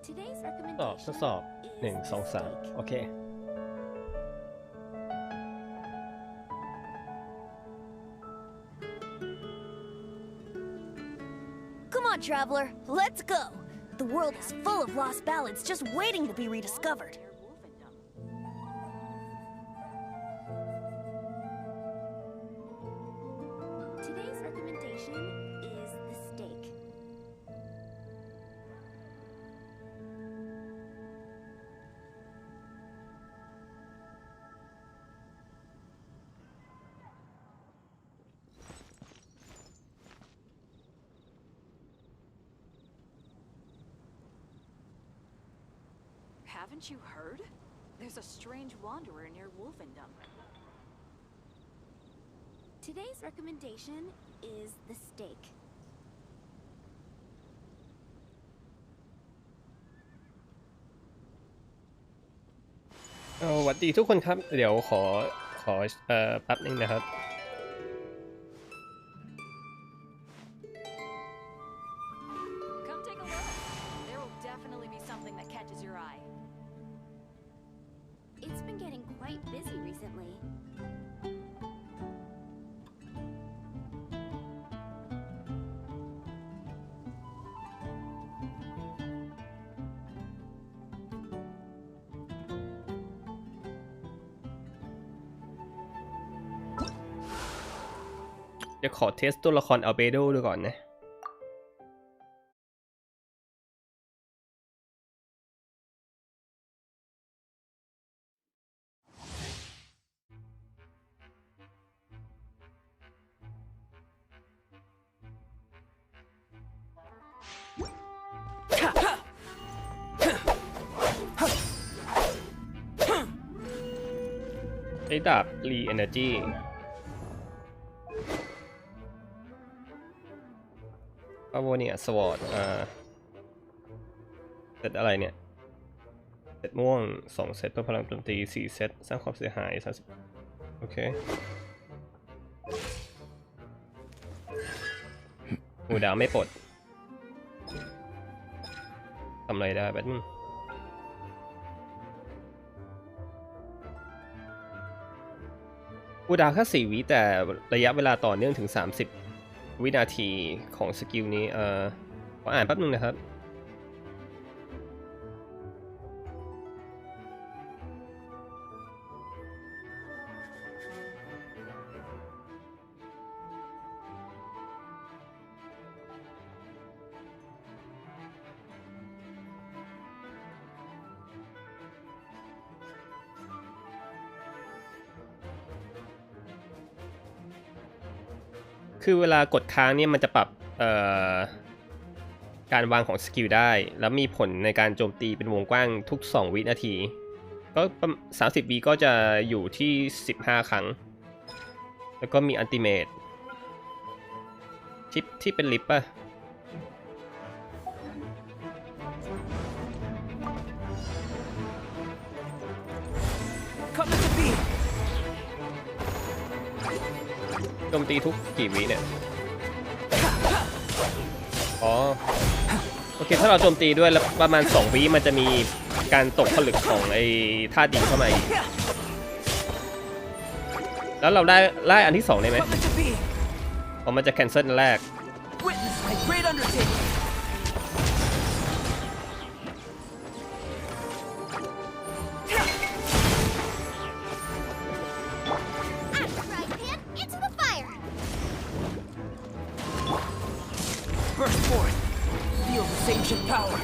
ทดสอบ1 2 3โอเค Come on, traveler, let's go. The world is full of lost ballads just waiting to be rediscovered. Today's recommendation is the steak. Haven't you heard? There's a strange wanderer near Wolfendom. Today's recommendation is the steak. สวัสดีทุกคนครับเดี๋ยวขอแป๊บนึงนะครับIt's been getting quite busy recently.เดี๋ยวขอเทสตัวละครอัลเบโดดูก่อนนะใช้ดาบรีเอเนอร์จีปาโวเนี่ยสวอตเซตอะไรเนี่ยเซตม่วง2เซตเพิ่มพลังโจมตี4เซตสร้างความเสียหาย30โอเคหูดาวไม่ปลดทำอะไรได้แบบนี้หูดาวแค่4 วิแต่ระยะเวลาต่อเนื่องถึง30 วินาทีของสกิลนี้ขออ่านแป๊บนึงนะครับคือเวลากดค้างเนี่ยมันจะปรับการวางของสกิลได้แล้วมีผลในการโจมตีเป็นวงกว้างทุก2 วินาทีก็30 วิก็จะอยู่ที่15 ครั้งแล้วก็มีอัลติเมทที่เป็นลิฟต์ป่ะโจมตีทุกกี่วิเนี่ยอ๋อโอเคถ้าเราโจมตีด้วยแล้วประมาณ2 วิมันจะมีการตกผลึกของไอ้ธาตุดินเข้ามาอีกแล้วเราได้ไล่อันที่2ได้ไหมเพราะมันจะแคนเซิลอันแรกBurst forth. Feel this ancient power.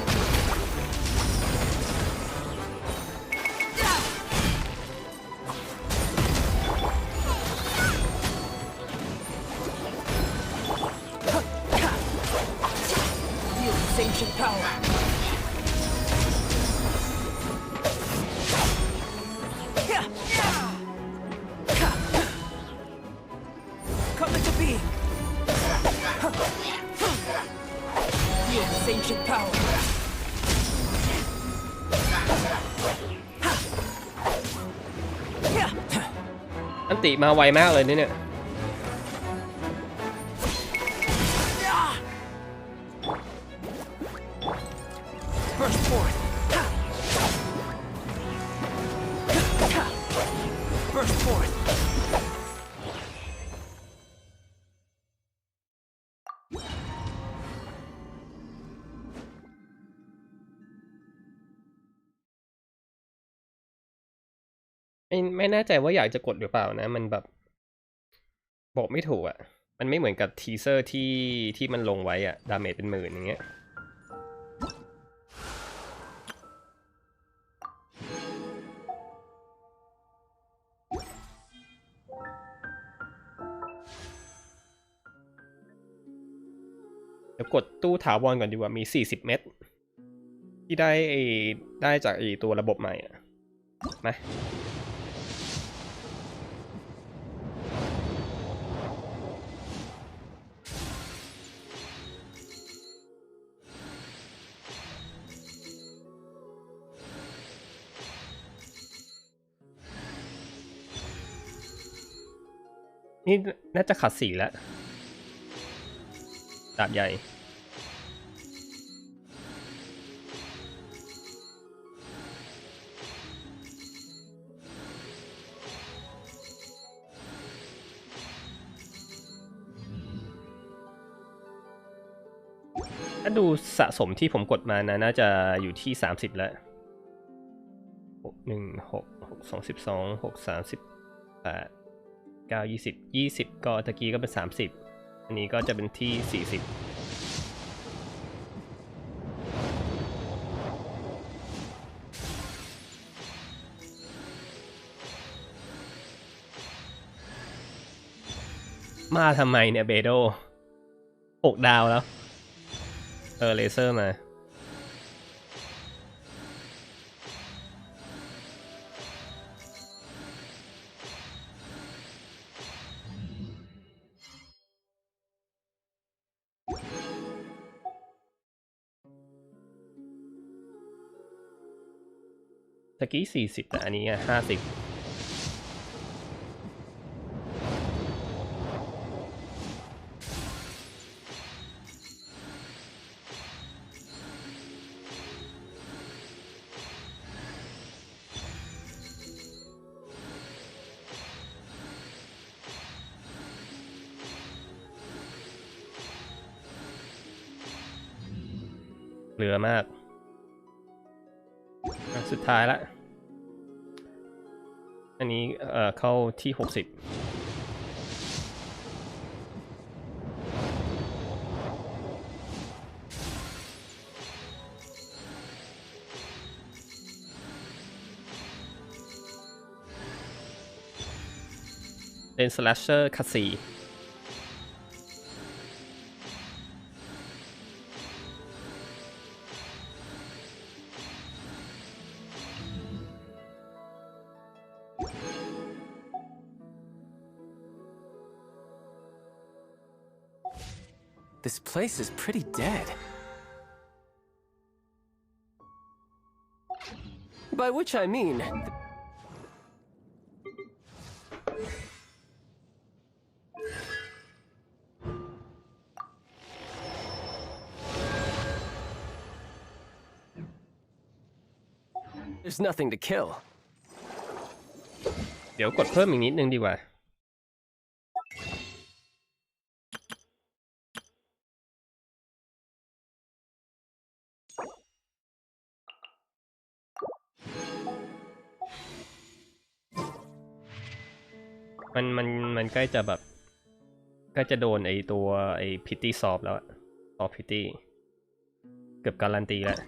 Feel this ancient power. Come into being. Feel this ancient power. อันติมาไวมากเลยเนี่ย Burst forth. Burst forth. ไม่แน่ใจว่าอยากจะกดหรือเปล่านะมันแบบบอกไม่ถูกอ่ะมันไม่เหมือนกับทีเซอร์ที่มันลงไว้อ่ะดาเมจเป็นหมื่นอย่างเงี้ยเดี๋ยวกดตู้ถาวรก่อนดีกว่ามี40เม็ดที่ได้จากตัวระบบใหม่อ่ะมานี่น่าจะขัดสีแล้วดาบใหญ่ถ้าดูสะสมที่ผมกดมานะน่าจะอยู่ที่30แล้ว6 1 6 6 2 12 6 38 9 20ก็ตะกี้ก็เป็น30อันนี้ก็จะเป็นที่40มาทำไมเนี่ยเบโด6 ดาวแล้วเลเซอร์มาตะกี้40แต่อันนี้50เหลือมากสุดท้ายละอันนี้เข้าที่60เป็นสแลชเชอร์คัสซีThis place is pretty dead. By which I mean... There's nothing to kill. เดี๋ยวกดเพิ่มอีกนิดนึงดีกว่ามันใกล้จะแบบใกล้จะโดนตัวพิตตี้ซอฟแล้วซอฟพิตตี้เกือบการันตีแล้ว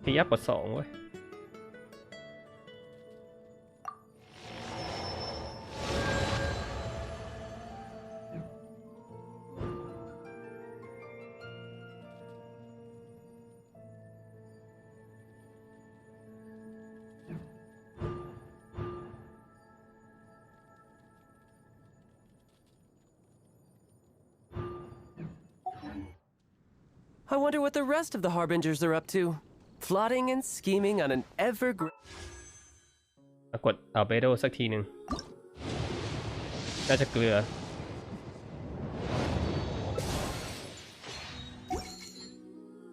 พี่ยับกด2เว้ย I wonder what the rest of the Harbingers are up to. Plotting and scheming on an ever... กดอัลเบโดสักทีหนึ่งน่าจะเกลือ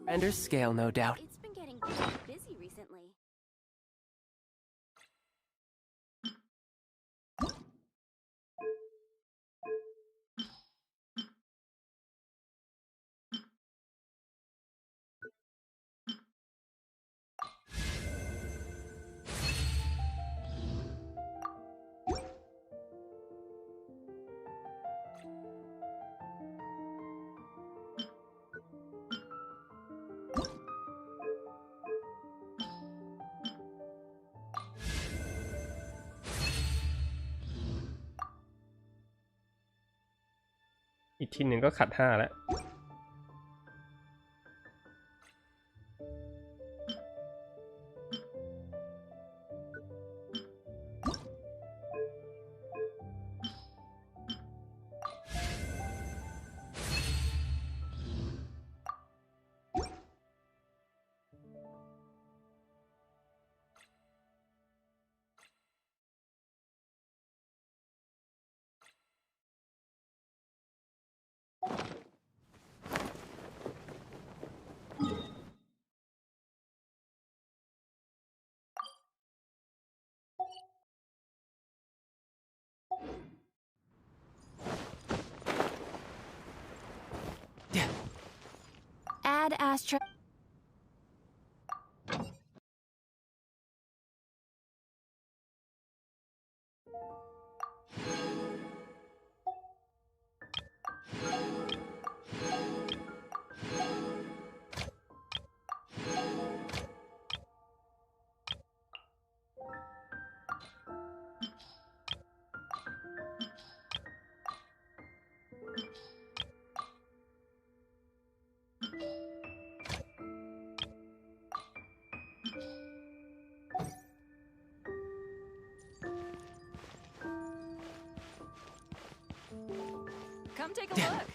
grander scale, no doubt. It's been getting quite busy recently. อีกทีหนึ่งก็ขัด5แล้วAdd Astra. Come take a look.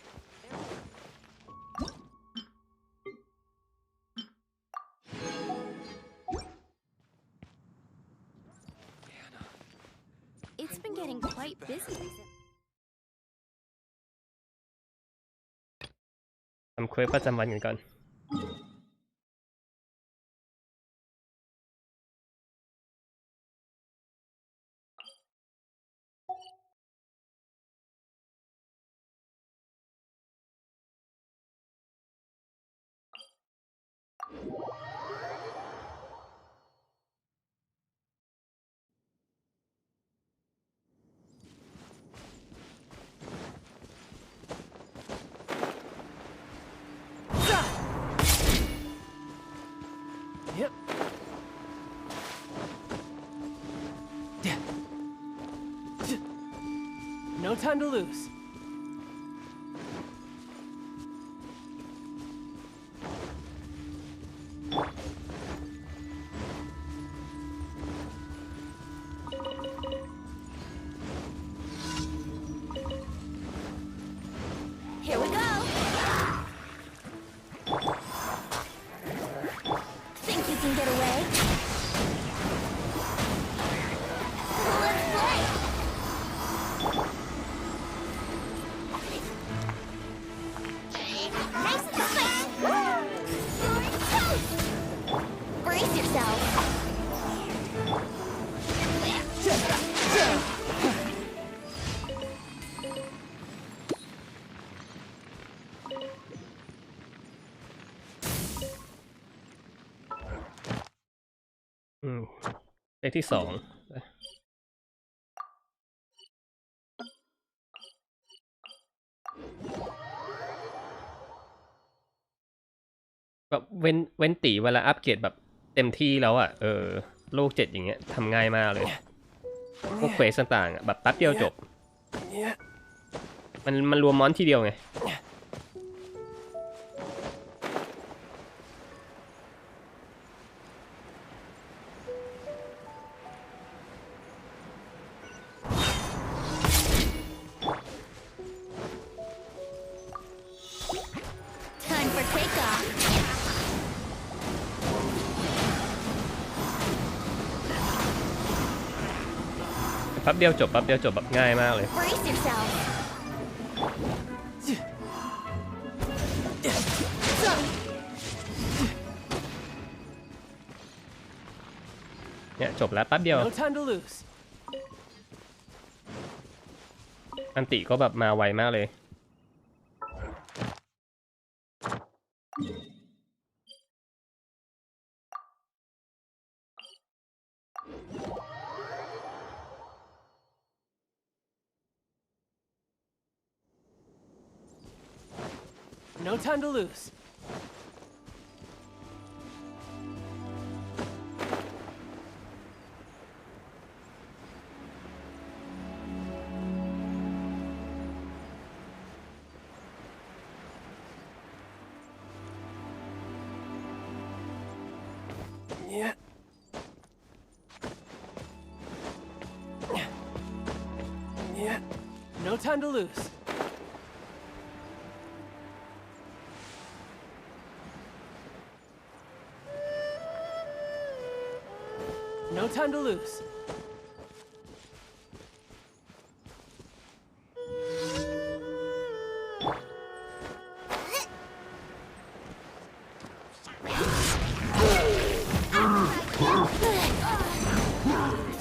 It's been getting quite busy recently. ทำเควสประจำวันกันก่อนYep. No time to lose. Here we go. Think you can get away? Let's play. Nice and spicy. You're toast. Brace yourself. Ừ. เลขที่2แบบเว้นตีเวลาอัปเกรดแบบเต็มที่แล้วอ่ะโลก7อย่างเงี้ยทำง่ายมากเลยพวกเควสต่างๆอ่ะแบบแป๊บเดียวจบ Yeah. มันรวมมอนทีเดียวไง Time for takeoff. แป๊บเดียวจบแป๊บเดียวจบแบบง่ายมากเลย Brace yourself. เนี่ยจบแล้วแป๊บเดียว No time to lose. อันติก็แบบมาไวมากเลย No time to lose. Yeah. Yeah. No time to lose. No time to lose.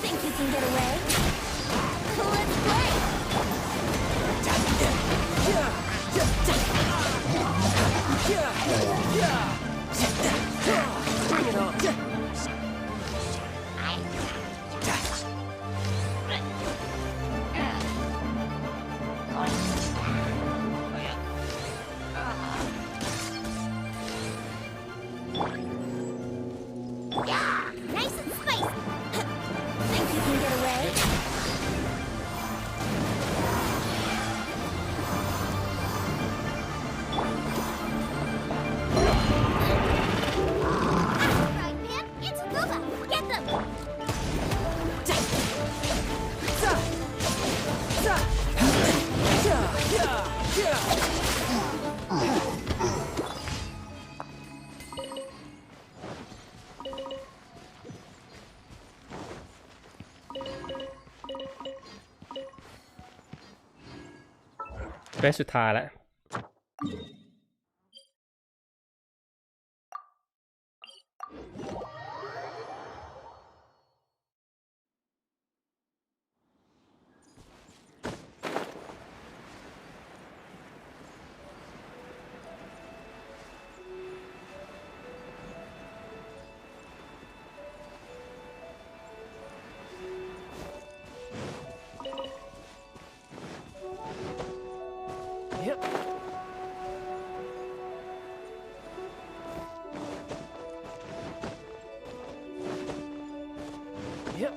Think you can get away? Let's play. Bring it on. Nice and spicy. Think you can get away? Right, man. It's a robot. Get them.เฟสสุดท้ายแล้ว Yep. Yep.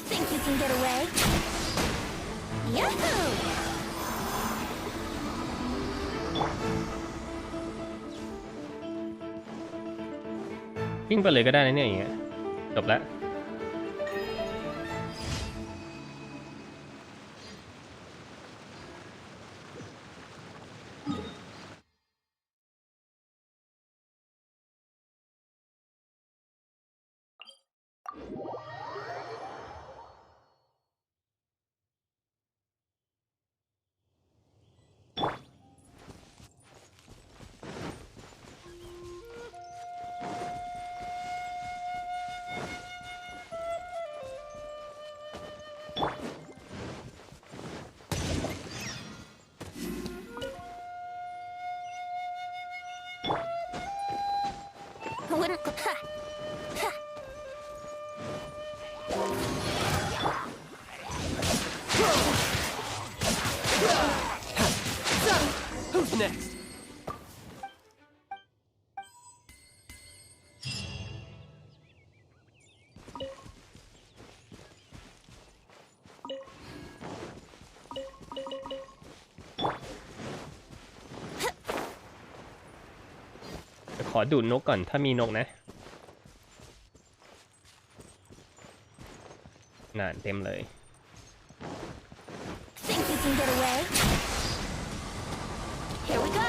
Think you can get away? Yahoo! วิ่งไปเลยก็ได้นะเนี่ยอย่างเงี้ยจบแล้วWouldn't. Ha. Ha. Who's next? อดูดนกก่อนถ้ามีนกนะน่าเต็มเลย Think you can get away? Here we go.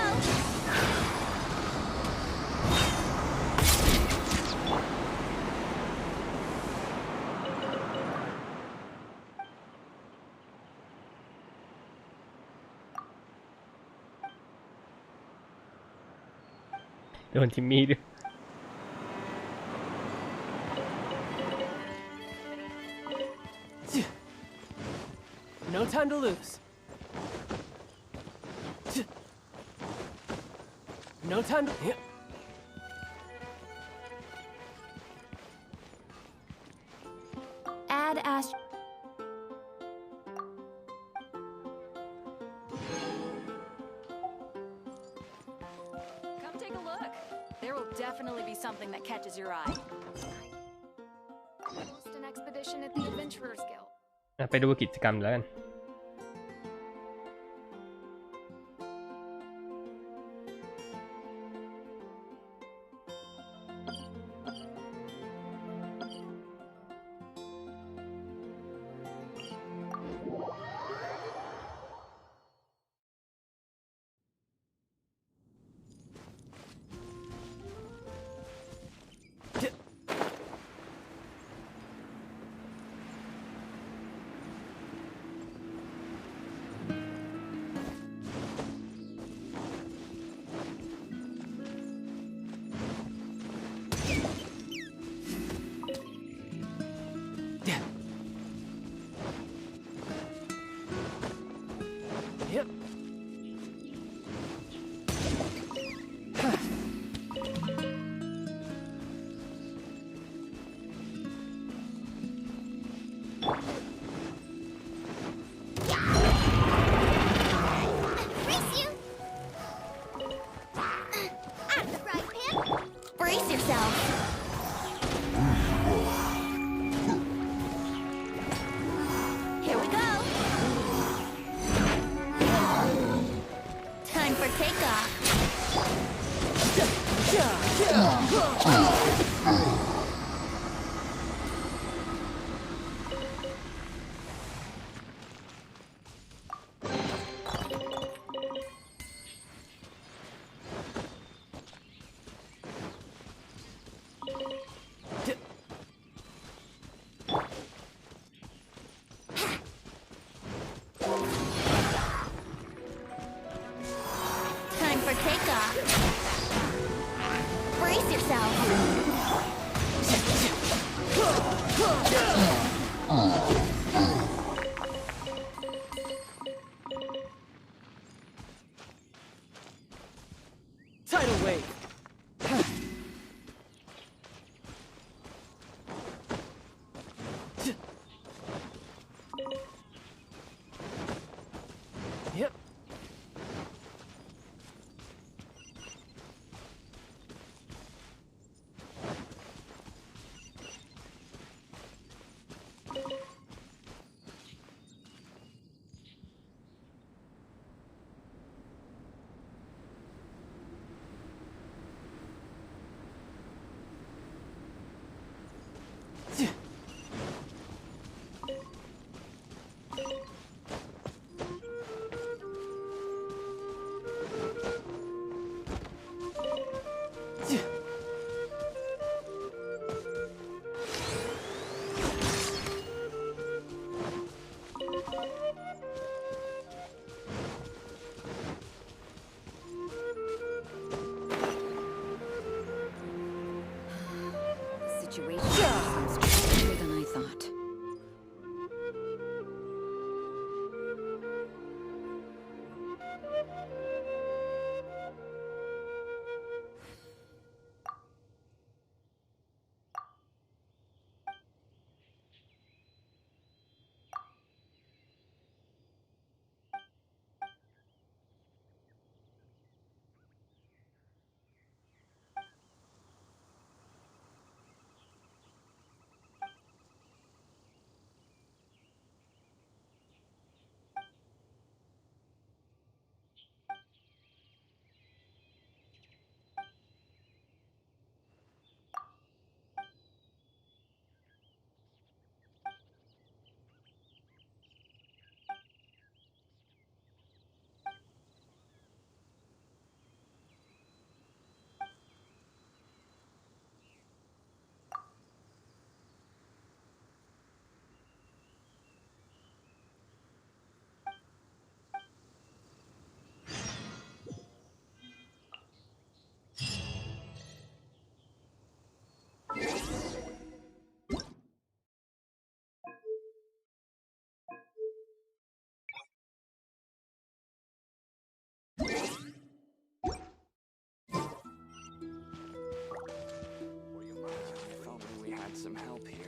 โดนทิมมี่ด้วย No time to lose. No time to. Yeah. Add Ast. Come take a look. There will definitely be something that catches your eye. Host an expedition at the Adventurers Guild. ไปดูกิจกรรมแล้วกันYep. Brace you. Out of the frying pan. Brace yourself. Here we go. Time for takeoff. Time for takeoff. Brace yourself. Tidal wave. Yep. some help here.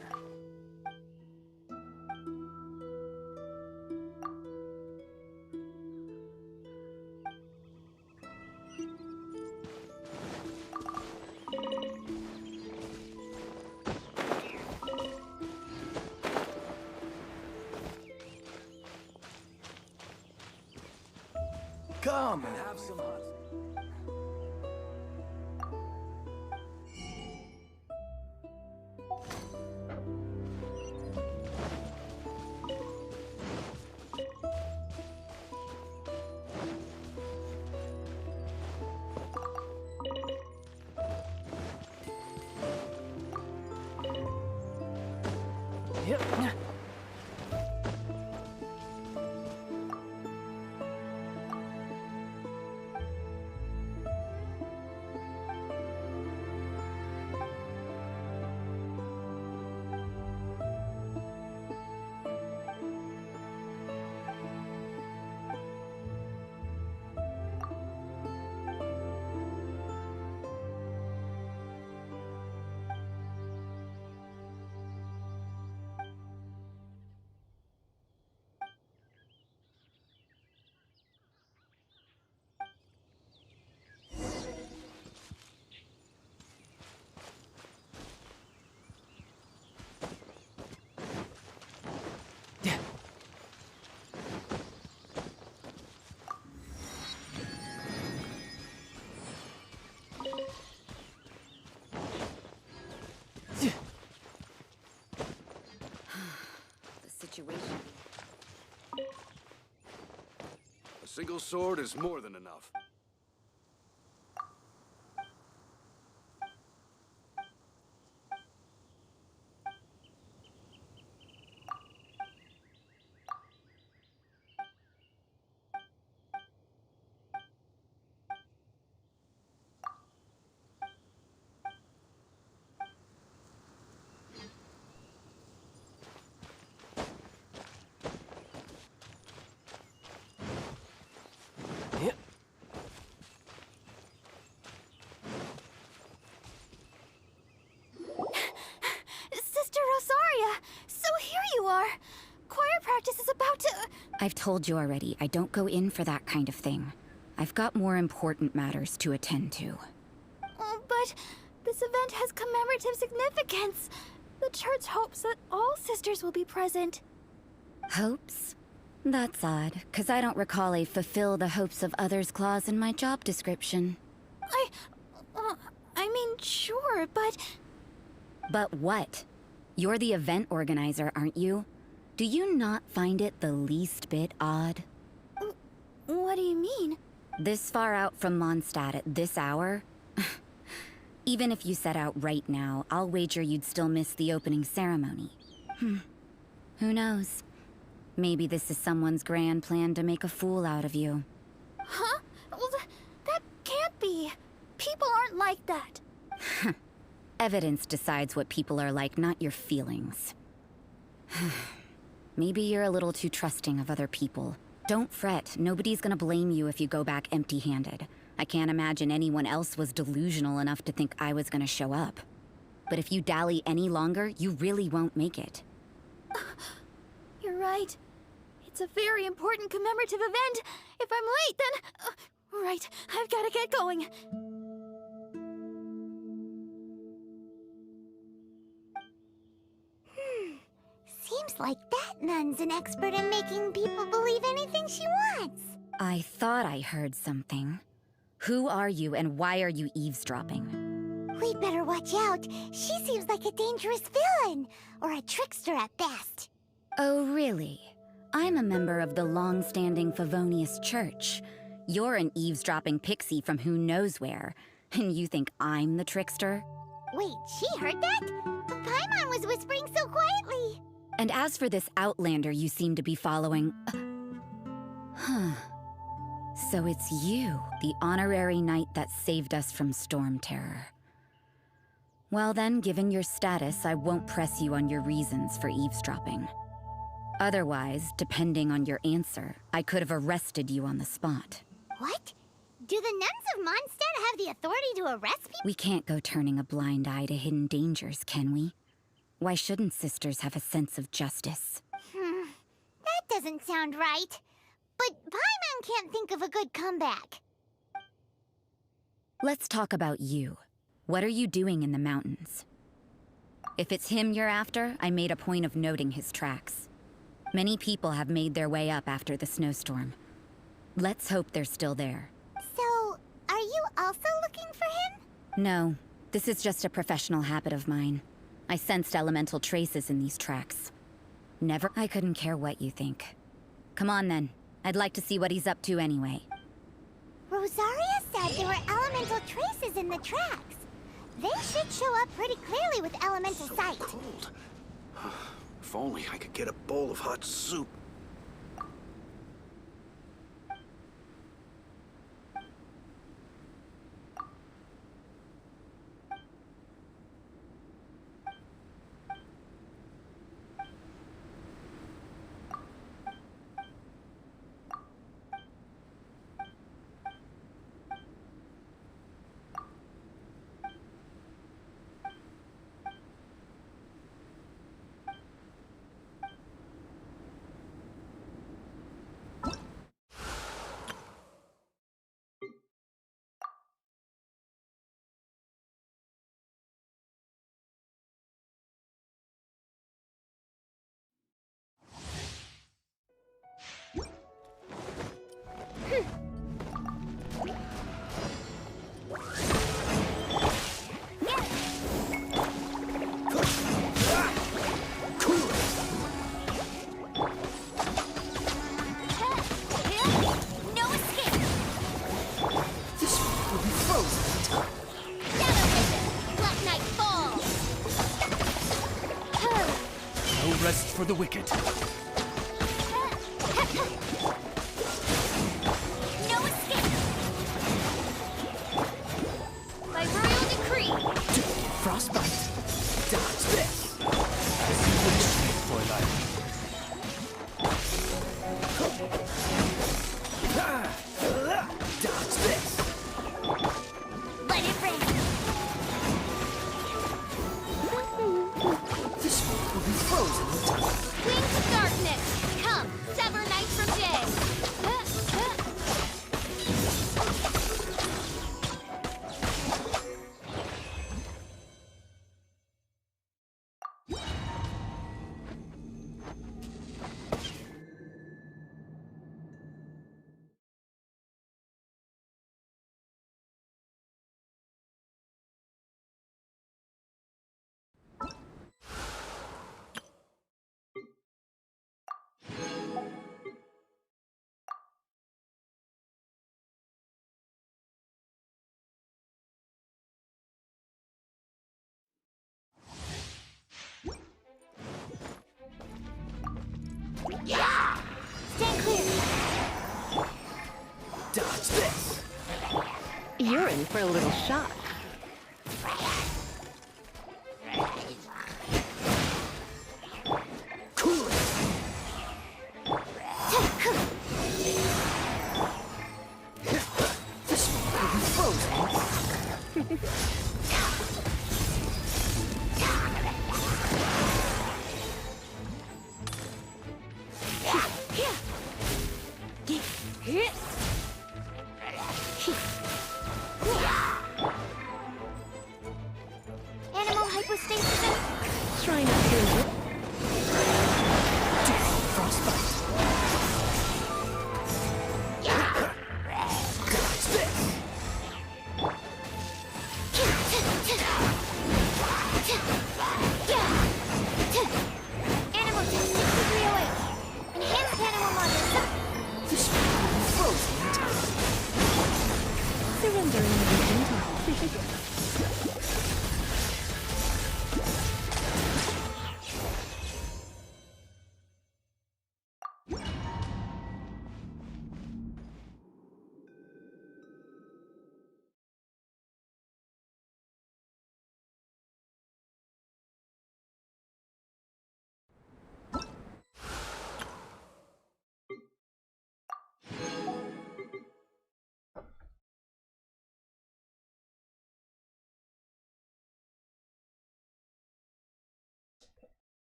Come and have some hot. Yep. Situation. A single sword is more than enough. Yep. Sister Rosaria, so here you are. Choir practice is about to... I've told you already, I don't go in for that kind of thing. I've got more important matters to attend to. Oh, but this event has commemorative significance. The church hopes that all sisters will be present. Hopes? That's odd, 'cause I don't recall a fulfill the hopes of others clause in my job description. I mean, sure, but... But what? You're the event organizer, aren't you? Do you not find it the least bit odd? What do you mean? This far out from Mondstadt at this hour? Even if you set out right now, I'll wager you'd still miss the opening ceremony. Who knows? Maybe this is someone's grand plan to make a fool out of you. Huh? Well, that can't be. People aren't like that. Evidence decides what people are like, not your feelings. Maybe you're a little too trusting of other people. Don't fret, nobody's gonna blame you if you go back empty-handed. I can't imagine anyone else was delusional enough to think I was gonna show up. But if you dally any longer, you really won't make it. You're right. It's a very important commemorative event. If I'm late, then... right, I've gotta get going. Seems like that nun's an expert in making people believe anything she wants. I thought I heard something. Who are you and why are you eavesdropping? We'd better watch out. She seems like a dangerous villain, or a trickster at best. Oh, really? I'm a member of the long-standing Favonius Church. You're an eavesdropping pixie from who knows where, and you think I'm the trickster? Wait, she heard that? The Paimon was whispering so quietly. And as for this outlander you seem to be following... So it's you, the honorary knight that saved us from Storm Terror. Well then, given your status, I won't press you on your reasons for eavesdropping. Otherwise, depending on your answer, I could have arrested you on the spot. What? Do the nuns of Mondstadt have the authority to arrest people? We can't go turning a blind eye to hidden dangers, can we? Why shouldn't sisters have a sense of justice? That doesn't sound right. But Paimon can't think of a good comeback. Let's talk about you. What are you doing in the mountains? If it's him you're after, I made a point of noting his tracks. Many people have made their way up after the snowstorm. Let's hope they're still there. So, are you also looking for him? No, this is just a professional habit of mine. I sensed elemental traces in these tracks. Never. I couldn't care what you think. Come on then. I'd like to see what he's up to anyway. Rosaria said there were elemental traces in the tracks. They should show up pretty clearly with elemental sight. Cold. If only I could get a bowl of hot soup. Rest for the wicked. No escape! By royal decree! Frostbite. Dodge this. For life. Dodge this. Let it rain! This one will be frozen in time. Wings of darkness! Come, sever night from day! Stand clear. Dodge this. You're in for a little shock. Cool it. This one will be frozen. Animal hypostasis. Try not to. Frostbite. Dodge this. Animal test 6308. Enhanced animal model. This one will be frozen in time. Surrendering the gentle.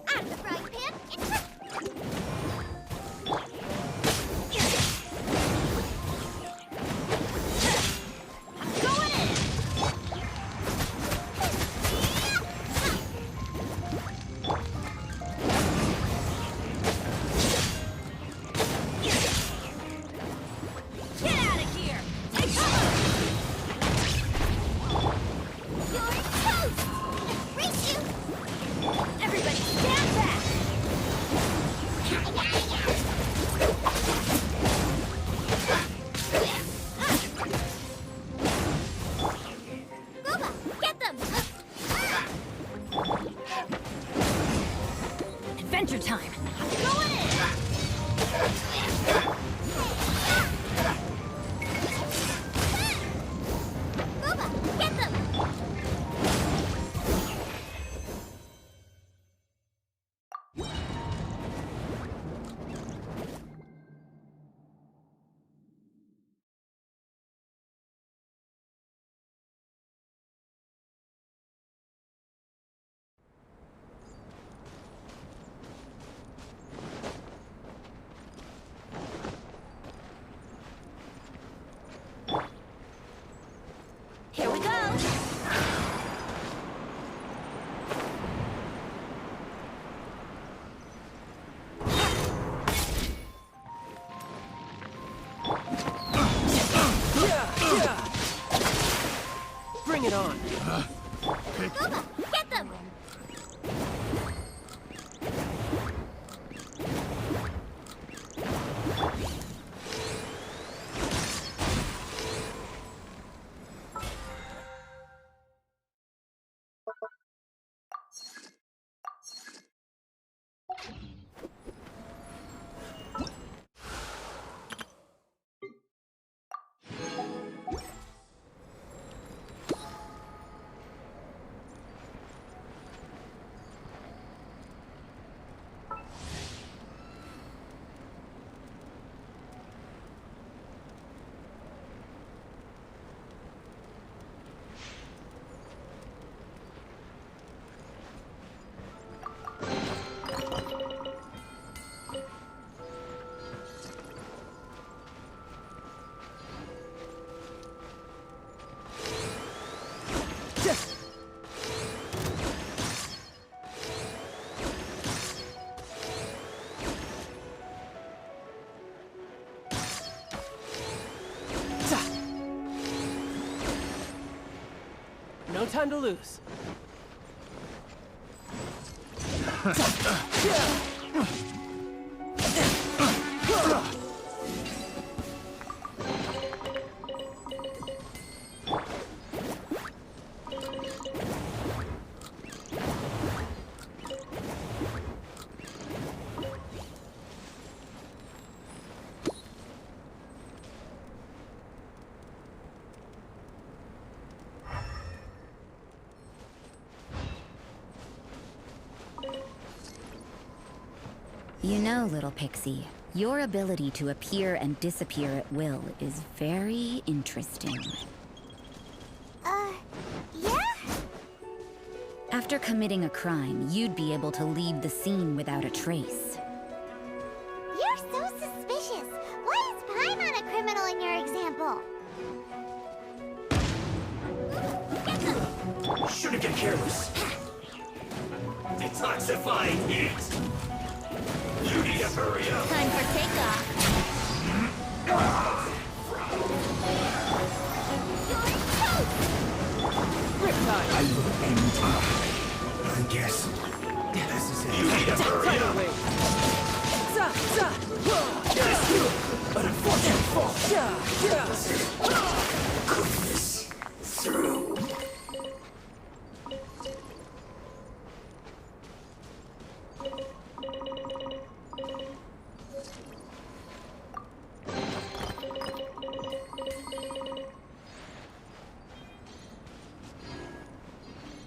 Out of the frying pan, it's going in! Get out of here! Take cover! You're toast! Race you! Everybody stand back! Boba, get them! Adventure time. Going in! Boba, get them! Here we go! Yeah! Bring it on. Boba, get them! No time to lose. You know, little pixie, your ability to appear and disappear at will is very interesting. Yeah? After committing a crime, you'd be able to leave the scene without a trace. You're so suspicious. Why is Paimon a criminal in your example? Get them! Shouldn't get careless. Detoxifying heat. You need to hurry up. Time for takeoff. You're toast! Riptide. I look in time. I guess this is it. You need to hurry up. An unfortunate fall. Goodness. Through.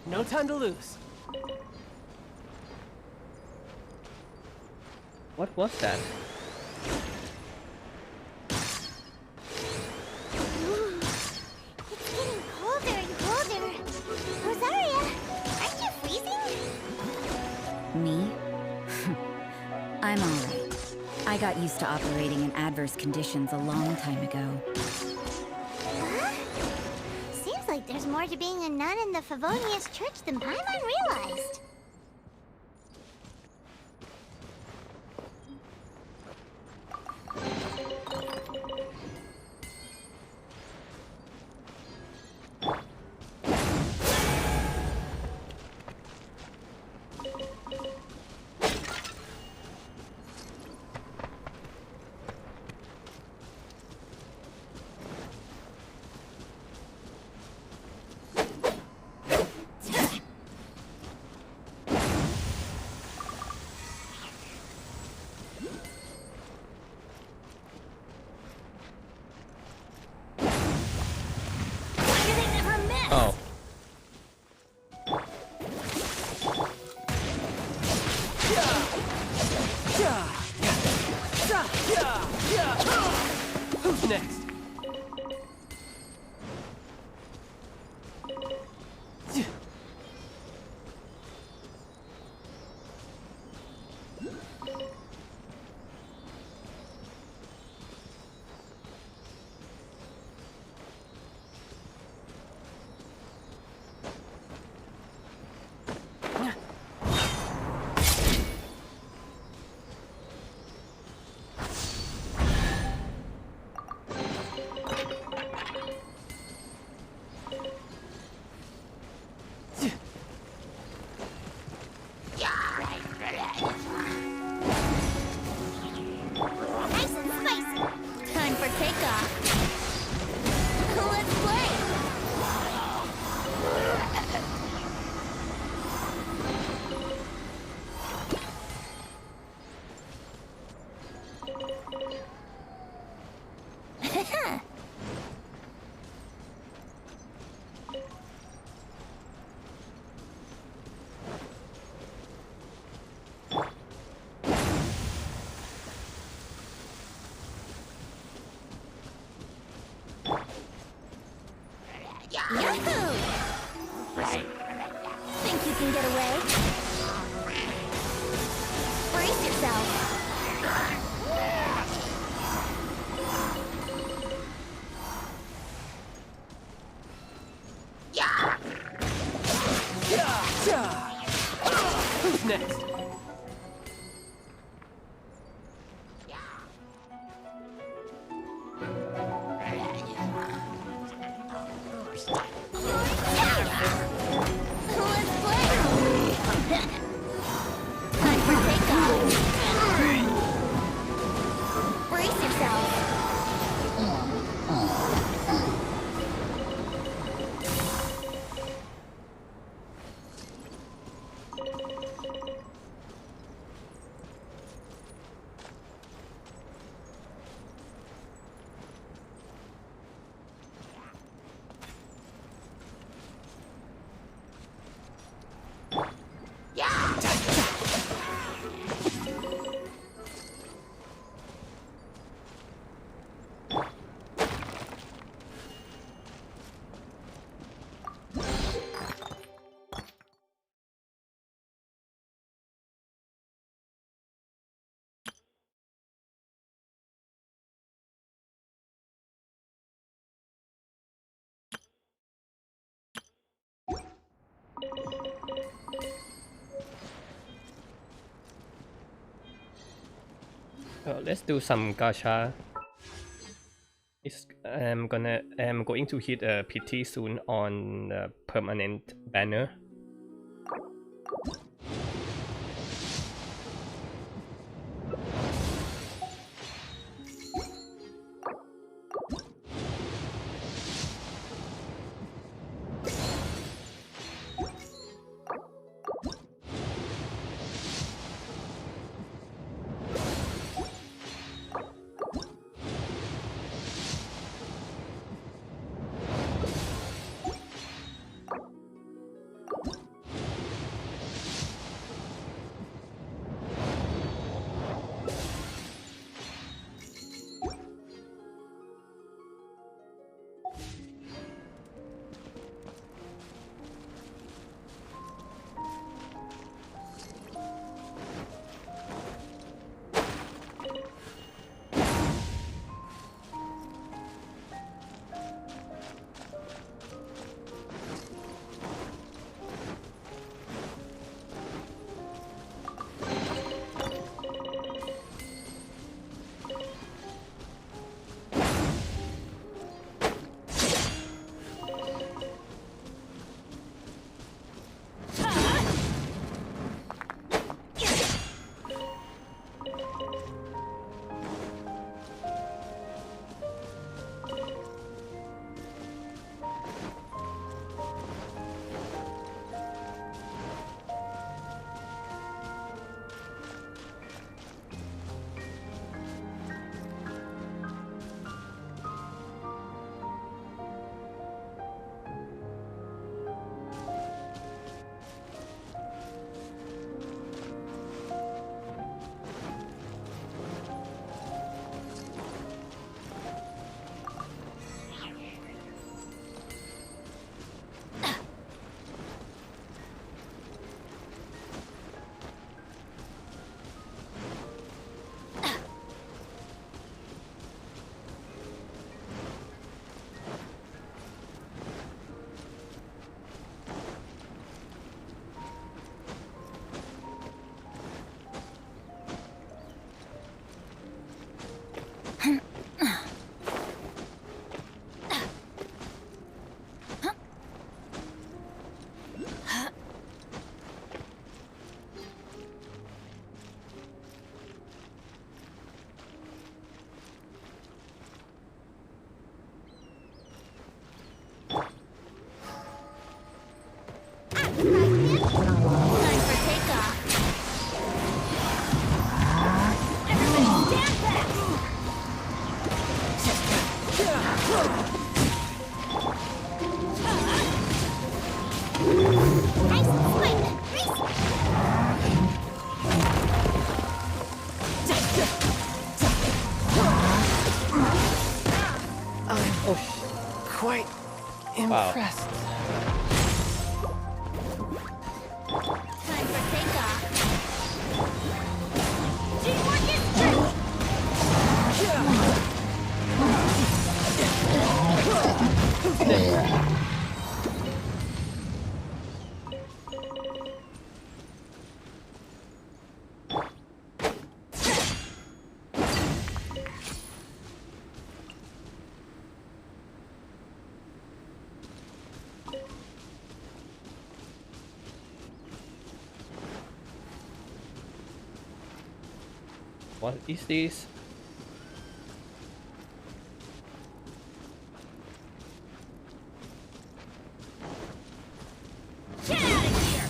No time to lose. What was that? I got used to operating in adverse conditions a long time ago. Huh? Seems like there's more to being a nun in the Favonius Church than Paimon realized. Oh. Who's next? Nice and spicy. Time for takeoff. Let's play. Yahoo! Think you can get away? Brace yourself. Who's next? Let's play. Time for takeoff. Brace yourself. Let's do some gacha. I'm going to hit a pity soon on the permanent banner. impressed. Time for takeoff. Teamwork is strength. Who's next? What is this? Get out of here.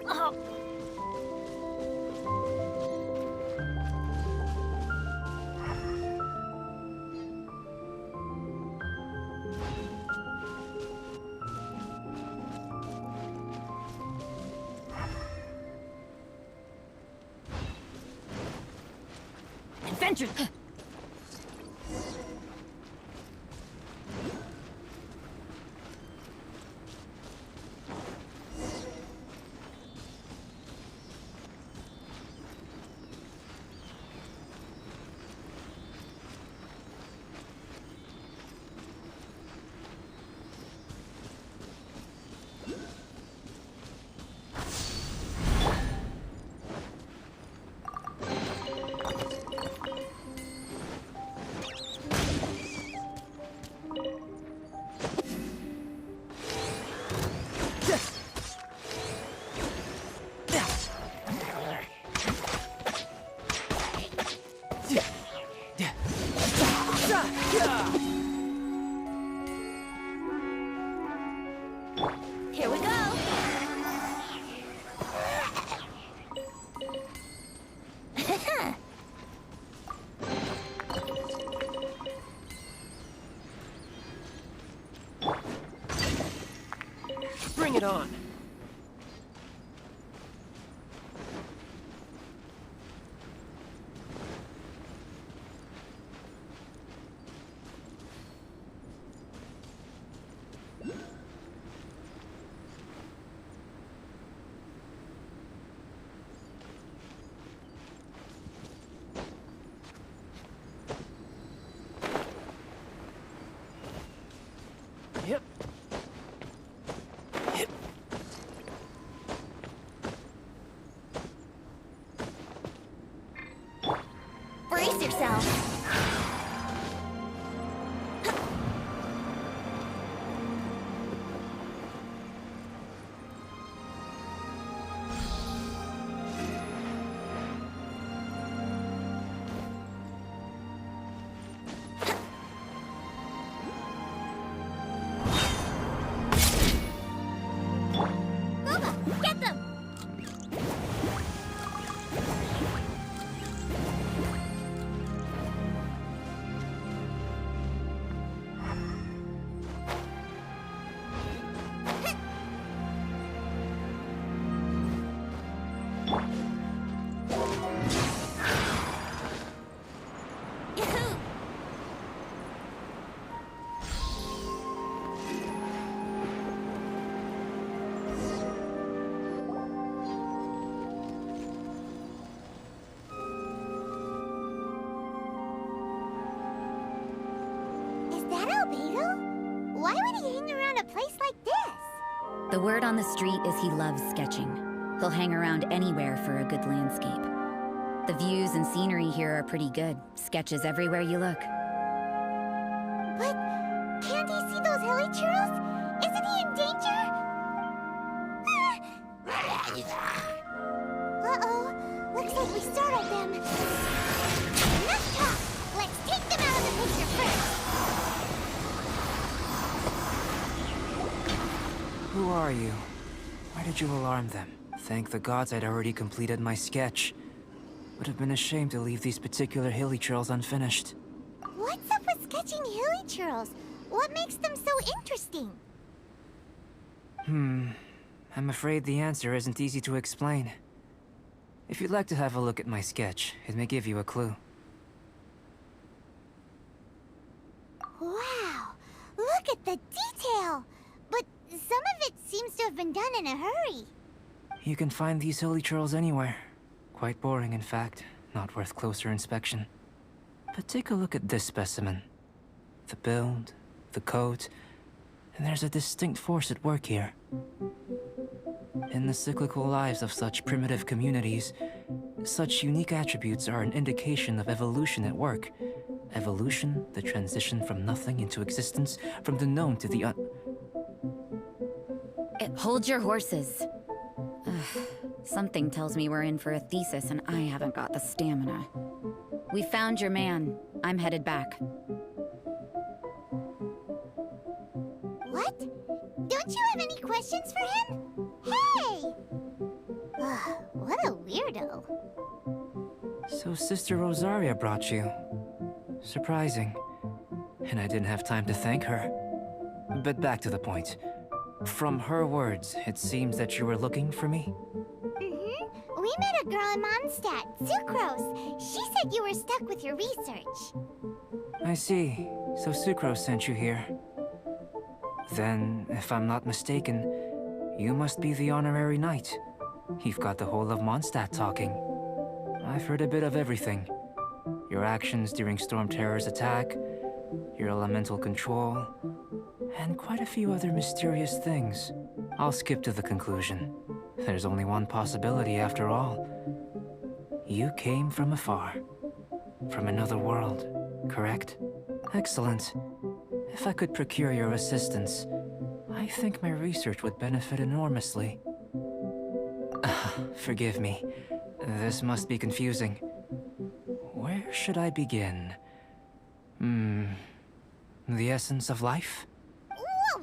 Oh. Adventure. Here we go. Bring it on. Yep. Brace yourself. Get them! Yahoo! Is that Albedo? Why would he hang around a place like this? The word on the street is he loves sketching. He'll hang around anywhere for a good landscape. The views and scenery here are pretty good. Sketches everywhere you look. But can't he see those hilly churls? Isn't he in danger? Uh-oh. Looks like we startled them. Enough talk. Let's take them out of the picture first. Who are you? Why did you alarm them? Thank the gods I'd already completed my sketch. Would have been a shame to leave these particular hilly churls unfinished. What's up with sketching hilly churls? What makes them so interesting? I'm afraid the answer isn't easy to explain. If you'd like to have a look at my sketch, it may give you a clue. Wow! Look at the detail! But some of it seems to have been done in a hurry. You can find these hilly churls anywhere. Quite boring, in fact. Not worth closer inspection. But take a look at this specimen. The build, the coat, and there's a distinct force at work here. In the cyclical lives of such primitive communities, such unique attributes are an indication of evolution at work. Evolution, the transition from nothing into existence, from the known to the Hold your horses. Ugh, something tells me we're in for a thesis and I haven't got the stamina. We found your man. I'm headed back. What? Don't you have any questions for him? Hey! What a weirdo. So Sister Rosaria brought you. Surprising. And I didn't have time to thank her. But back to the point. From her words, it seems that you were looking for me? We met a girl in Mondstadt, Sucrose. She said you were stuck with your research. I see. So Sucrose sent you here. Then, if I'm not mistaken, you must be the honorary knight. You've got the whole of Mondstadt talking. I've heard a bit of everything. Your actions during Storm Terror's attack, your elemental control, and quite a few other mysterious things. I'll skip to the conclusion. There's only one possibility after all. You came from afar. From another world, correct? Excellent. If I could procure your assistance, I think my research would benefit enormously. Forgive me. This must be confusing. Where should I begin? The essence of life?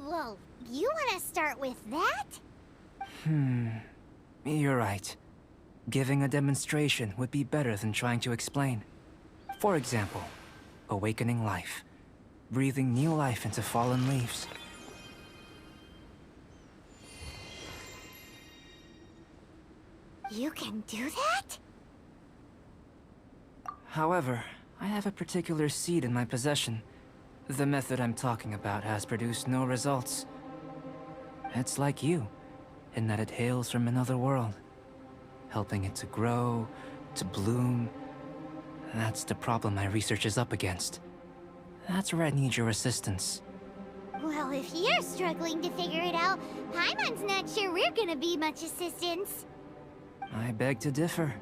Whoa. You want to start with that? You're right. Giving a demonstration would be better than trying to explain. For example, awakening life. Breathing new life into fallen leaves. You can do that? However, I have a particular seed in my possession. The method I'm talking about has produced no results. It's like you, in that it hails from another world. Helping it to grow, to bloom. That's the problem my research is up against. That's where I need your assistance. Well, if you're struggling to figure it out, Paimon's not sure we're gonna be much assistance. I beg to differ.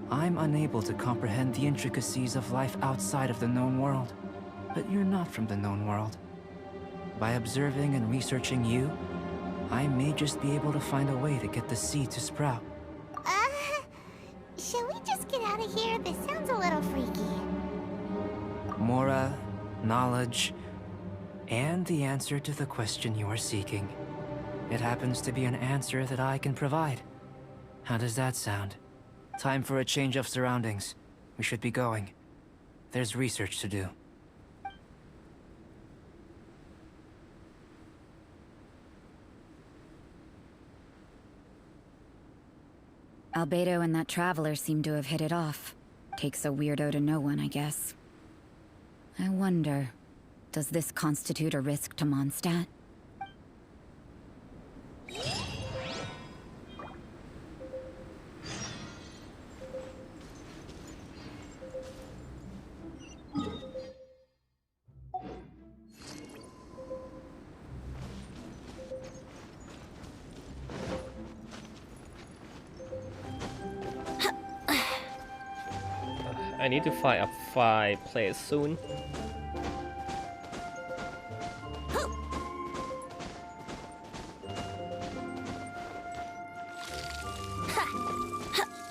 I'm unable to comprehend the intricacies of life outside of the known world. But you're not from the known world. By observing and researching you, I may just be able to find a way to get the seed to sprout. Shall we just get out of here? This sounds a little freaky. Mora, knowledge, and the answer to the question you are seeking. It happens to be an answer that I can provide. How does that sound? Time for a change of surroundings. We should be going. There's research to do. Albedo and that traveler seem to have hit it off. Takes a weirdo to know one, I guess. I wonder, does this constitute a risk to Mondstadt? I need to find a fireplace soon.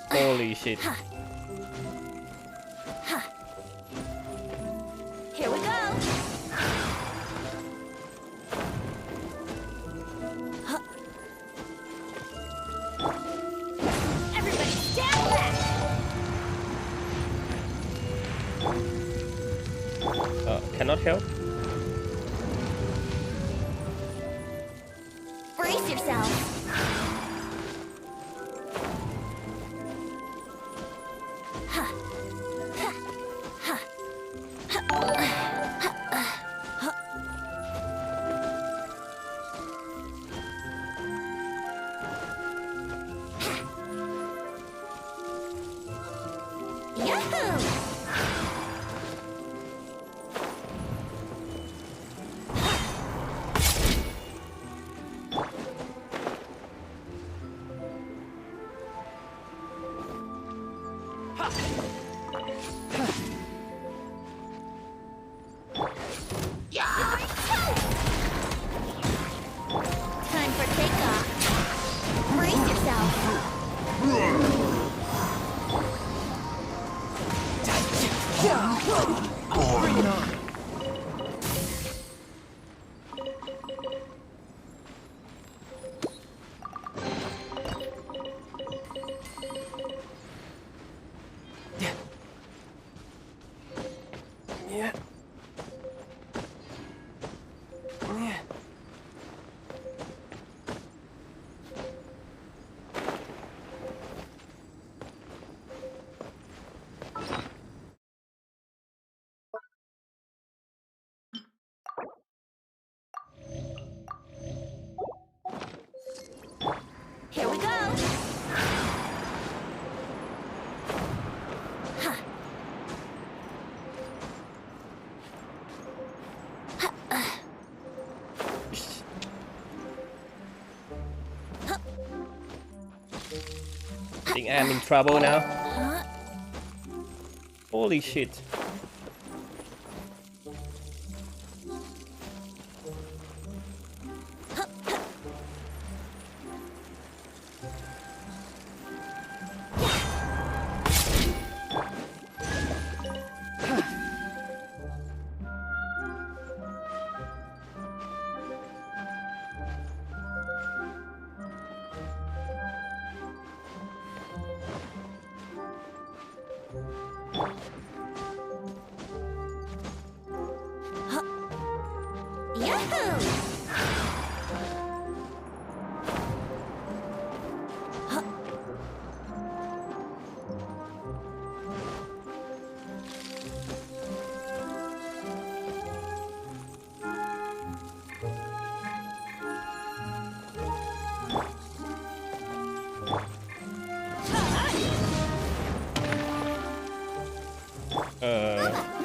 Holy shit. Here we go. Everybody stand back. Cannot help. Brace yourself. Time for takeoff. Brace yourself. Bring it on. Yeah. Yeah. Here we go. I think I'm in trouble now. Holy shit. Yahoo!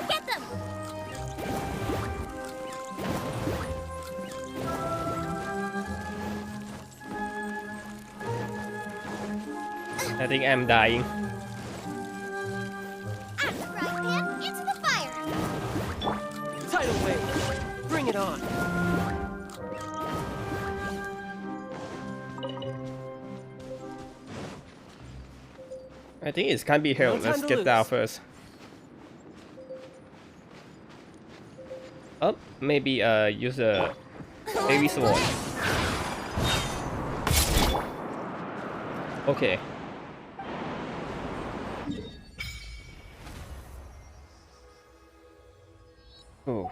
Get them! I think I'm dying. Axe frying pan into the fire. Tidal wave. Bring it on. I think it can't be helped. No time Let's to get lose. down first. Oh, maybe use a heavy sword. Okay. Ooh.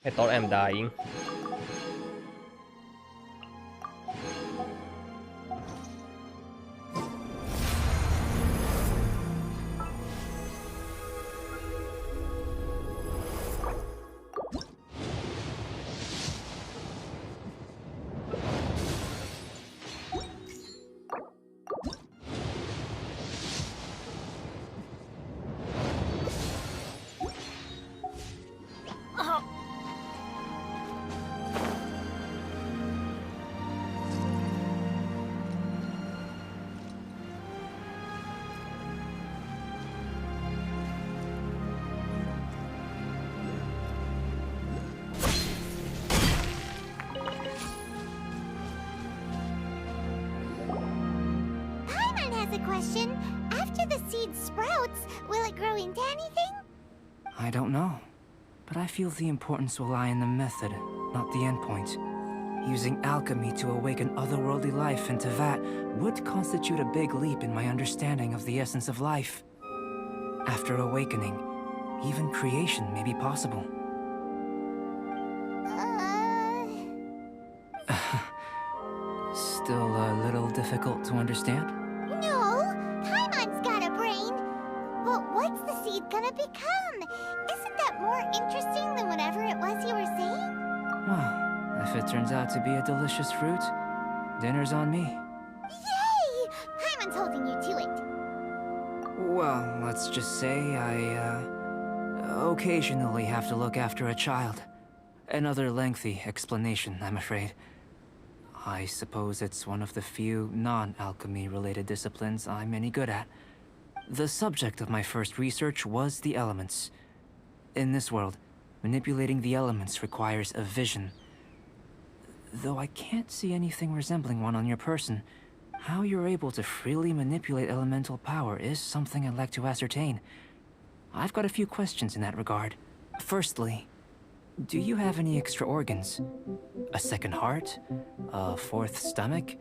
I thought I'm dying. pose a question? After the seed sprouts, will it grow into anything? I don't know. But I feel the importance will lie in the method, not the endpoint. Using alchemy to awaken otherworldly life into that would constitute a big leap in my understanding of the essence of life. After awakening, even creation may be possible. Still a little difficult to understand? No, Paimon's got a brain. But what's the seed gonna become? Isn't that more interesting than whatever it was you were saying? Well, if it turns out to be a delicious fruit, dinner's on me. Yay! Paimon's holding you to it. Well, let's just say I, occasionally have to look after a child. Another lengthy explanation, I'm afraid. I suppose it's one of the few non-alchemy related disciplines I'm any good at. The subject of my first research was the elements. In this world, manipulating the elements requires a vision. Though I can't see anything resembling one on your person, how you're able to freely manipulate elemental power is something I'd like to ascertain. I've got a few questions in that regard. Firstly, do you have any extra organs? A second heart? A fourth stomach?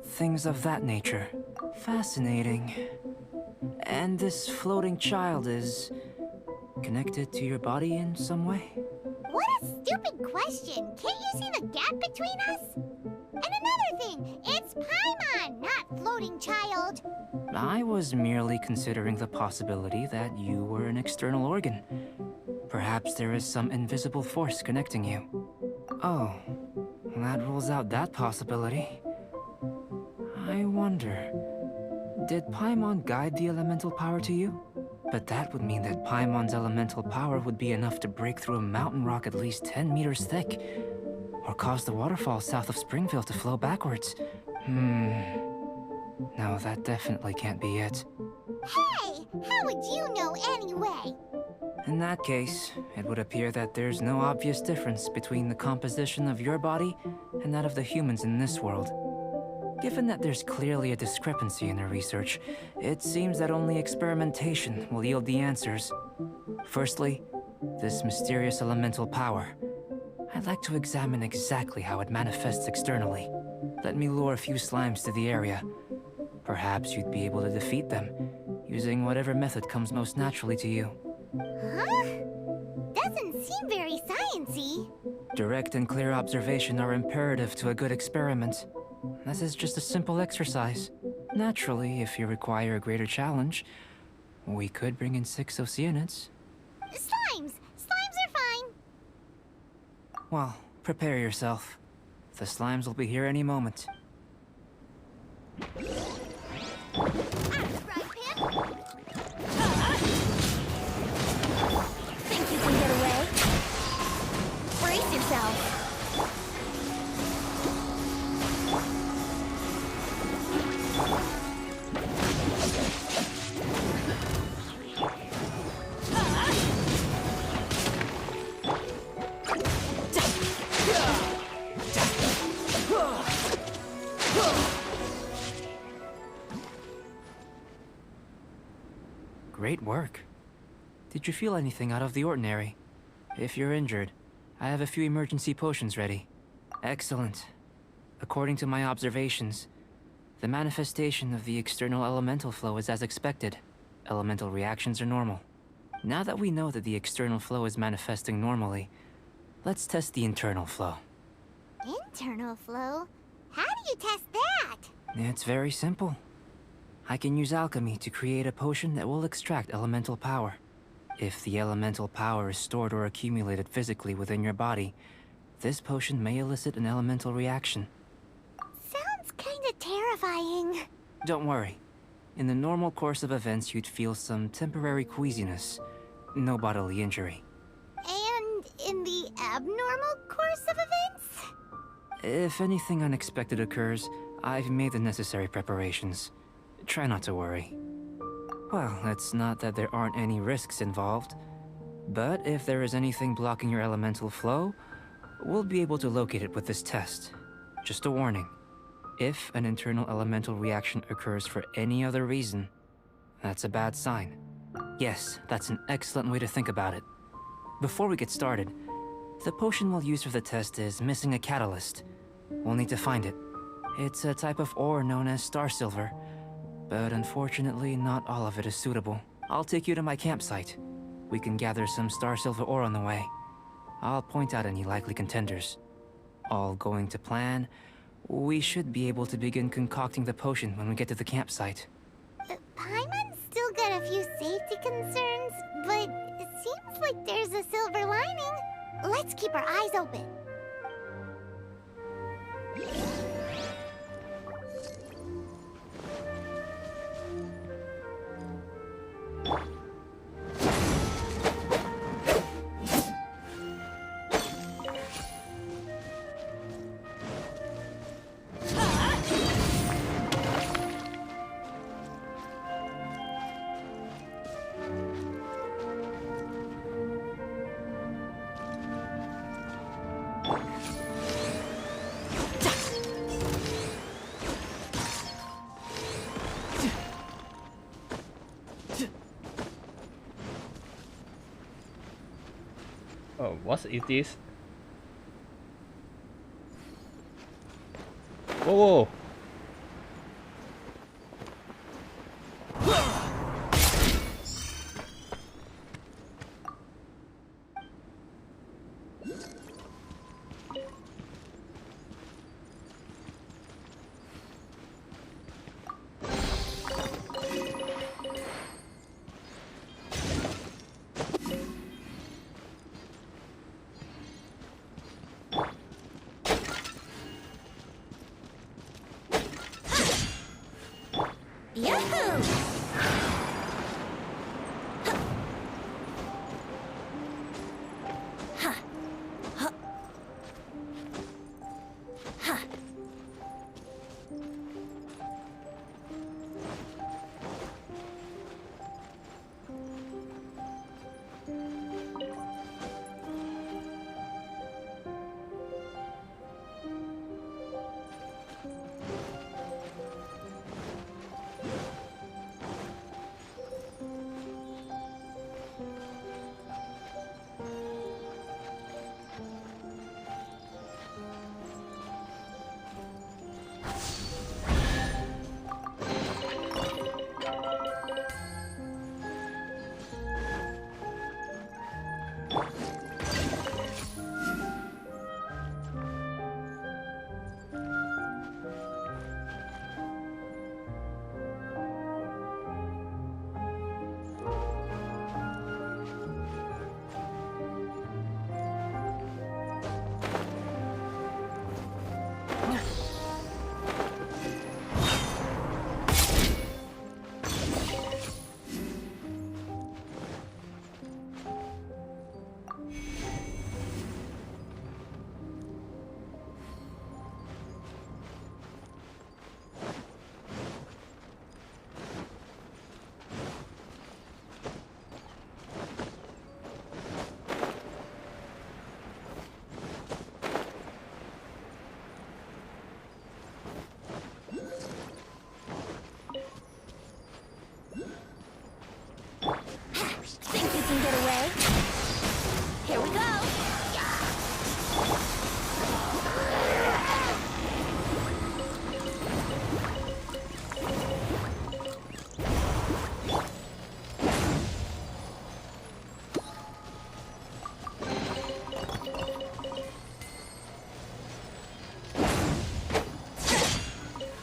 Things of that nature. Fascinating. And this floating child is connected to your body in some way? What a stupid question! Can't you see the gap between us? And another thing, it's Paimon, not floating child. I was merely considering the possibility that you were an external organ. Perhaps there is some invisible force connecting you. Oh, that rules out that possibility. I wonder, did Paimon guide the elemental power to you? But that would mean that Paimon's elemental power would be enough to break through a mountain rock at least 10 meters thick, or cause the waterfall south of Springfield to flow backwards. No, that definitely can't be it. Hey, how would you know anyway? In that case, it would appear that there's no obvious difference between the composition of your body and that of the humans in this world. Given that there's clearly a discrepancy in the research, it seems that only experimentation will yield the answers. Firstly, this mysterious elemental power. I'd like to examine exactly how it manifests externally. Let me lure a few slimes to the area. Perhaps you'd be able to defeat them, using whatever method comes most naturally to you. Huh? Doesn't seem very sciencey. Direct and clear observation are imperative to a good experiment. This is just a simple exercise. Naturally, if you require a greater challenge, we could bring in 6 Oceanids. Slimes! Slimes are fine. Well, prepare yourself. The slimes will be here any moment. Think you can get away? Brace yourself. Great work. Did you feel anything out of the ordinary? If you're injured, I have a few emergency potions ready. Excellent. According to my observations, the manifestation of the external elemental flow is as expected. Elemental reactions are normal. Now that we know that the external flow is manifesting normally, let's test the internal flow. Internal flow? How do you test that? It's very simple. I can use alchemy to create a potion that will extract elemental power. If the elemental power is stored or accumulated physically within your body, this potion may elicit an elemental reaction. Sounds kinda terrifying. Don't worry. In the normal course of events, you'd feel some temporary queasiness. No bodily injury. And in the abnormal course of events? If anything unexpected occurs, I've made the necessary preparations. Try not to worry. Well, it's not that there aren't any risks involved, but if there is anything blocking your elemental flow, we'll be able to locate it with this test. Just a warning. If an internal elemental reaction occurs for any other reason, that's a bad sign. Yes, that's an excellent way to think about it. Before we get started, the potion we'll use for the test is missing a catalyst. We'll need to find it. It's a type of ore known as star silver, but unfortunately not all of it is suitable. I'll take you to my campsite. We can gather some star silver ore on the way. I'll point out any likely contenders. All going to plan, we should be able to begin concocting the potion when we get to the campsite. Paimon's still got a few safety concerns, but it seems like there's a silver lining. Let's keep our eyes open. Oh, what is this? Whoa, whoa.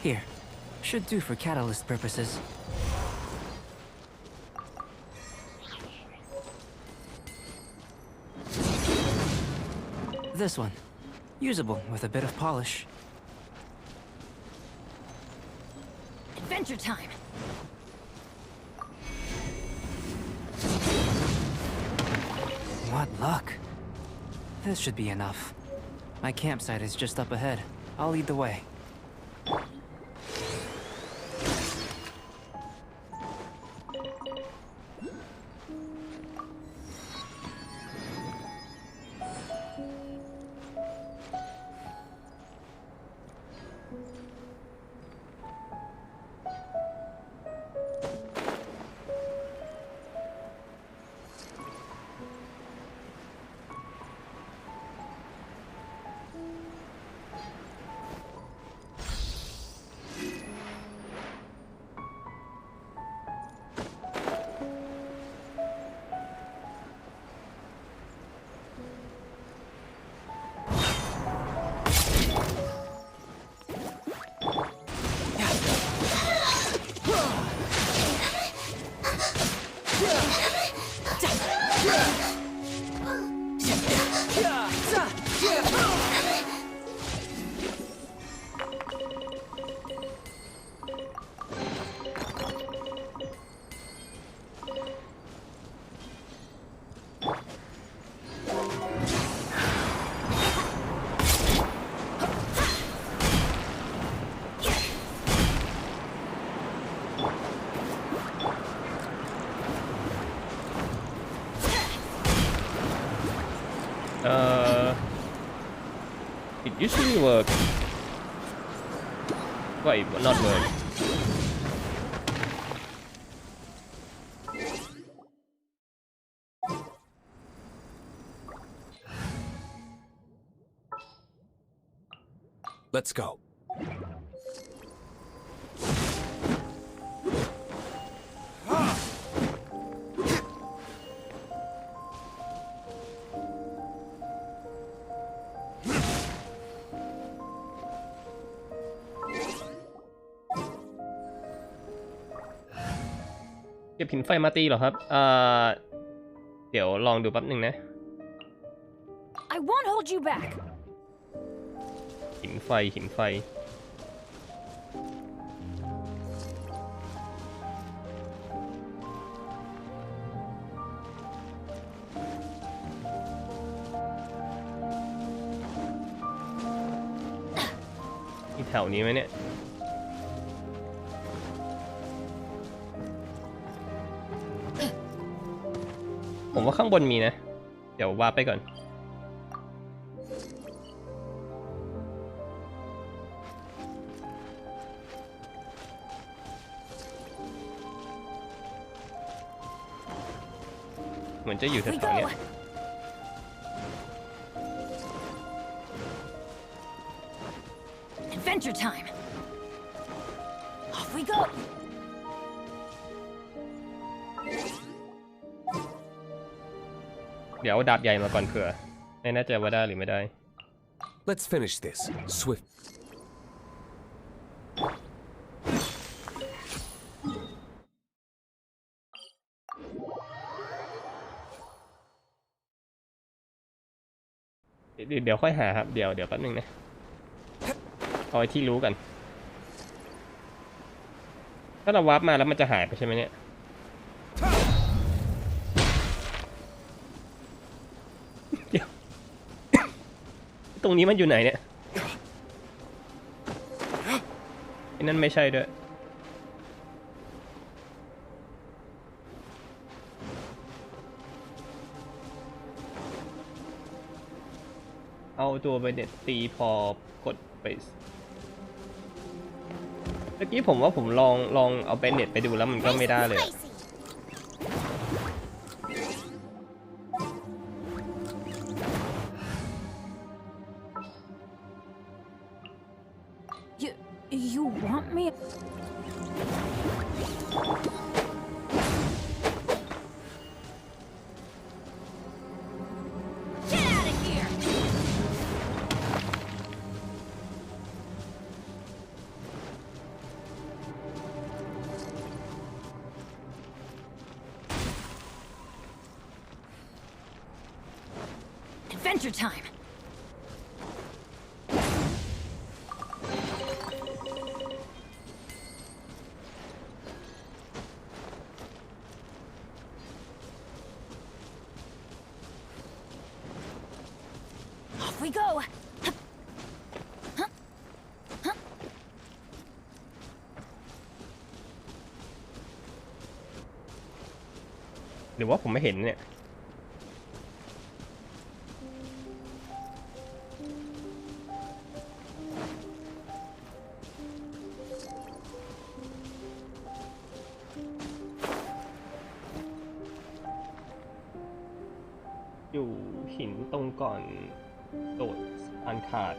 Here. Should do for catalyst purposes. This one. Usable with a bit of polish. Adventure time! What luck. This should be enough. My campsite is just up ahead. I'll lead the way. usually work but it will not work Let's go. เก็บหินไฟมาตีเหรอครับเดี๋ยวลองดูแป๊บหนึ่งนะ I won't hold you back. หินไฟมีแถวนี้ไหมเนี่ยผมว่าข้างบนมีนะ เดี๋ยววาร์ปไปก่อนเหมือนจะอยู่แถวๆเนี้ย Adventure time. Off we go. เดี๋ยวเอาดาบใหญ่มาก่อนเผื่อไม่แน่ใจว่าได้หรือไม่ได้ Let's finish this. Swift. เดี๋ยวค่อยหาครับเดี๋ยวแป๊บนึงนะเอาไว้ที่รู้กันถ้าเราวาร์ปมาแล้วมันจะหายไปใช่ไหมเนี่ยเดี๋ยวตรงนี้มันอยู่ไหนเนี่ยไอ้นั่นไม่ใช่ด้วยเอาตัวไปเด็ดตีพอกดไปเมื่อกี้ผมว่าผมลองเอาเบนเน็ตไปดูแล้วมันก็ไม่ได้เลย You want me? Get out of here! Adventure time. We go. หรือว่าผมไม่เห็นเนี่ยอยู่หินตรงก่อนโดดอันขาด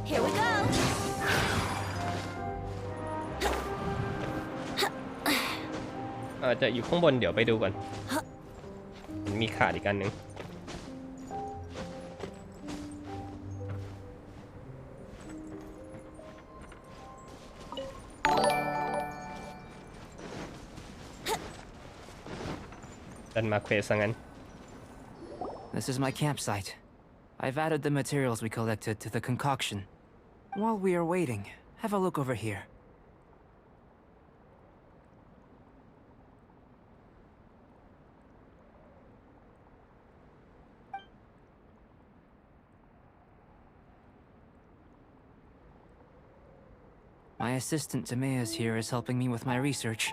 Here we go. จะอยู่ข้างบนเดี๋ยวไปดูก่อนมีขาดอีกอันหนึ่ง ดันมาเควสซะงั้น This is my campsite. I've added the materials we collected to the concoction. While we are waiting, have a look over here. My assistant Timaeus here is helping me with my research.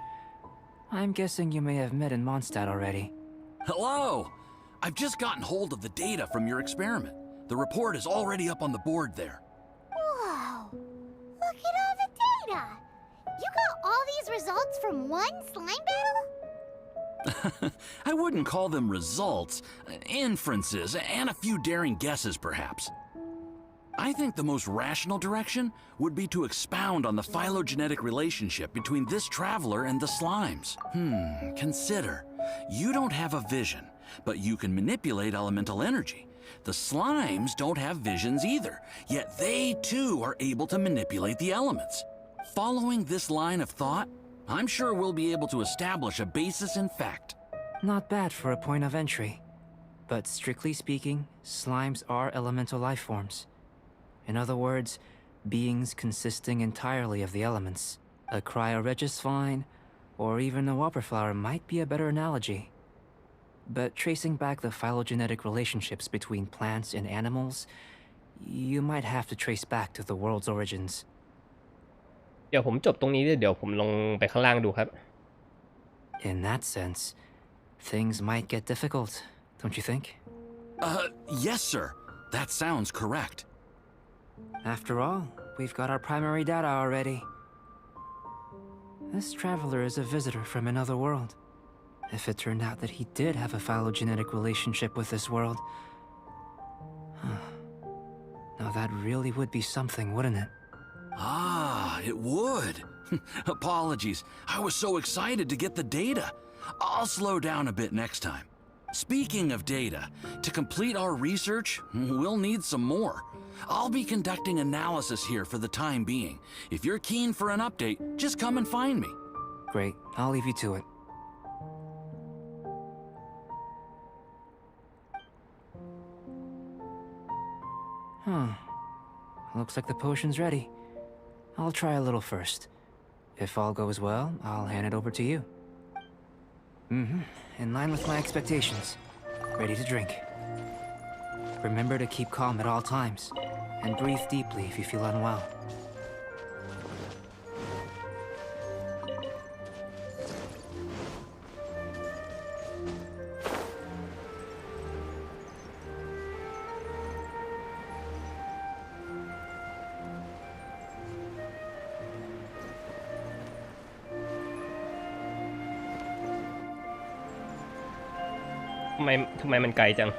I'm guessing you may have met in Mondstadt already. Hello! I've just gotten hold of the data from your experiment. The report is already up on the board there. Whoa! Look at all the data! You got all these results from one slime battle? I wouldn't call them results, inferences, and a few daring guesses perhaps. I think the most rational direction would be to expound on the phylogenetic relationship between this traveler and the slimes. Consider, you don't have a vision, but you can manipulate elemental energy. The slimes don't have visions either, yet they too are able to manipulate the elements. Following this line of thought, I'm sure we'll be able to establish a basis in fact. Not bad for a point of entry. But strictly speaking, slimes are elemental life forms. In other words, beings consisting entirely of the elements. A cryoregis vine, or even a whopperflower might be a better analogy. But tracing back the phylogenetic relationships between plants and animals, you might have to trace back to the world's origins. เดี๋ยวผมจบตรงนี้เดี๋ยวผมลงไปข้างล่างดูครับ In that sense, things might get difficult, don't you think? Yes, sir. That sounds correct. After all, we've got our primary data already. This traveler is a visitor from another world. If it turned out that he did have a phylogenetic relationship with this world... Now that really would be something, wouldn't it? Ah, it would. Apologies. I was so excited to get the data. I'll slow down a bit next time. Speaking of data, to complete our research, we'll need some more. I'll be conducting analysis here for the time being. If you're keen for an update, just come and find me. Great. I'll leave you to it. Looks like the potion's ready. I'll try a little first. If all goes well, I'll hand it over to you. In line with my expectations. Ready to drink. Remember to keep calm at all times, and breathe deeply if you feel unwell.ทำไมมันไกลจัง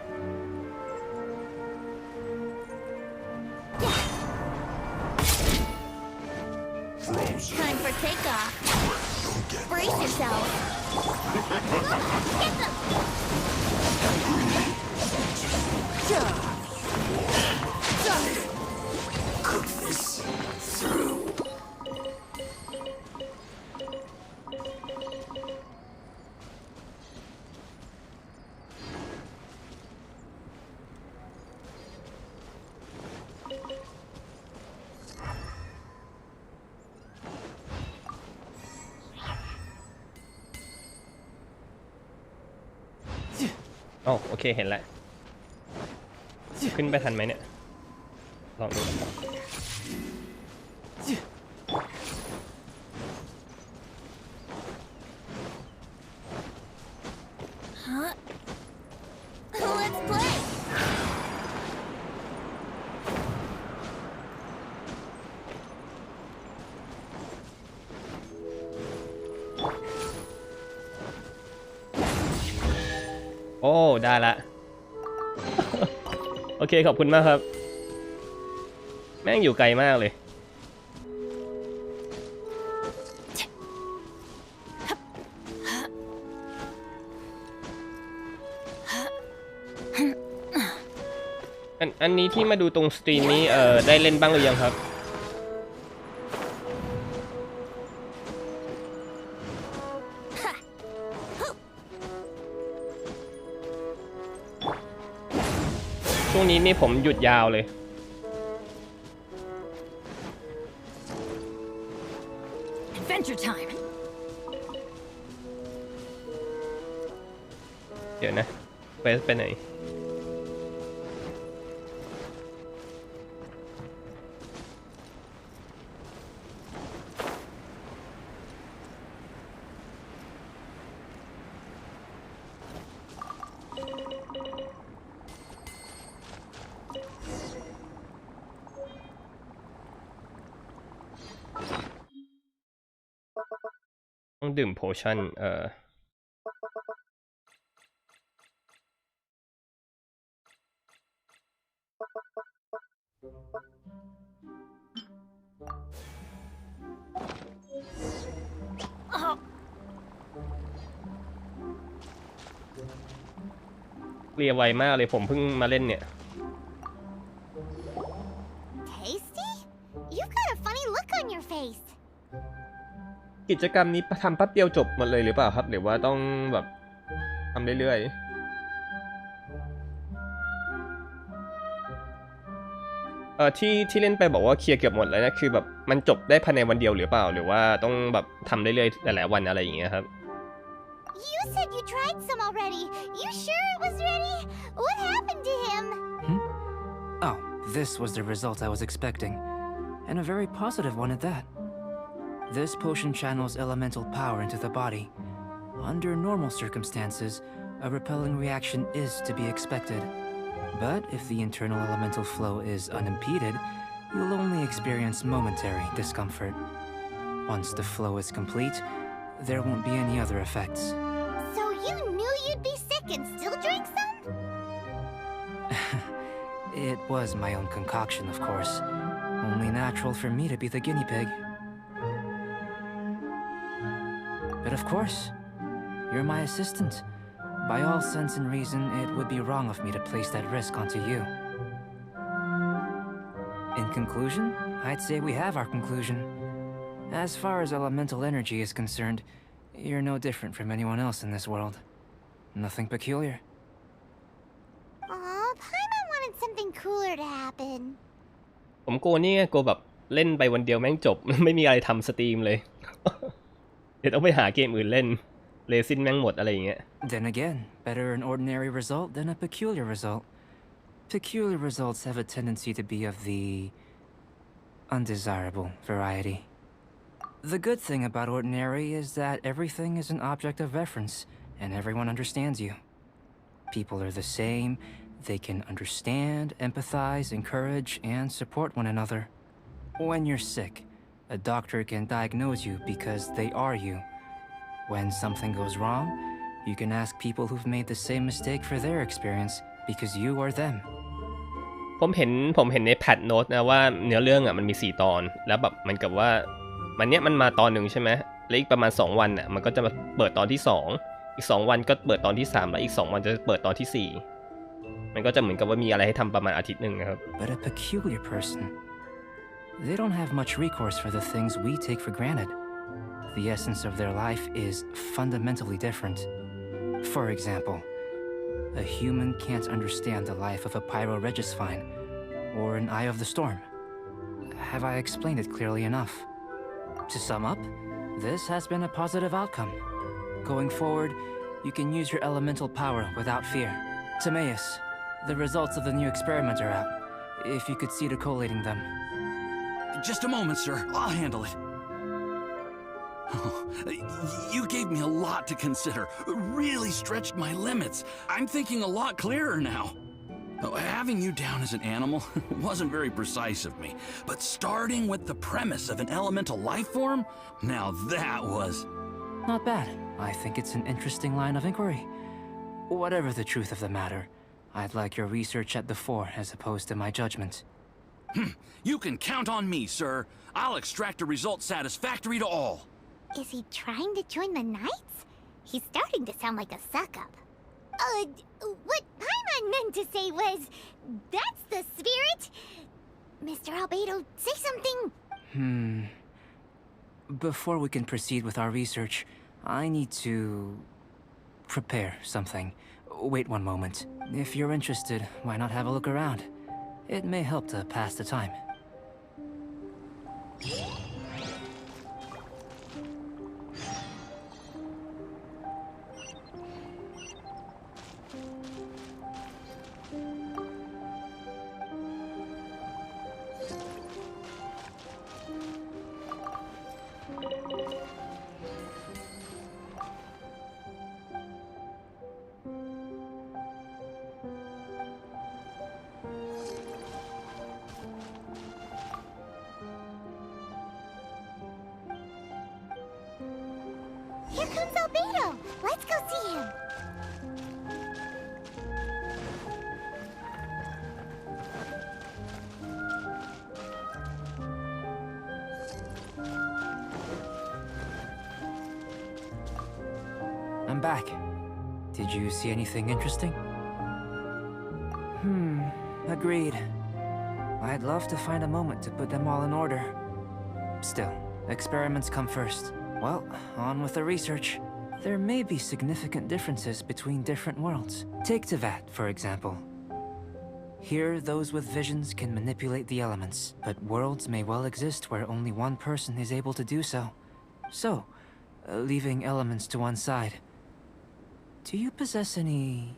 Time for takeoff. Brace yourself. Get them! Cook this through.โอเคเห็นแล้วขึ้นไปทันไหมเนี่ยลองดูLet's play! โอ้ได้ละ โอเคขอบคุณมากครับแม่งอยู่ไกลมากเลยอันนี้ที่มาดูตรงสตรีมนี้ได้เล่นบ้างหรือยังครับ ช่วงนี้นี่ผมหยุดยาวเลยAdventure time. เดี๋ยวนะไปไหนต้องดื่มโพชั่นเรียไวมากเลยผมเพิ่งมาเล่นเนี่ย Tasty? You've got a funny look on your face. กิจกรรมนี้ทำแป๊บเดียวจบหมดเลยหรือเปล่าครับหรือว่าต้องแบบทำเรื่อยๆที่เล่นไปบอกว่าเคลียร์เกือบหมดแล้วนะคือแบบมันจบได้ภายในวันเดียวหรือเปล่าหรือว่าต้องแบบทำเรื่อยๆหลายๆวันอะไรอย่างเงี้ยครับ You said you tried some already. You sure it was ready? What happened to him? Oh, this was the result I was expecting. And a very positive one at that. This potion channels elemental power into the body. Under normal circumstances, a repelling reaction is to be expected. But if the internal elemental flow is unimpeded, you'll only experience momentary discomfort. Once the flow is complete, there won't be any other effects. So you knew you'd be sick and still drank some? It was my own concoction, of course. Only natural for me to be the guinea pig. But of course, you're my assistant. By all sense and reason, it would be wrong of me to place that risk onto you. In conclusion, I'd say we have our conclusion. As far as elemental energy is concerned, you're no different from anyone else in this world. Nothing peculiar. Aw, Paimon wanted something cooler to happen. ผมโกนี่ไงโกแบบเล่นไปวันเดียวแม่งจบ ไม่มีอะไรทำสตรีมเลย เดี๋ยวต้องไปหาเกมอื่นเล่นเลซินแม่งหมดอะไรอย่างเงี้ย Then again, better an ordinary result than a peculiar result. Peculiar results have a tendency to be of the undesirable variety. The good thing about ordinary is that everything is an object of reference, and everyone understands you. People are the same. They can understand, empathize, encourage, and support one another. When you're sick, a doctor can diagnose you because they are you. When something goes wrong, you can ask people who've made the same mistake for their experience because you are them. ผมเห็นในแพทโน้ตนะว่าเนื้อเรื่องอ่ะมันมี4ตอนแล้วแบบมันกับว่ามันมาตอนหนึ่งใช่ไหมแล้วอีกประมาณ2วันอ่ะมันก็จะมาเปิดตอนที่2อีก2วันก็เปิดตอนที่3แล้วอีก2วันจะเปิดตอนที่4มันก็จะเหมือนกับว่ามีอะไรให้ทำประมาณอาทิตย์นึงนะครับ But a peculiar person, they don't have much recourse for the things we take for granted. The essence of their life is fundamentally different. For example, a human can't understand the life of a pyroregisvine or an eye of the storm. Have I explained it clearly enough? To sum up, this has been a positive outcome. Going forward, you can use your elemental power without fear. Timaeus, the results of the new experiment are out. If you could see to collating them. Just a moment, sir. I'll handle it. You gave me a lot to consider. Really stretched my limits. I'm thinking a lot clearer now. Having you down as an animal wasn't very precise of me, but starting with the premise of an elemental life form, now that was... Not bad. I think it's an interesting line of inquiry. Whatever the truth of the matter, I'd like your research at the fore as opposed to my judgment. You can count on me, sir. I'll extract a result satisfactory to all. Is he trying to join the Knights? He's starting to sound like a suck-up. What Paimon meant to say was, that's the spirit. Mr. Albedo, say something. Before we can proceed with our research, I need to prepare something. wait one moment. If you're interested, why not have a look around? It may help to pass the time. Here comes Albedo. Let's go see him. I'm back. Did you see anything interesting? Agreed. I'd love to find a moment to put them all in order. Still, experiments come first. Well, on with the research. There may be significant differences between different worlds. Take Tevat, for example. Here, those with visions can manipulate the elements, but worlds may well exist where only one person is able to do so. So, leaving elements to one side, do you possess any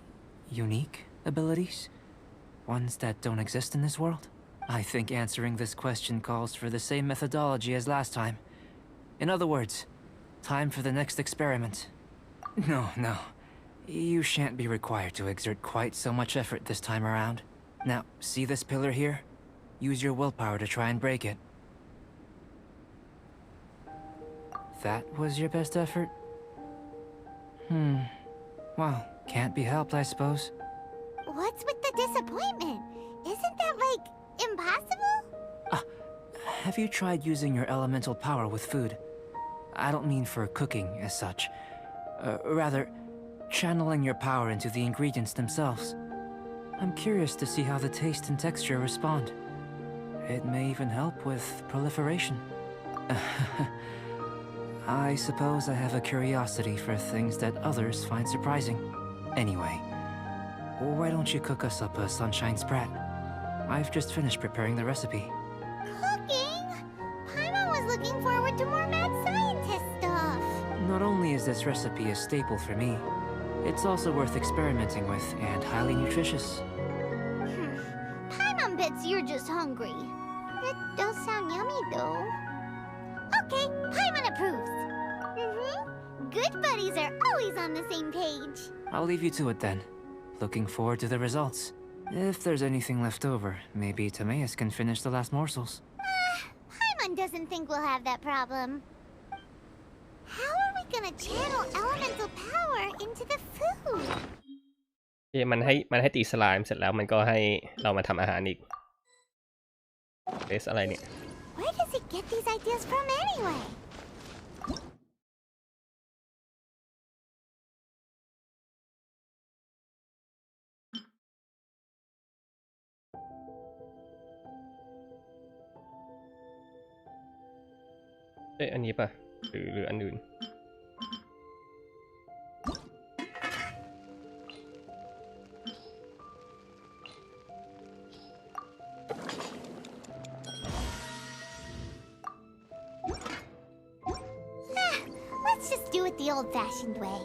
unique abilities? Ones that don't exist in this world? I think answering this question calls for the same methodology as last time. In other words, time for the next experiment. No. You shan't be required to exert quite so much effort this time around. Now, see this pillar here? Use your willpower to try and break it. That was your best effort? Well, can't be helped, I suppose. What's with the disappointment? Isn't that, like, impossible? Have you tried using your elemental power with food? I don't mean for cooking as such. Rather, channeling your power into the ingredients themselves. I'm curious to see how the taste and texture respond. It may even help with proliferation. I suppose I have a curiosity for things that others find surprising. Anyway, why don't you cook us up a sunshine sprat? I've just finished preparing the recipe. Cooking? Paimon was looking forward to more mad scientist stuff. Not only is this recipe a staple for me, it's also worth experimenting with and highly nutritious. Paimon bets you're just hungry. It does sound yummy, though. Okay, Paimon approves. Good buddies are always on the same page. I'll leave you to it then. Looking forward to the results. If there's anything left over, maybe Timaeus can finish the last morsels. Paimon doesn't think we'll have that problem. How are we gonna channel elemental power into the food? มันให้ตีสไลม์เสร็จแล้วมันก็ให้เรามาทำอาหารอีกเทสอะไรเนี่ย Where does he get these ideas from anyway? อันนี้ป่ะหรืออันอื่น Let's just do it the old-fashioned way.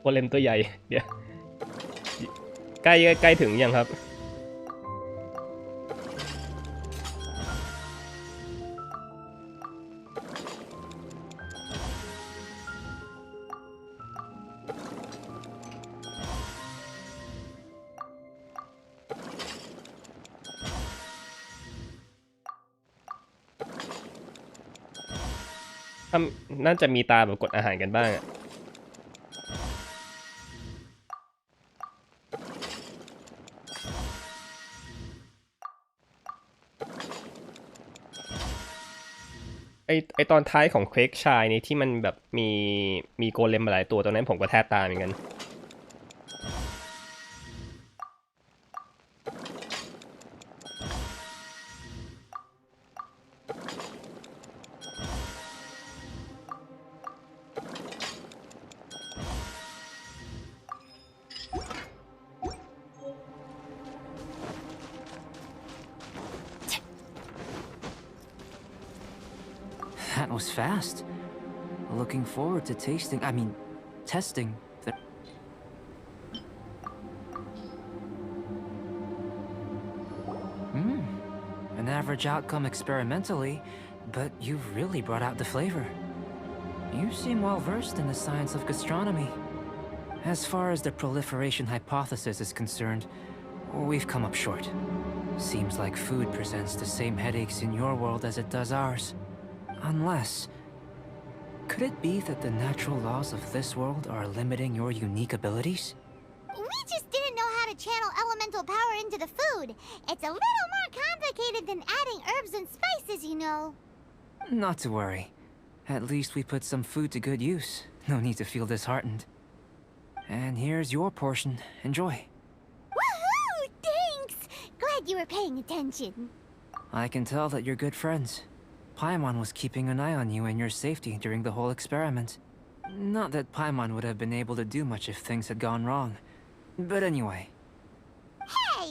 โกเลมตัวใหญ่เดี๋ยวใกล้ถึงยังครับน่าจะมีตาแบบกดอาหารกันบ้างอะไอตอนท้ายของเควกชายนี่ที่มันแบบมีโกเลมหลายตัวตอนนั้นผมก็แทบตายเหมือนกัน That was fast. Looking forward to testing the... An average outcome experimentally, but you've really brought out the flavor. You seem well versed in the science of gastronomy. As far as the proliferation hypothesis is concerned, we've come up short. Seems like food presents the same headaches in your world as it does ours. Unless... could it be that the natural laws of this world are limiting your unique abilities? We just didn't know how to channel elemental power into the food. It's a little more complicated than adding herbs and spices, you know. Not to worry. At least we put some food to good use. No need to feel disheartened. And here's your portion. Enjoy. Woohoo! Thanks! Glad you were paying attention. I can tell that you're good friends. Paimon was keeping an eye on you and your safety during the whole experiment. Not that Paimon would have been able to do much if things had gone wrong. But anyway. Hey!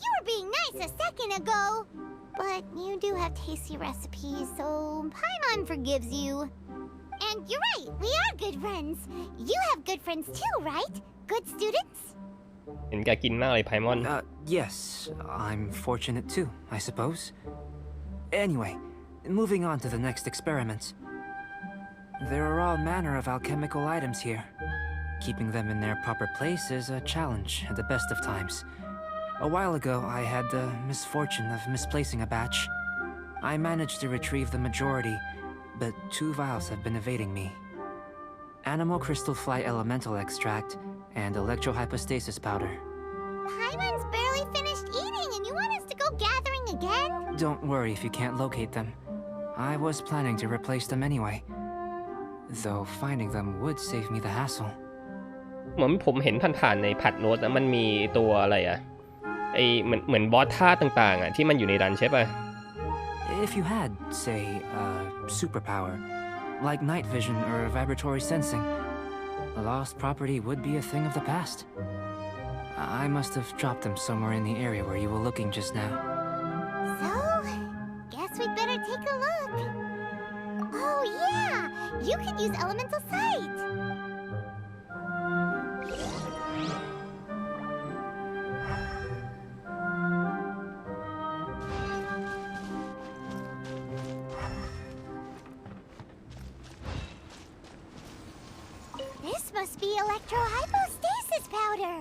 You were being nice a second ago! But you do have tasty recipes, so Paimon forgives you. And you're right, we are good friends. You have good friends too, right? Good students? เห็นแกกินมากเลยไพมอน Yes, I'm fortunate too, I suppose. Anyway, moving on to the next experiment. There are all manner of alchemical items here. Keeping them in their proper place is a challenge at the best of times. A while ago, I had the misfortune of misplacing a batch. I managed to retrieve the majority, but 2 vials have been evading me. Animal crystal fly elemental extract and electrohypostasis powder. Paimon's barely finished eating and you want us to go gathering again? Don't worry if you can't locate them. I was planning to replace them anyway. Though finding them would save me the hassle. เหมือนผมเห็นผ่านๆในผัดโน้ตนะมันมีตัวอะไรอะไอเหมือนบอสท่าต่างๆอะที่มันอยู่ในดันใช่ป่ะ If you had, say, a superpower, like night vision or vibratory sensing, a lost property would be a thing of the past. I must have dropped them somewhere in the area where you were looking just now. So, guess we'd better take a look. Oh yeah, you could use elemental sight. This must be electrohypostasis powder.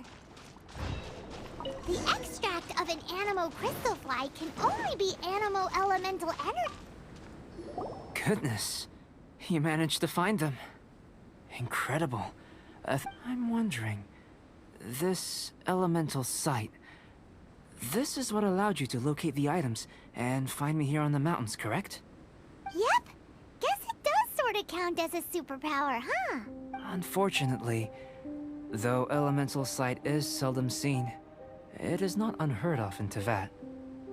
The extract of an animo crystal fly can only be animo elemental energy. Goodness, you managed to find them. Incredible. I'm wondering, this elemental sight, this is what allowed you to locate the items and find me here on the mountains, correct? Yep. Guess it does sort of count as a superpower, huh? Unfortunately, though elemental sight is seldom seen, it is not unheard of in Teyvat.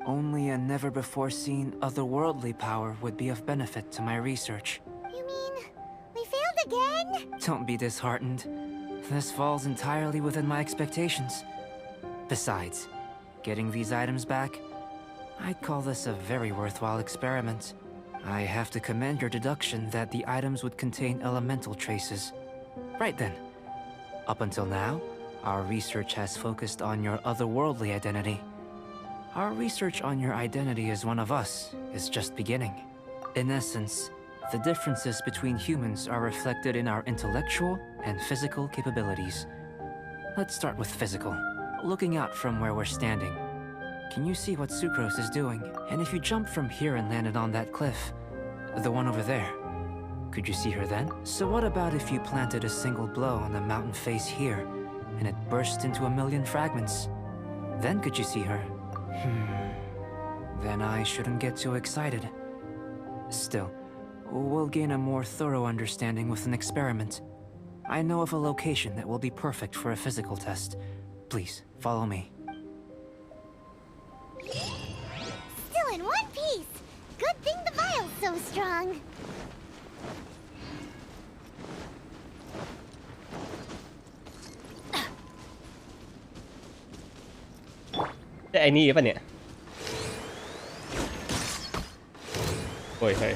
Only a never-before-seen otherworldly power would be of benefit to my research. You mean, we failed again? Don't be disheartened. This falls entirely within my expectations. Besides, getting these items back, I'd call this a very worthwhile experiment. I have to commend your deduction that the items would contain elemental traces. Right then. Up until now, our research has focused on your otherworldly identity. Our research on your identity as one of us is just beginning. In essence, the differences between humans are reflected in our intellectual and physical capabilities. Let's start with physical. Looking out from where we're standing, can you see what Sucrose is doing? And if you jumped from here and landed on that cliff, the one over there, could you see her then? So what about if you planted a single blow on the mountain face here, and it burst into a million fragments? Then could you see her? Then I shouldn't get too excited. Still, we'll gain a more thorough understanding with an experiment. I know of a location that will be perfect for a physical test. Please, follow me. Still in one piece! Good thing the vial's so strong. ไอ้นี่ป่ะเนี่ยโอ้ยเฮ้ย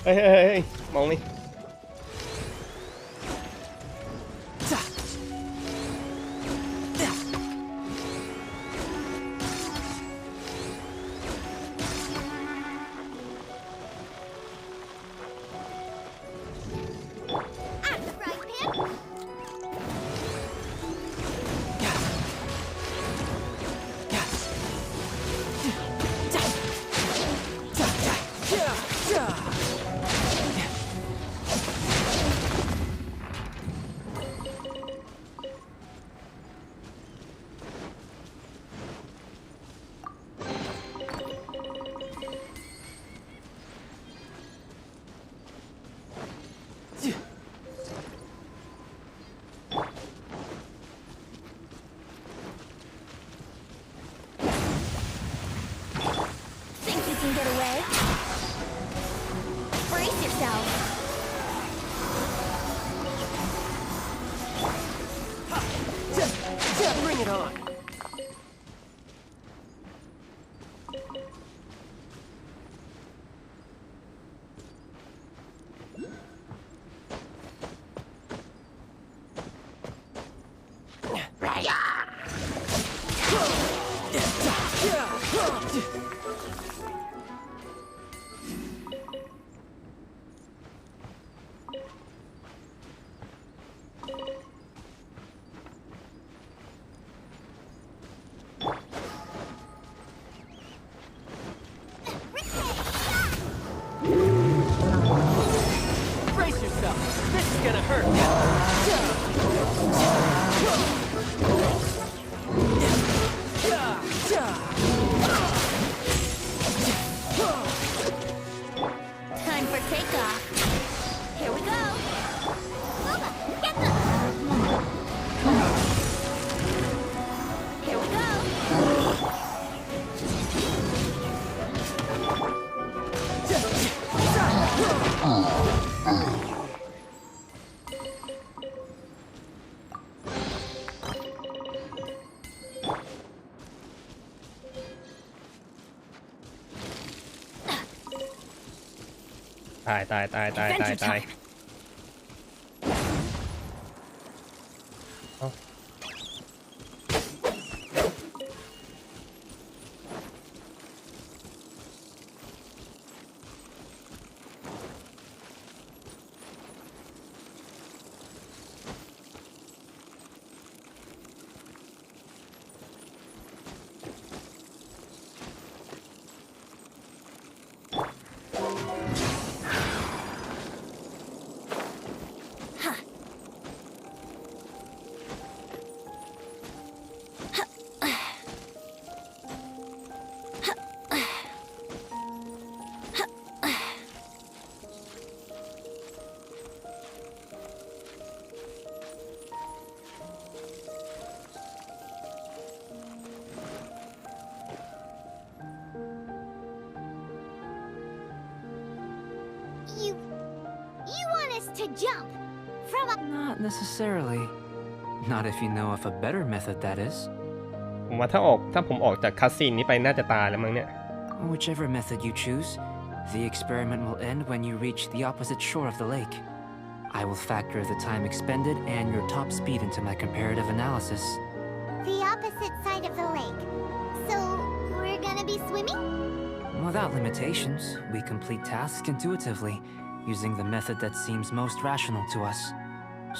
เฮ้ยเฮ้ยเฮ้ยมองนี่ Get away. Brace yourself. Bring it on. Brace yourself. This is gonna hurt. Time for takeoff. Here we go. Mova, get them. Here we go.ตายเอ้าYou want us to jump from a... Not necessarily. Not if you know of a better method, that is. ผมว่าถ้าผมออกจากคัสซีนนี้ไปน่าจะตายแล้วมั้งเนี่ย Whichever method you choose, the experiment will end when you reach the opposite shore of the lake. I will factor the time expended and your top speed into my comparative analysis. The opposite side of the lake. So, we're gonna be swimming? Without limitations, we complete tasks intuitively, using the method that seems most rational to us.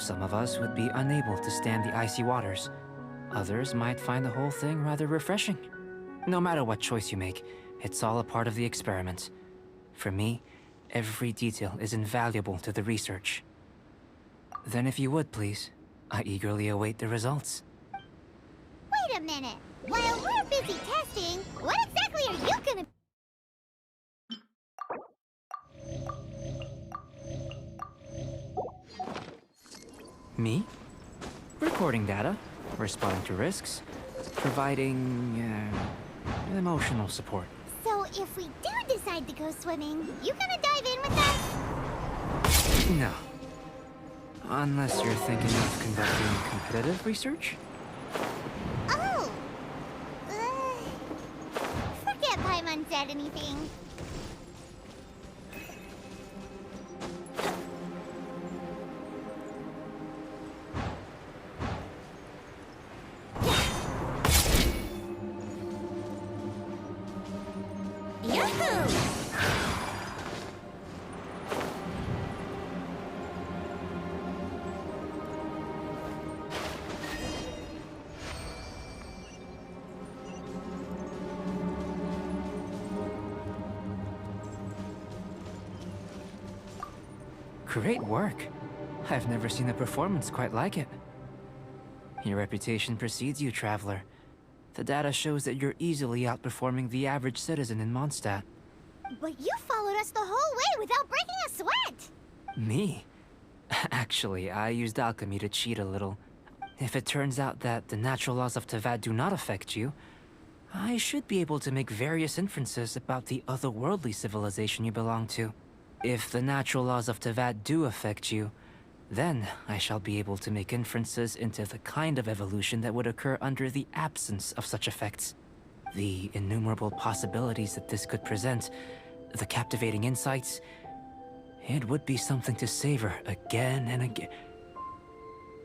Some of us would be unable to stand the icy waters. Others might find the whole thing rather refreshing. No matter what choice you make, it's all a part of the experiment. For me, every detail is invaluable to the research. Then if you would, please, I eagerly await the results. Wait a minute. While we're busy testing, what exactly are you gonna... Me? Recording data, responding to risks, providing emotional support. So if we do decide to go swimming, you gonna dive in with us? No. Unless you're thinking of conducting competitive research? Oh! Forget Paimon said anything. Great work. I've never seen a performance quite like it. Your reputation precedes you, Traveler. The data shows that you're easily outperforming the average citizen in Mondstadt. But you followed us the whole way without breaking a sweat! Me? Actually, I used alchemy to cheat a little. If it turns out that the natural laws of Tavad do not affect you, I should be able to make various inferences about the otherworldly civilization you belong to. If the natural laws of Tavad do affect you, then I shall be able to make inferences into the kind of evolution that would occur under the absence of such effects. The innumerable possibilities that this could present, the captivating insights, it would be something to savor again and again.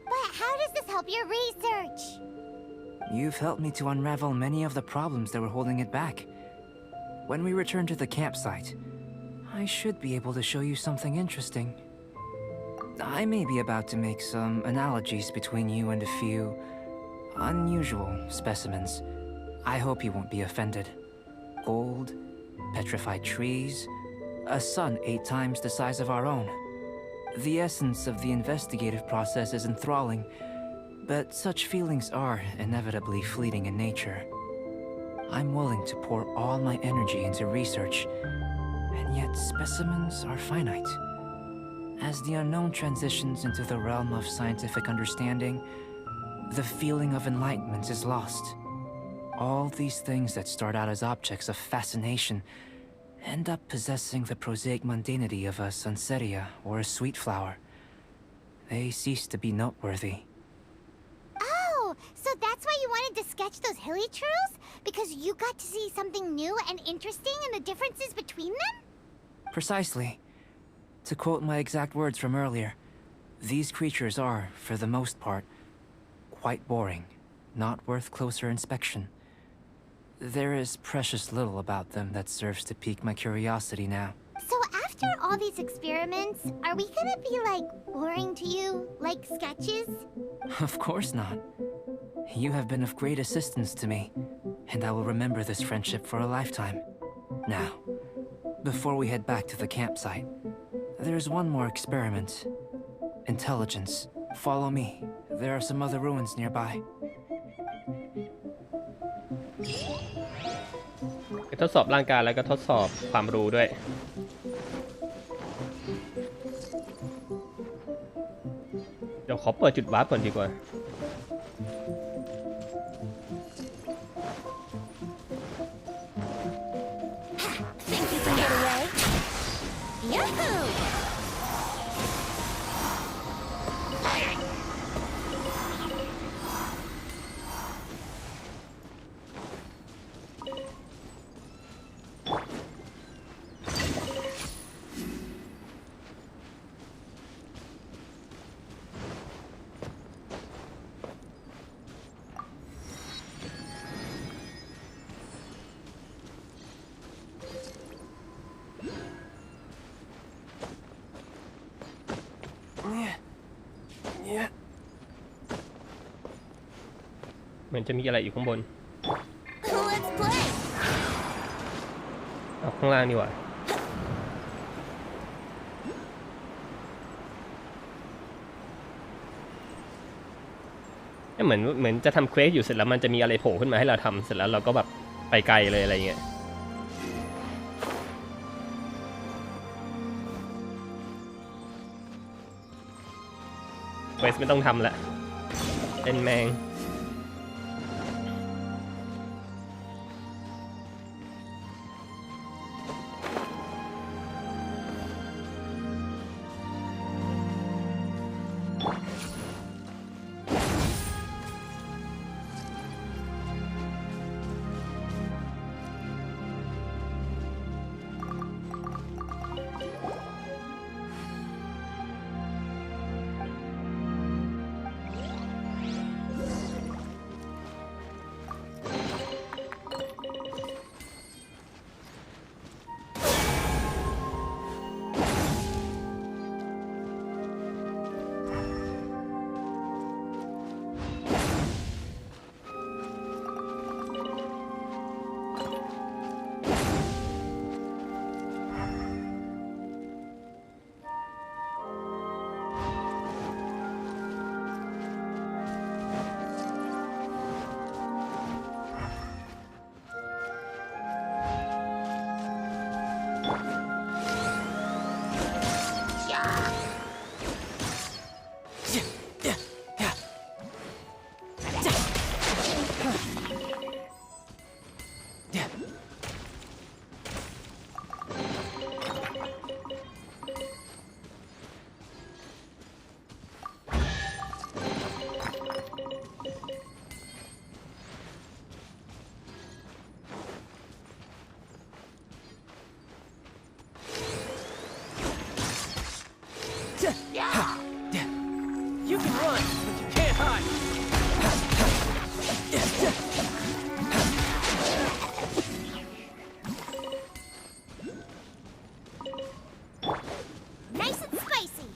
But how does this help your research? You've helped me to unravel many of the problems that were holding it back. When we return to the campsite, I should be able to show you something interesting. I may be about to make some analogies between you and a few unusual specimens. I hope you won't be offended. Gold, petrified trees, a sun 8 times the size of our own. The essence of the investigative process is enthralling, but such feelings are inevitably fleeting in nature. I'm willing to pour all my energy into research, and yet specimens are finite. As the unknown transitions into the realm of scientific understanding, the feeling of enlightenment is lost. All these things that start out as objects of fascination end up possessing the prosaic mundanity of a sunsetia or a sweet flower. They cease to be noteworthy. Oh, so that's why you wanted to sketch those hilly churls? Because you got to see something new and interesting in the differences between them? Precisely. To quote my exact words from earlier, these creatures are, for the most part, quite boring, not worth closer inspection. There is precious little about them that serves to pique my curiosity now. So after all these experiments, are we gonna be, like, boring to you? Like sketches? Of course not. You have been of great assistance to me, and I will remember this friendship for a lifetime. Now, before we head back to the campsite, there's one more experiment. Intelligence. Follow me. There are some other ruins nearby. ทดสอบร่างกายแล้วก็ทดสอบความรู้ด้วยเดี๋ยวขอเปิดจุดวาร์ปก่อนดีกว่า Think you can get away? Yahoo! Yeah. เหมือนจะมีอะไรอยู่ข้างบน Let's play. เอาข้างล่างนี่หว่าเหมือนจะทำเควสอยู่เสร็จแล้วมันจะมีอะไรโผล่ขึ้นมาให้เราทำเสร็จแล้วเราก็แบบไปไกลเลยอะไรเงี้ยเควสไม่ต้องทำละเป็นแมง You can run, but you can't hide. Nice and spicy.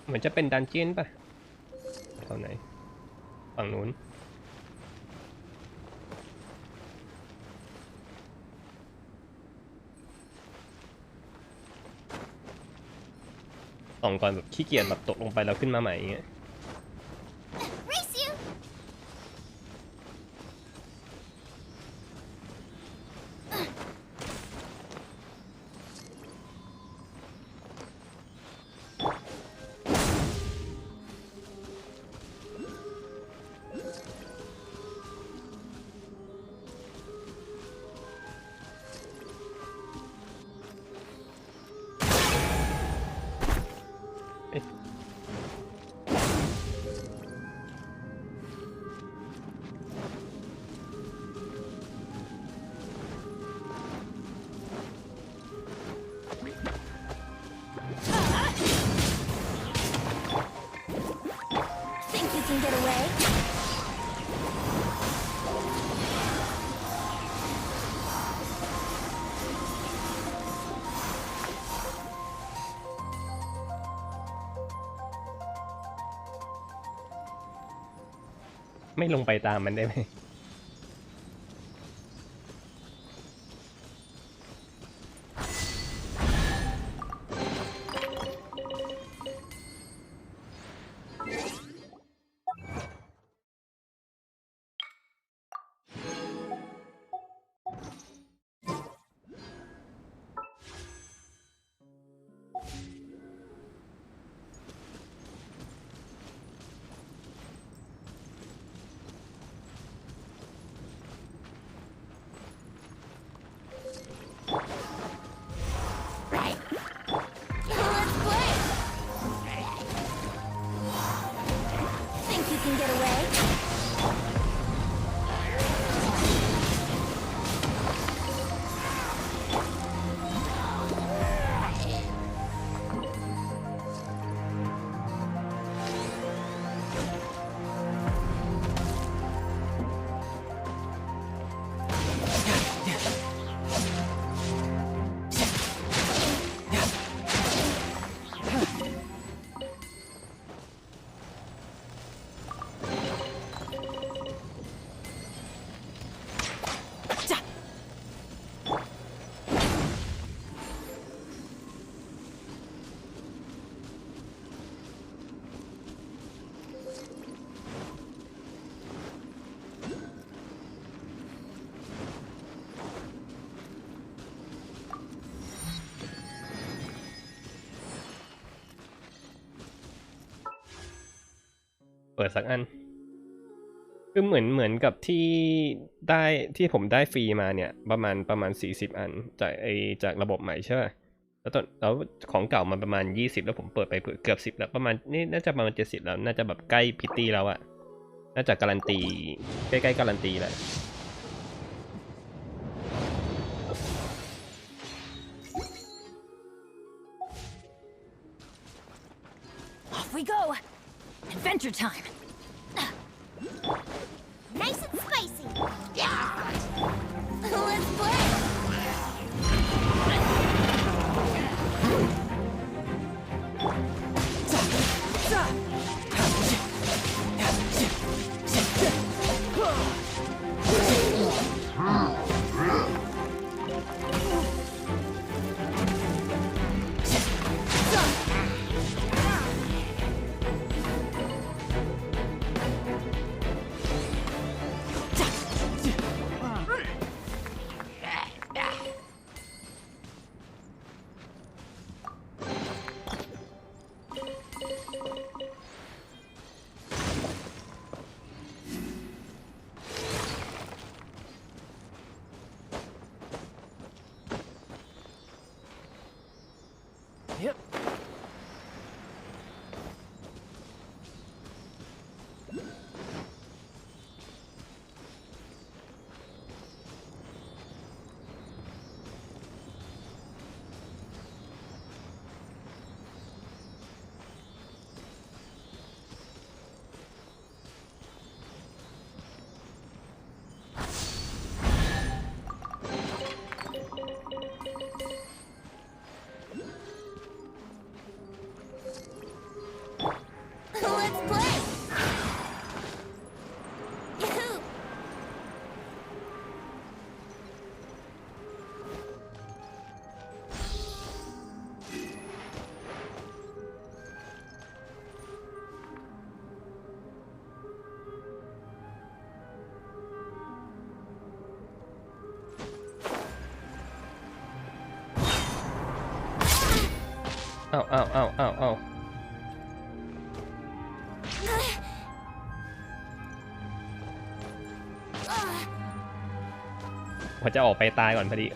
เหมือนจะเป็นดันเจียนป่ะเท่าไหนฝั่งนู้นส่องก่อนแบบขี้เกียจแบบตกลงไปแล้วขึ้นมาใหม่อย่างเงี้ย Race you. ไม่ลงไปตามมันได้ไหม เปิดสักอันคือเหมือนกับที่ได้ที่ผมได้ฟรีมาเนี่ยประมาณ40 อันจากระบบใหม่ใช่ป่ะแล้วของเก่ามันประมาณ20แล้วผมเปิดไปเกือบ10แล้วประมาณนี่น่าจะประมาณ70แล้วน่าจะแบบใกล้พิตตี้แล้วอะน่าจะการันตีใกล้ๆการันตีแล้ว Off we go! Adventure time! Nice and spicy. Let's play. Yep. Let's play! Yahoo! เอาผมจะออกไปตายก่อนพอดี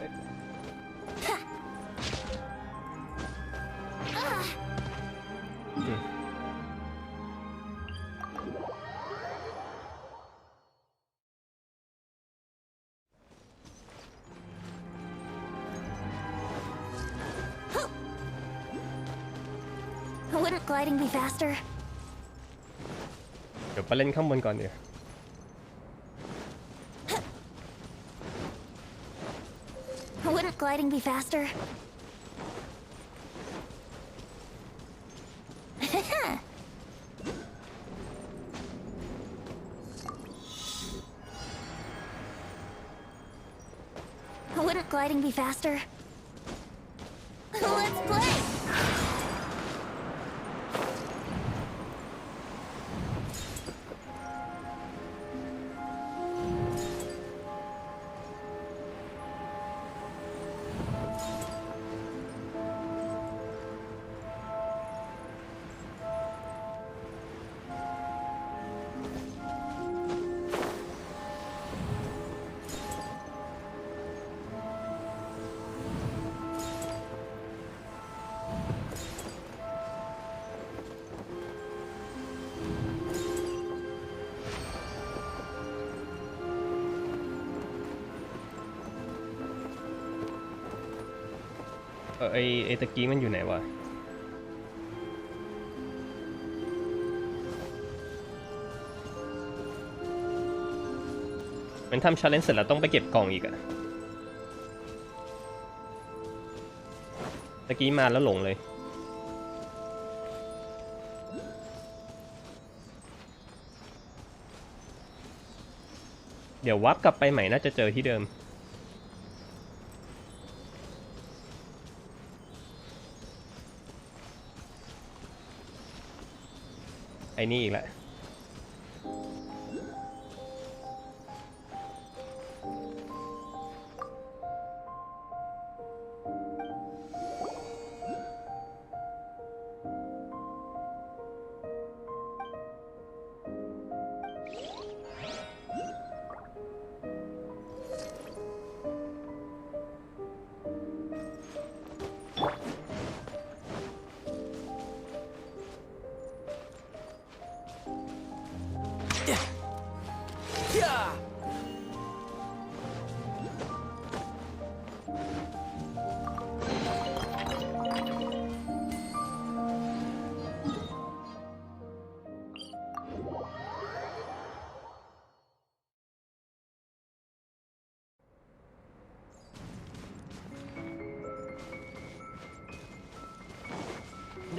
Wouldn't gliding be faster? เดี๋ยวไปเล่นข้างบนก่อนเดี๋ยว Wouldn't gliding be faster? Wouldn't gliding be faster? Let's play!ไอ้ตะกี้มันอยู่ไหนวะมันทำชาเลนจ์เสร็จแล้วต้องไปเก็บกล่องอีกอะตะกี้มาแล้วหลงเลยเดี๋ยววับกลับไปใหม่น่าจะเจอที่เดิมไอ้นี่อีกแล้ว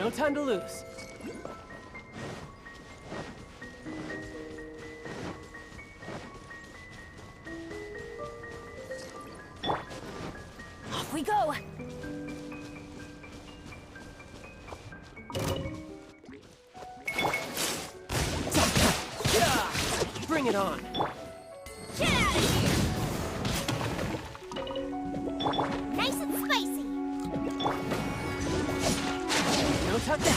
No time to lose. Off we go! Yeah! Bring it on. Get out of here! Nice and spicy! No time to...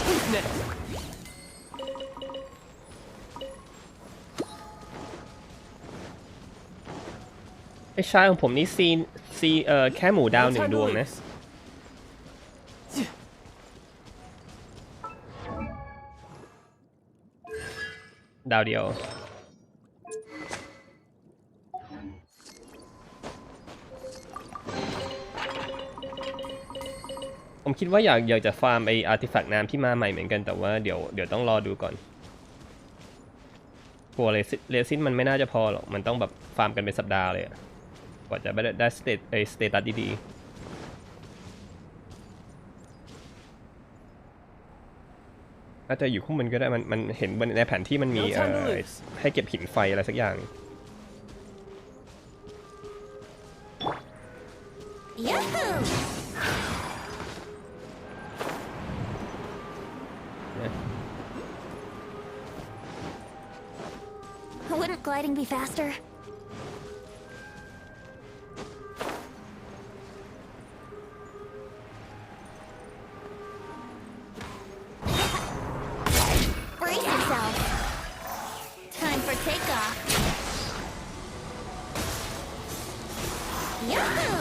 Who's next? ไอ้ชายของผมนี่ซีแค่หมูดาว1 ดวงนะ ดาวเดียวผมคิดว่าอยากจะฟาร์มไออาร์ติแฟกต์น้ำที่มาใหม่เหมือนกันแต่ว่าเดี๋ยวต้องรอดูก่อนกลัวเรซินมันไม่น่าจะพอหรอกมันต้องแบบฟาร์มกันเป็นสัปดาห์เลยกว่าจะได้สเตตัสดีๆอาจจะอยู่ข้างบนก็ได้มันเห็นบนในแผนที่มันมีให้เก็บหินไฟอะไรสักอย่าง Wouldn't gliding be faster? Brace yourself. Time for takeoff. Yahoo!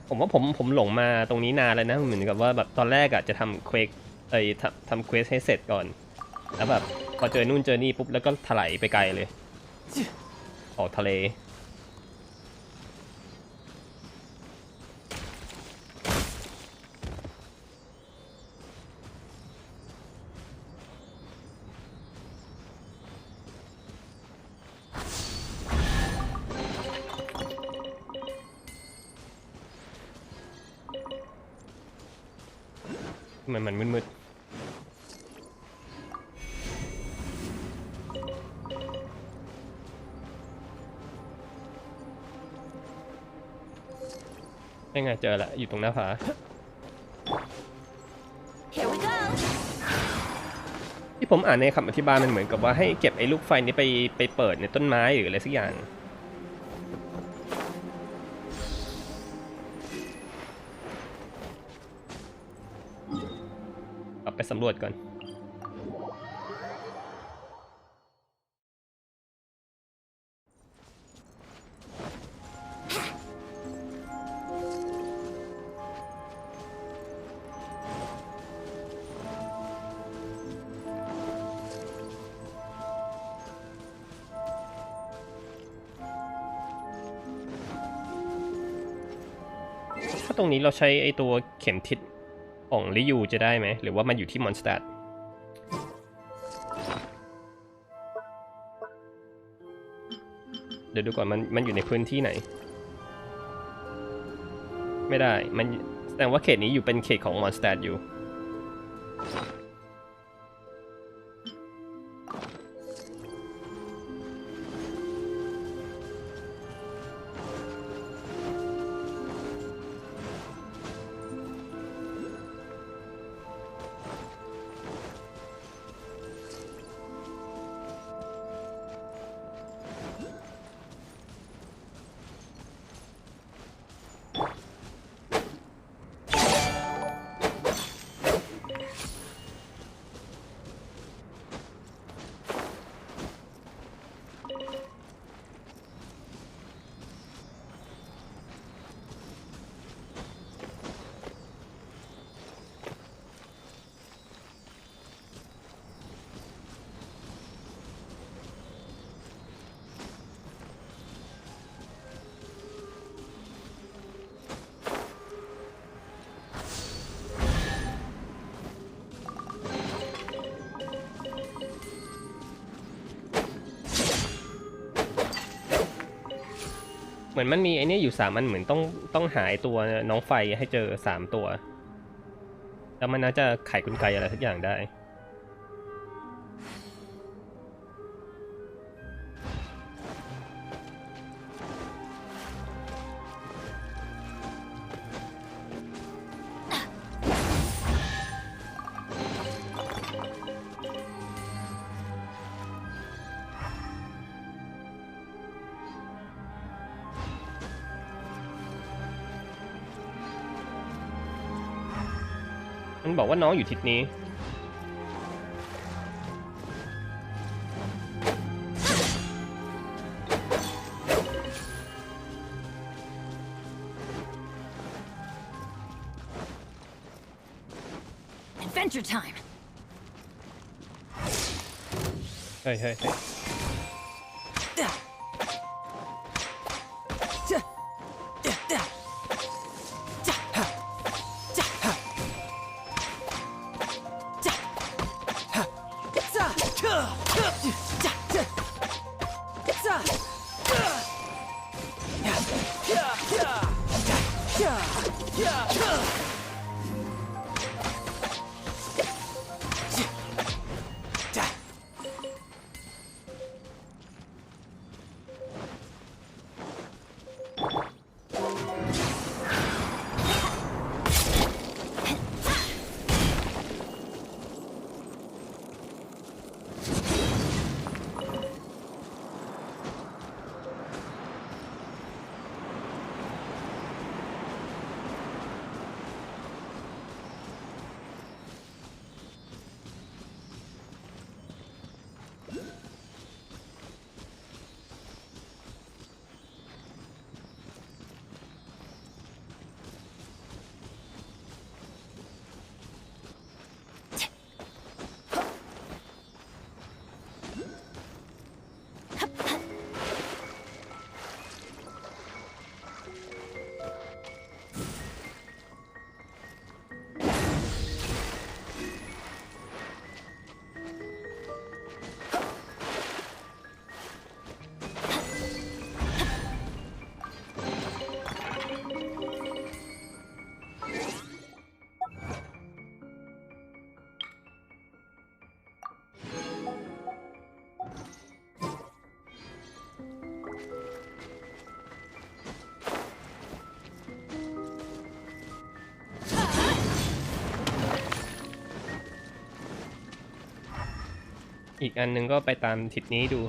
ผมว่าผมหลงมาตรงนี้นานแล้วนะเหมือนกับว่าแบบตอนแรกอะจะทำเควสทำเควสให้เสร็จก่อนแล้วแบบพอเจอนู่นเจอนี่ปุ๊บแล้วก็ถลายไปไกลเลยออกทะเลมันมืดๆยังไงเจอละอยู่ตรงหน้าผา Here we go. ที่ผมอ่านในคำอธิบายมันเหมือนกับว่าให้เก็บไอ้ลูกไฟนี้ไปเปิดในต้นไม้หรืออะไรสักอย่างไปสำรวจก่อนถ้าตรงนี้เราใช้ไอ้ตัวเข็มทิศของลิยูจะได้ไหมหรือว่ามันอยู่ที่มอนสเตอร์เดี๋ยวดูก่อนมันอยู่ในพื้นที่ไหนไม่ได้มันแสดงว่าเขตนี้อยู่เป็นเขตของมอนสเตอร์อยู่เหมือนมันมีไอ้นี่อยู่3 อันเหมือนต้องหายตัวน้องไฟให้เจอ3 ตัวแล้วมันน่าจะไขกลไกอะไรสักอย่างได้ มันบอกว่าน้องอยู่ทิศนี้ Adventure time. เฮ้ยเฮ้ยเฮ้ย อีกอันนึงก็ไปตามทิศนี้ดู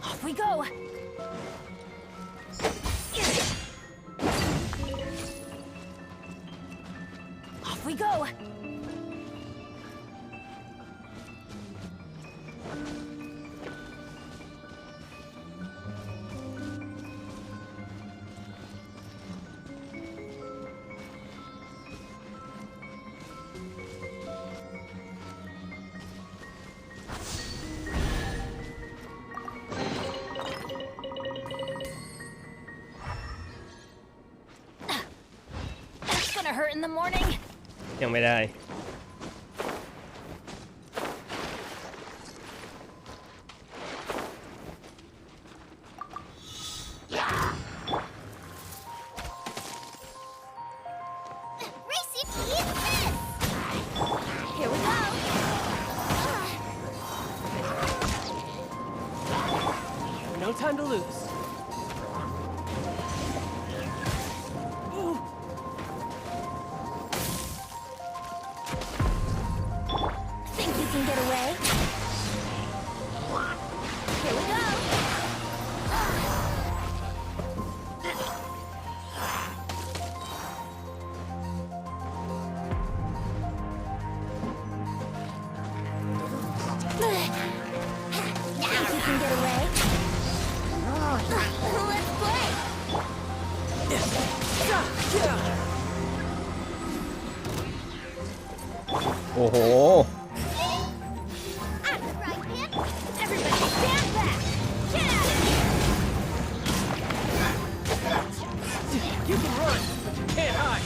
Off we go. Off we go. That's gonna hurt in the morning. ยังไม่ได้ Racy, eat this! Here we go. No time to lose. Think you can get away? Here we go. Think you can get away? Let's play! โอ้โห I'm the right hand. Everybody stand back! Get out of here! You can run, but you can't hide.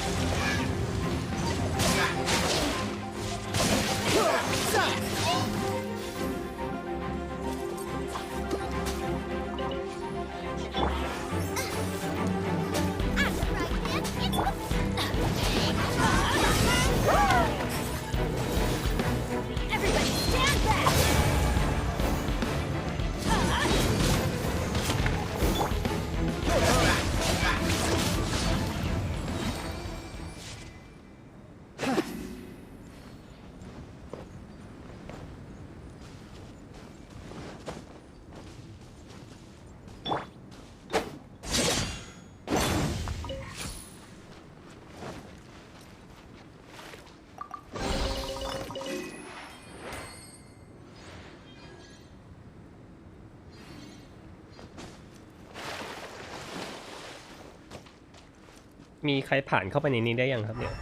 I'm the right hand. Everybody stand back. มีใครผ่านเข้าไปในนี้ได้ยังครับเนี่ย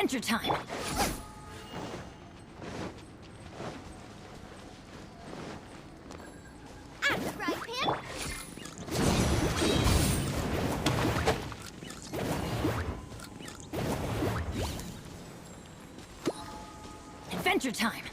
Adventure time! I'm the right pan. Adventure time!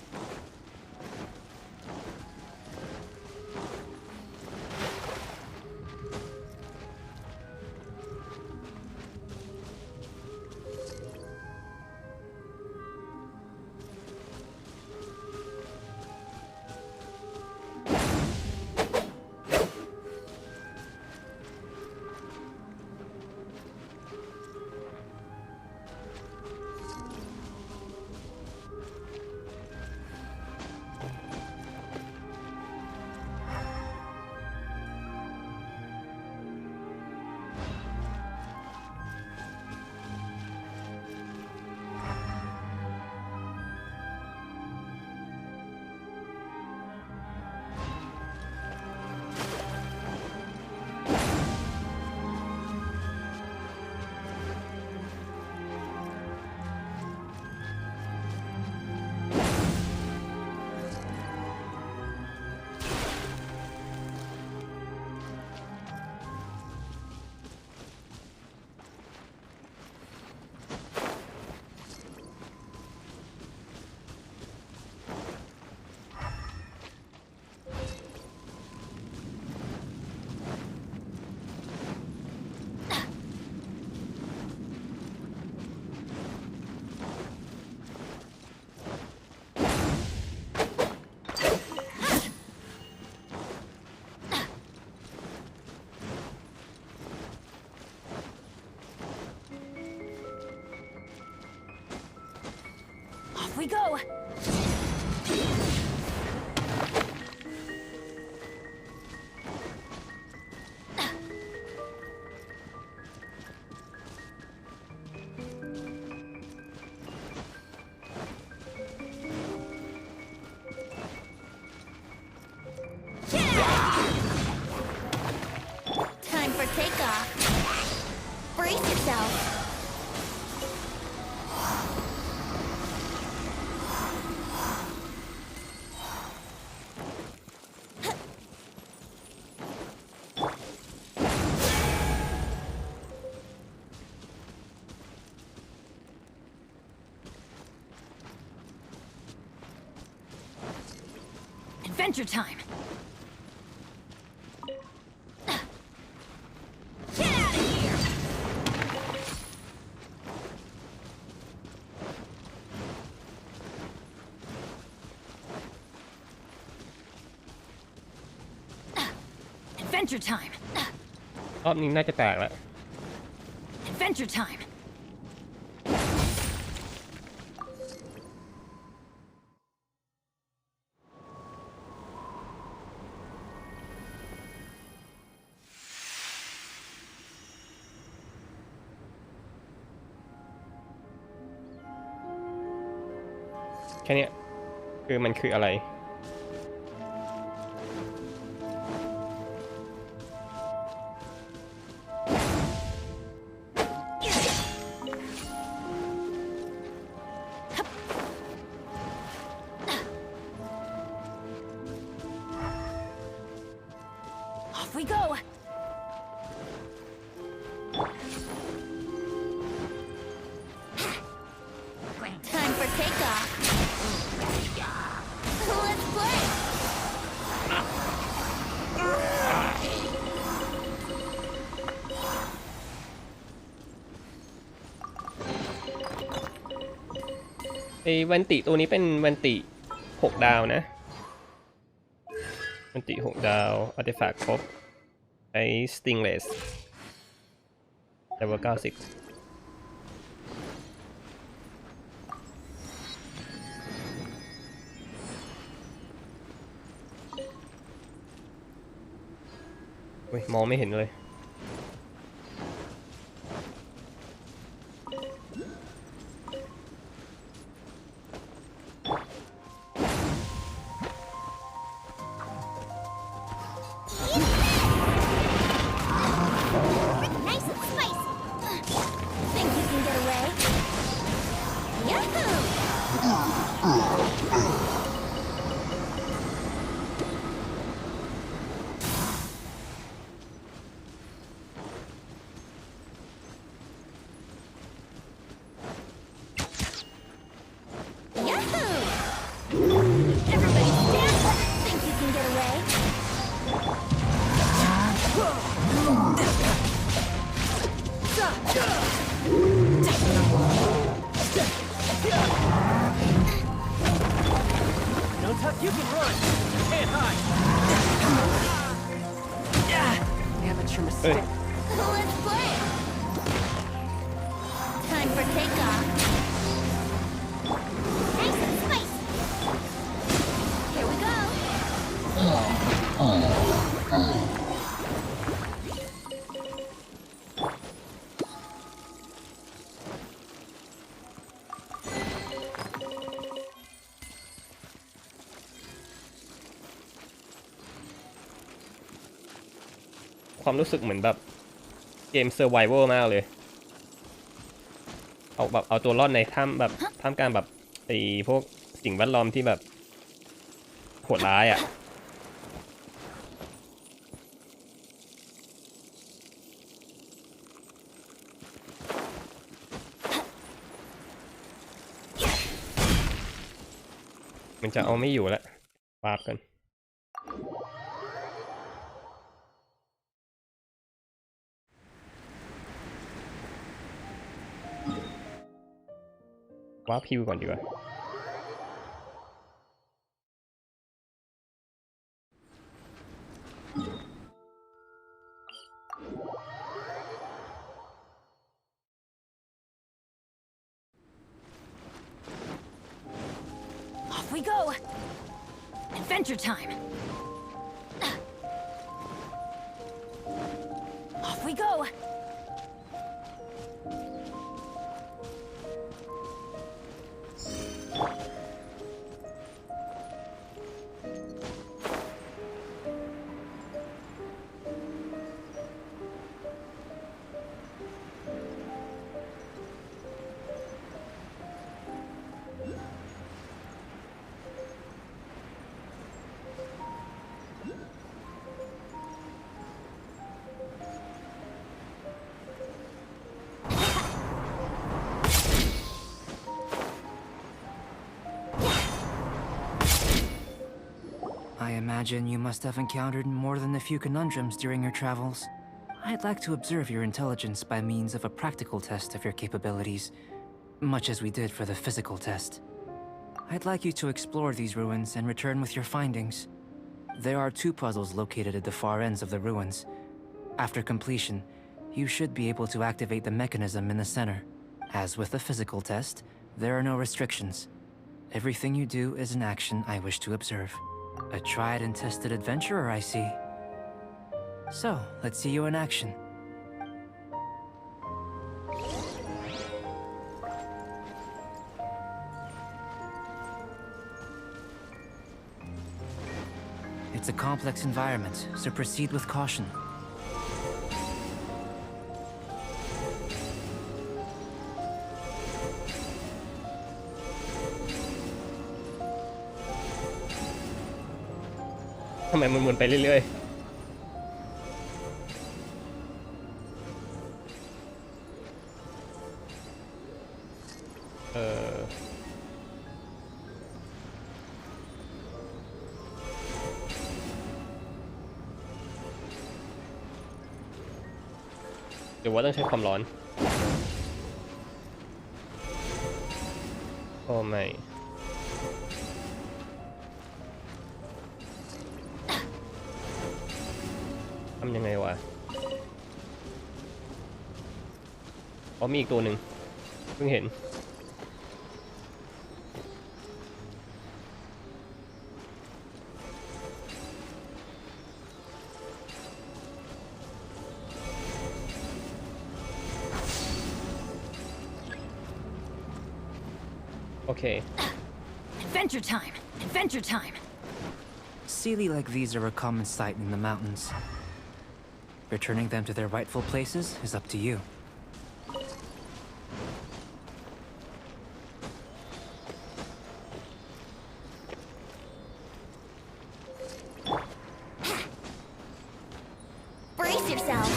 Off we go! Time for takeoff. Brace yourself. Adventure time! Get out of here! Adventure time! รอบนี้น่าจะแตกแล้ว Adventure time! แค่เนี้ยคือมันคืออะไรWe go! Time for takeoff! Let's play! ไอ้วันติตัวนี้เป็นวันติ6 ดาวนะวันติ6 ดาวอาร์ติแฟกต์ครบไอ้ Stingless level 90เฮ้ยมองไม่เห็นเลยYou can run! Can't hide! Amateur mistake. Let's play! Time for takeoff! Nice and spicy! Here we go! ความรู้สึกเหมือนแบบเกม Survival มากเลยเอาตัวรอดในท่ามกลางแบบไอ้พวกสิ่งแวดล้อมที่แบบโหดร้ายอ่ะมันจะเอาไม่อยู่แล้วปาบกันว้าพิวก่อนดีกว่า Off we go! Adventure time! Off we go! I imagine you must have encountered more than a few conundrums during your travels. I'd like to observe your intelligence by means of a practical test of your capabilities, much as we did for the physical test. I'd like you to explore these ruins and return with your findings. There are 2 puzzles located at the far ends of the ruins. After completion, you should be able to activate the mechanism in the center. As with the physical test, there are no restrictions. Everything you do is an action I wish to observe. A tried and tested adventurer, I see. So, let's see you in action. It's a complex environment, so proceed with caution. ทำไมมันวนไปเรื่อยๆหรือว่าต้องใช้ความร้อนโอ้ไม่ทำยังไงวะอ๋อมีอีกตัวหนึ่งเพิ่งเห็นโอเค Adventure time! Adventure time! Sealy like these are a common sight in the mountains. Returning them to their rightful places is up to you. Brace yourself.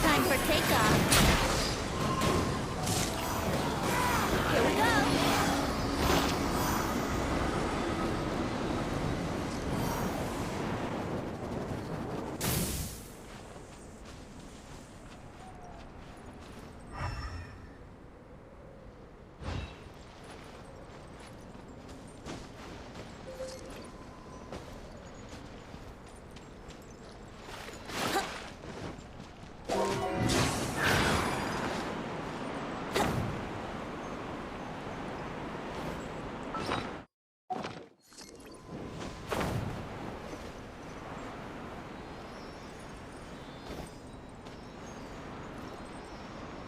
Time for takeoff. Here we go.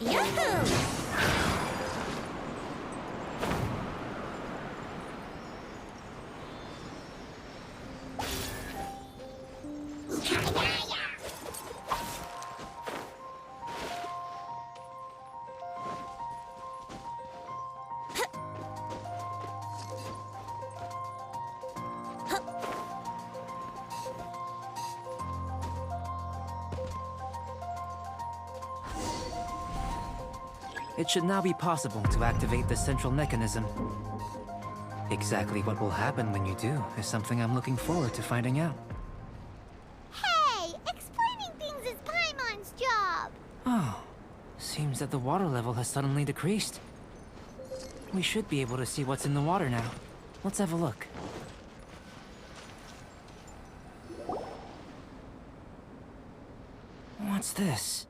Yahoo! It should now be possible to activate the central mechanism. Exactly what will happen when you do is something I'm looking forward to finding out. Hey, explaining things is Paimon's job. Oh, seems that the water level has suddenly decreased. We should be able to see what's in the water now. Let's have a look. What's this?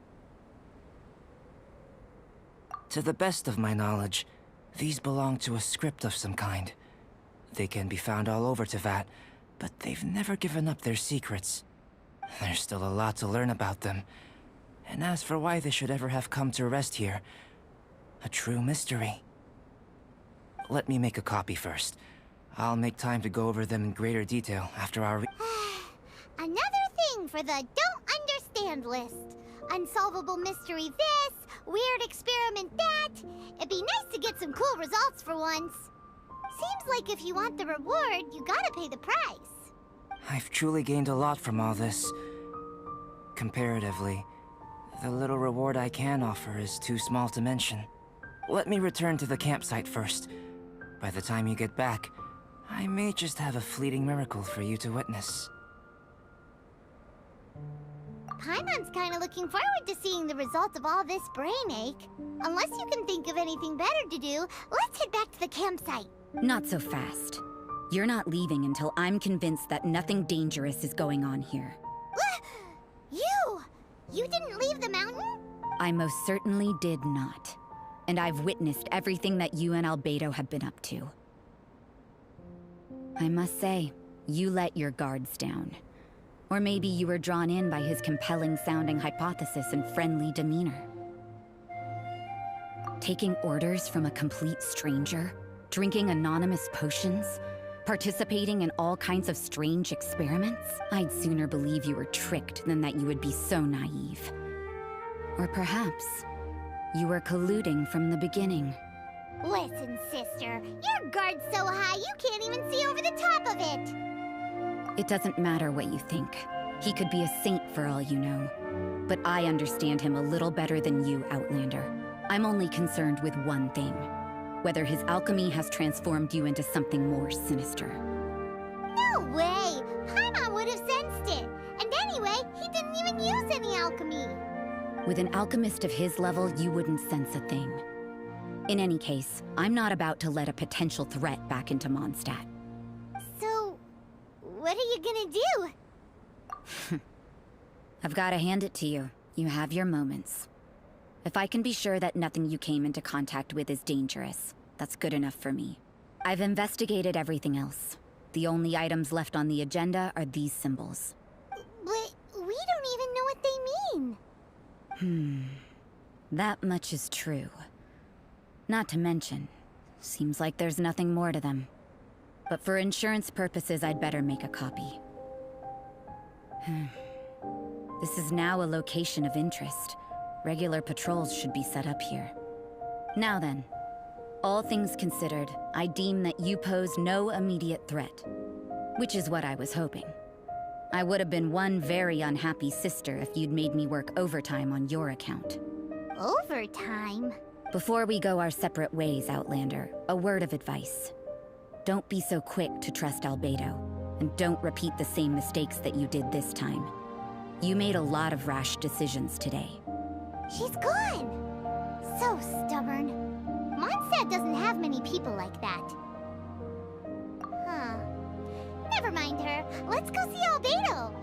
To the best of my knowledge, these belong to a script of some kind. They can be found all over Teyvat, but they've never given up their secrets. There's still a lot to learn about them. And as for why they should ever have come to rest here, a true mystery. Let me make a copy first. I'll make time to go over them in greater detail after our Another thing for the don't understand list. Unsolvable mystery this, weird experiment that. It'd be nice to get some cool results for once. Seems like if you want the reward, you gotta pay the price. I've truly gained a lot from all this. Comparatively, the little reward I can offer is too small to mention. Let me return to the campsite first. By the time you get back, I may just have a fleeting miracle for you to witness. Paimon's kinda looking forward to seeing the result of all this brain ache. Unless you can think of anything better to do, let's head back to the campsite. Not so fast. You're not leaving until I'm convinced that nothing dangerous is going on here. You didn't leave the mountain? I most certainly did not. And I've witnessed everything that you and Albedo have been up to. I must say, you let your guards down. Or maybe you were drawn in by his compelling-sounding hypothesis and friendly demeanor. Taking orders from a complete stranger, drinking anonymous potions, participating in all kinds of strange experiments? I'd sooner believe you were tricked than that you would be so naive. Or perhaps you were colluding from the beginning. Listen, sister, your guard's so high you can't even see over the top of it. It doesn't matter what you think. He could be a saint for all you know. But I understand him a little better than you, Outlander. I'm only concerned with one thing. Whether his alchemy has transformed you into something more sinister. No way! Paimon would have sensed it. And anyway, he didn't even use any alchemy. With an alchemist of his level, you wouldn't sense a thing. In any case, I'm not about to let a potential threat back into Mondstadt. So, what are you gonna do? I've got to hand it to you. You have your moments. If I can be sure that nothing you came into contact with is dangerous, that's good enough for me. I've investigated everything else. The only items left on the agenda are these symbols. But we don't even know what they mean. That much is true. Not to mention, seems like there's nothing more to them. But for insurance purposes, I'd better make a copy. This is now a location of interest. Regular patrols should be set up here. Now then, all things considered, I deem that you pose no immediate threat. Which is what I was hoping. I would have been one very unhappy sister if you'd made me work overtime on your account. Overtime? Before we go our separate ways, Outlander, a word of advice. Don't be so quick to trust Albedo, and don't repeat the same mistakes that you did this time. You made a lot of rash decisions today. She's gone! So stubborn. Mondstadt doesn't have many people like that. Huh. Never mind her. Let's go see Albedo!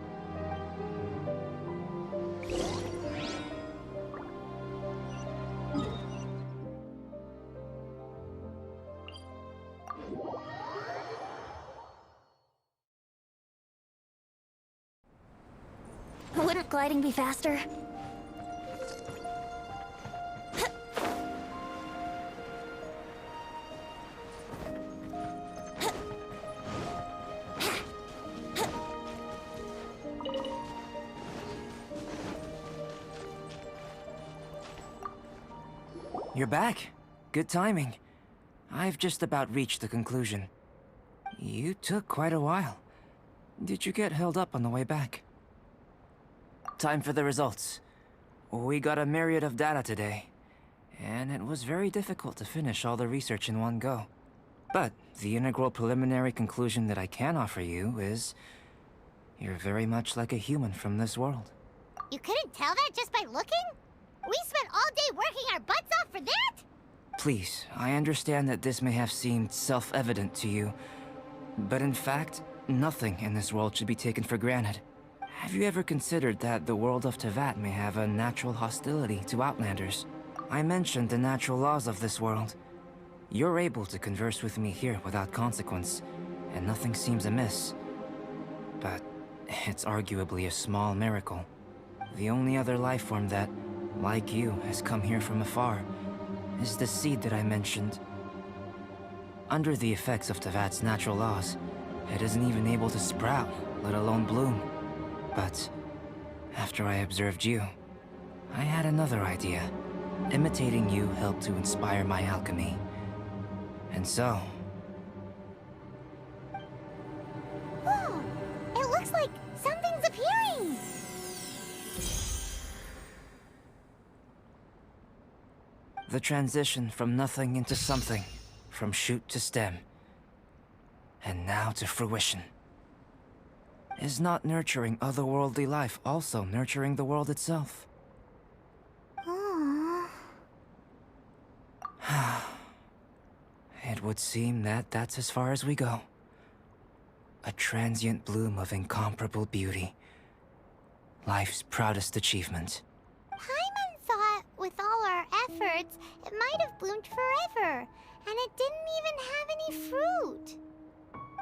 Wouldn't gliding be faster? You're back. Good timing. I've just about reached the conclusion. You took quite a while. Did you get held up on the way back? Time for the results. We got a myriad of data today, and it was very difficult to finish all the research in one go. But the integral preliminary conclusion that I can offer you is... you're very much like a human from this world. You couldn't tell that just by looking? We spent all day working our butts off for that? Please, I understand that this may have seemed self-evident to you, but in fact, nothing in this world should be taken for granted. Have you ever considered that the world of Teyvat may have a natural hostility to Outlanders? I mentioned the natural laws of this world. You're able to converse with me here without consequence, and nothing seems amiss. But it's arguably a small miracle. The only other life form that, like you, has come here from afar is the seed that I mentioned. Under the effects of Teyvat's natural laws, it isn't even able to sprout, let alone bloom. But after I observed you, I had another idea. Imitating you helped to inspire my alchemy. And so... Whoa! It looks like something's appearing! the transition from nothing into something, from shoot to stem, and now to fruition. Is not nurturing otherworldly life also nurturing the world itself? It would seem that that's as far as we go. A transient bloom of incomparable beauty. Life's proudest achievement. Paimon thought, with all our efforts, it might have bloomed forever, and it didn't even have any fruit.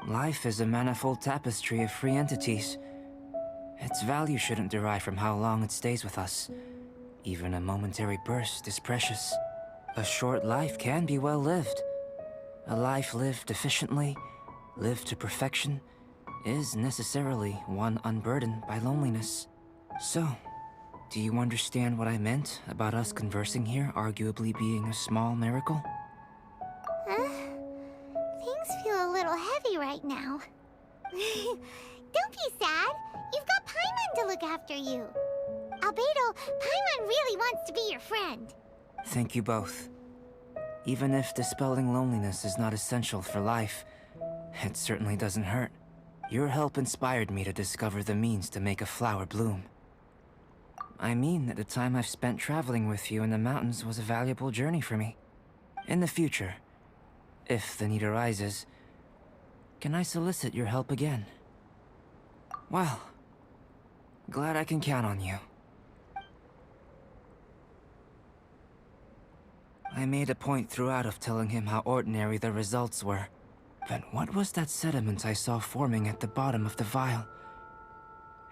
Life is a manifold tapestry of free entities. Its value shouldn't derive from how long it stays with us. Even a momentary burst is precious. A short life can be well lived. A life lived efficiently, lived to perfection, is necessarily one unburdened by loneliness. So, do you understand what I meant about us conversing here arguably being a small miracle? Things feel a little heavy right now. Don't be sad. You've got Paimon to look after you. Albedo, Paimon really wants to be your friend. Thank you both. Even if dispelling loneliness is not essential for life, it certainly doesn't hurt. Your help inspired me to discover the means to make a flower bloom. I mean that the time I've spent traveling with you in the mountains was a valuable journey for me. In the future, if the need arises, can I solicit your help again? Well, glad I can count on you. I made a point throughout of telling him how ordinary the results were. But what was that sediment I saw forming at the bottom of the vial?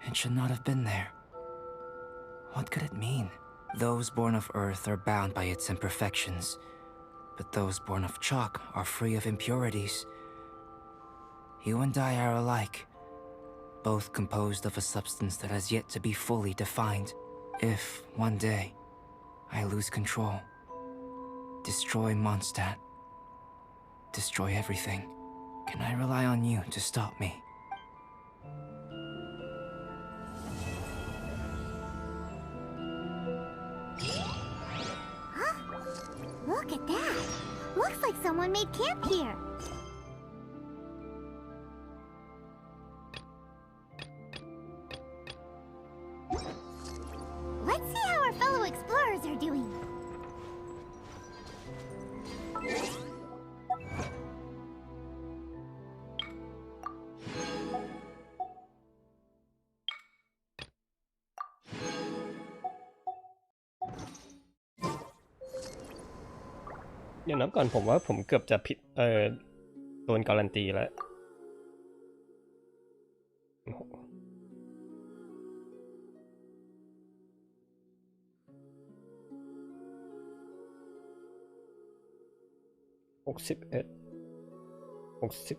It should not have been there. What could it mean? Those born of Earth are bound by its imperfections, but those born of chalk are free of impurities. You and I are alike, both composed of a substance that has yet to be fully defined. If, one day, I lose control, destroy Mondstadt, destroy everything, can I rely on you to stop me? Huh? Look at that. Looks like someone made camp here. Let's see how our fellow explorers are doing.เดี๋ยวนับก่อนผมว่าผมเกือบจะผิดโดนการันตีแล้ว61 61 60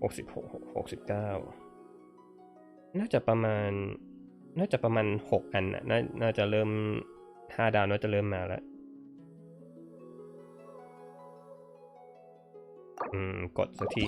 66 69น่าจะประมาณ6 อันน่ะน่าจะเริ่ม5 ดาวน่าจะเริ่มมาแล้วกดสักที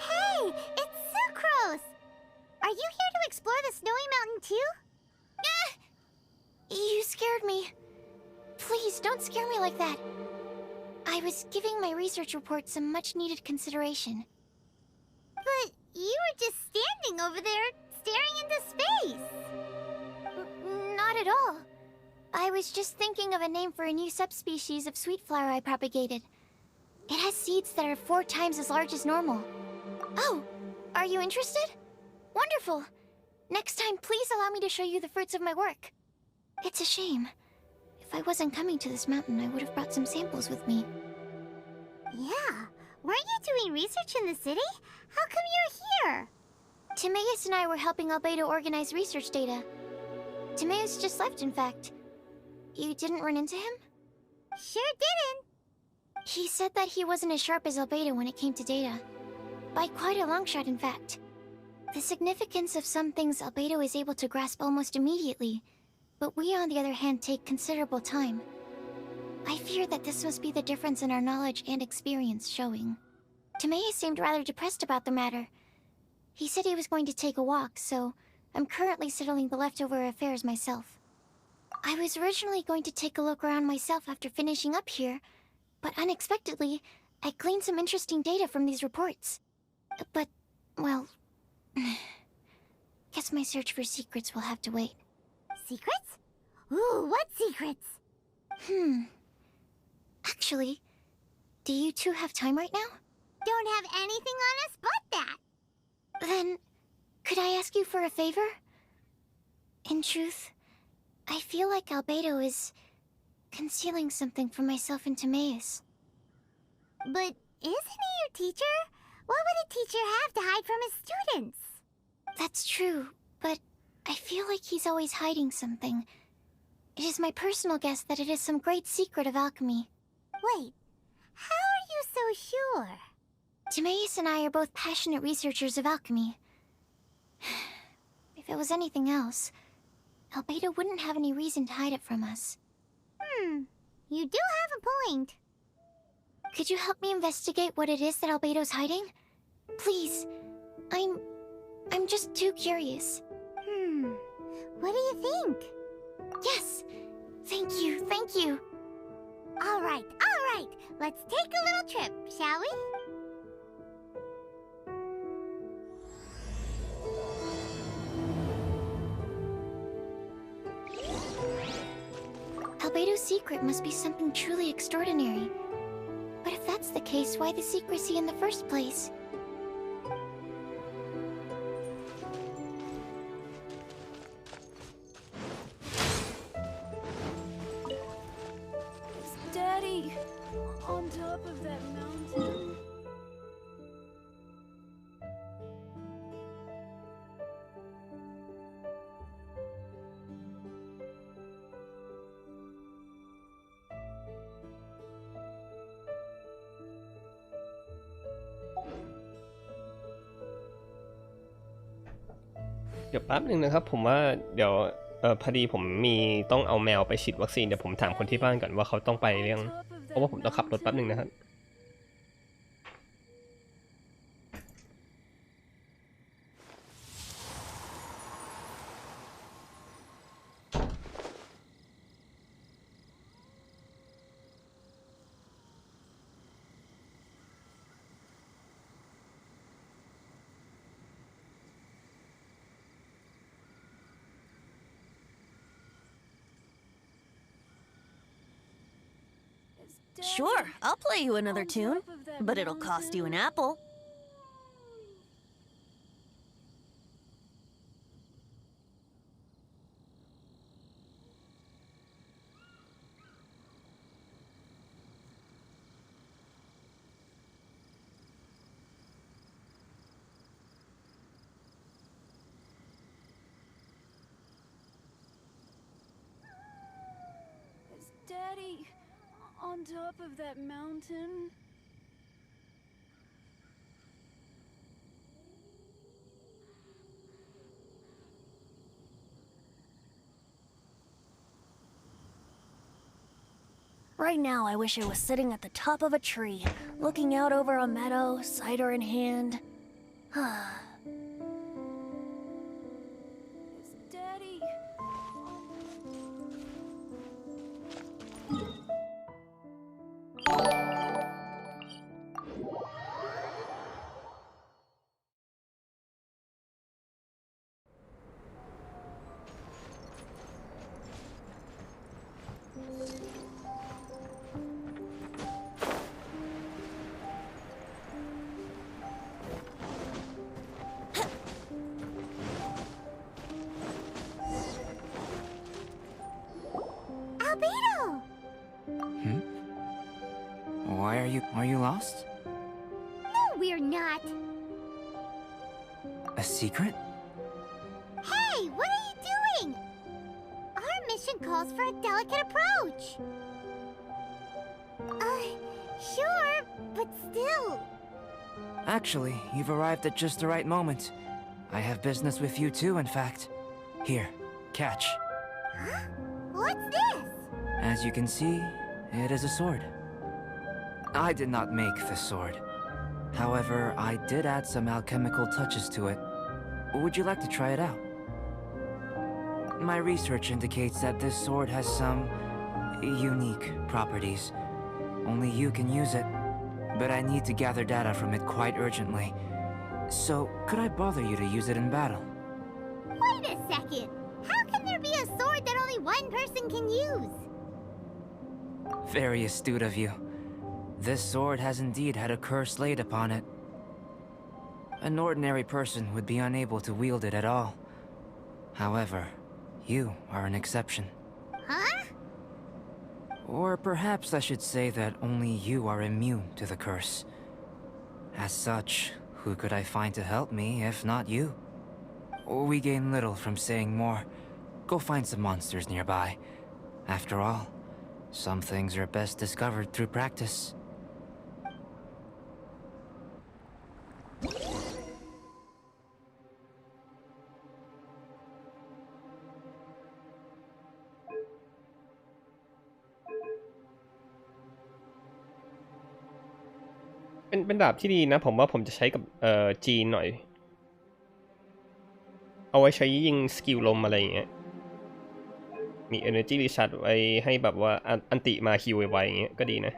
Hey, it's Sucrose! Are you here to explore the snowy mountain too? You scared me. Please, don't scare me like that. I was giving my research report some much-needed consideration. But you were just standing over there, staring into space. Not at all. I was just thinking of a name for a new subspecies of sweet flower I propagated. It has seeds that are 4 times as large as normal. Oh, are you interested? Wonderful. Next time, please allow me to show you the fruits of my work. It's a shame. If I wasn't coming to this mountain, I would have brought some samples with me. Yeah. Weren't you doing research in the city? How come you're here? Timaeus and I were helping Albedo organize research data. Timaeus just left, in fact. You didn't run into him? Sure didn't. He said that he wasn't as sharp as Albedo when it came to data. By quite a long shot, in fact. The significance of some things Albedo is able to grasp almost immediately, but we, on the other hand, take considerable time. I fear that this must be the difference in our knowledge and experience showing. Timaeus seemed rather depressed about the matter. He said he was going to take a walk, so I'm currently settling the leftover affairs myself. I was originally going to take a look around myself after finishing up here, but unexpectedly, I gleaned some interesting data from these reports. But, well... Guess my search for secrets will have to wait. Secrets? Ooh, what secrets? Actually, do you two have time right now? Don't have anything on us but that. Then, could I ask you for a favor? In truth, I feel like Albedo is concealing something from myself and Timaeus. But isn't he your teacher? What would a teacher have to hide from his students? That's true, but I feel like he's always hiding something. It is my personal guess that it is some great secret of alchemy. Wait, how are you so sure? Timaeus and I are both passionate researchers of alchemy. If it was anything else, Albedo wouldn't have any reason to hide it from us. You do have a point. Could you help me investigate what it is that Albedo's hiding? Please. I'm just too curious. What do you think? Yes! Thank you, thank you! Alright, let's take a little trip, shall we? Albedo's secret must be something truly extraordinary. But if that's the case, why the secrecy in the first place? Is Daddy on top of that mountain?เดี๋ยวแป๊บนึงนะครับผมว่าเดี๋ยวพอดีผมมีต้องเอาแมวไปฉีดวัคซีนเดี๋ยวผมถามคนที่บ้านก่อนว่าเขาต้องไปเรื่องเพราะว่าผมต้องขับรถแป๊บนึงนะครับ Sure, I'll play you another tune, but it'll cost you an apple. Is Daddy on top of that mountain? Right now, I wish I was sitting at the top of a tree, looking out over a meadow, cider in hand. Is Daddy... Albedo! Why are you lost? No, we're not. A secret? Hey, what are you doing? Our mission calls for a delicate approach. Sure, but still. Actually, you've arrived at just the right moment. I have business with you too, in fact. Here, catch. Huh? What's this? As you can see, it is a sword. I did not make the sword. However, I did add some alchemical touches to it. Would you like to try it out? My research indicates that this sword has some unique properties. Only you can use it, but I need to gather data from it quite urgently. So, could I bother you to use it in battle? Wait a second. How can there be a sword that only one person can use? Very astute of you. This sword has indeed had a curse laid upon it. An ordinary person would be unable to wield it at all. However, you are an exception. Huh? Or perhaps I should say that only you are immune to the curse. As such, who could I find to help me if not you? We gain little from saying more. Go find some monsters nearby. After all, some things are best discovered through practice.เป็นดาบที่ดีนะผมว่าผมจะใช้กับจีนหน่อยเอาไว้ใช้ยิงสกิลลมอะไรอย่างเงี้ยมี energy recharge ไว้ให้แบบว่าอันติมาฮิวไวๆอย่างเงี้ยก็ดีนะ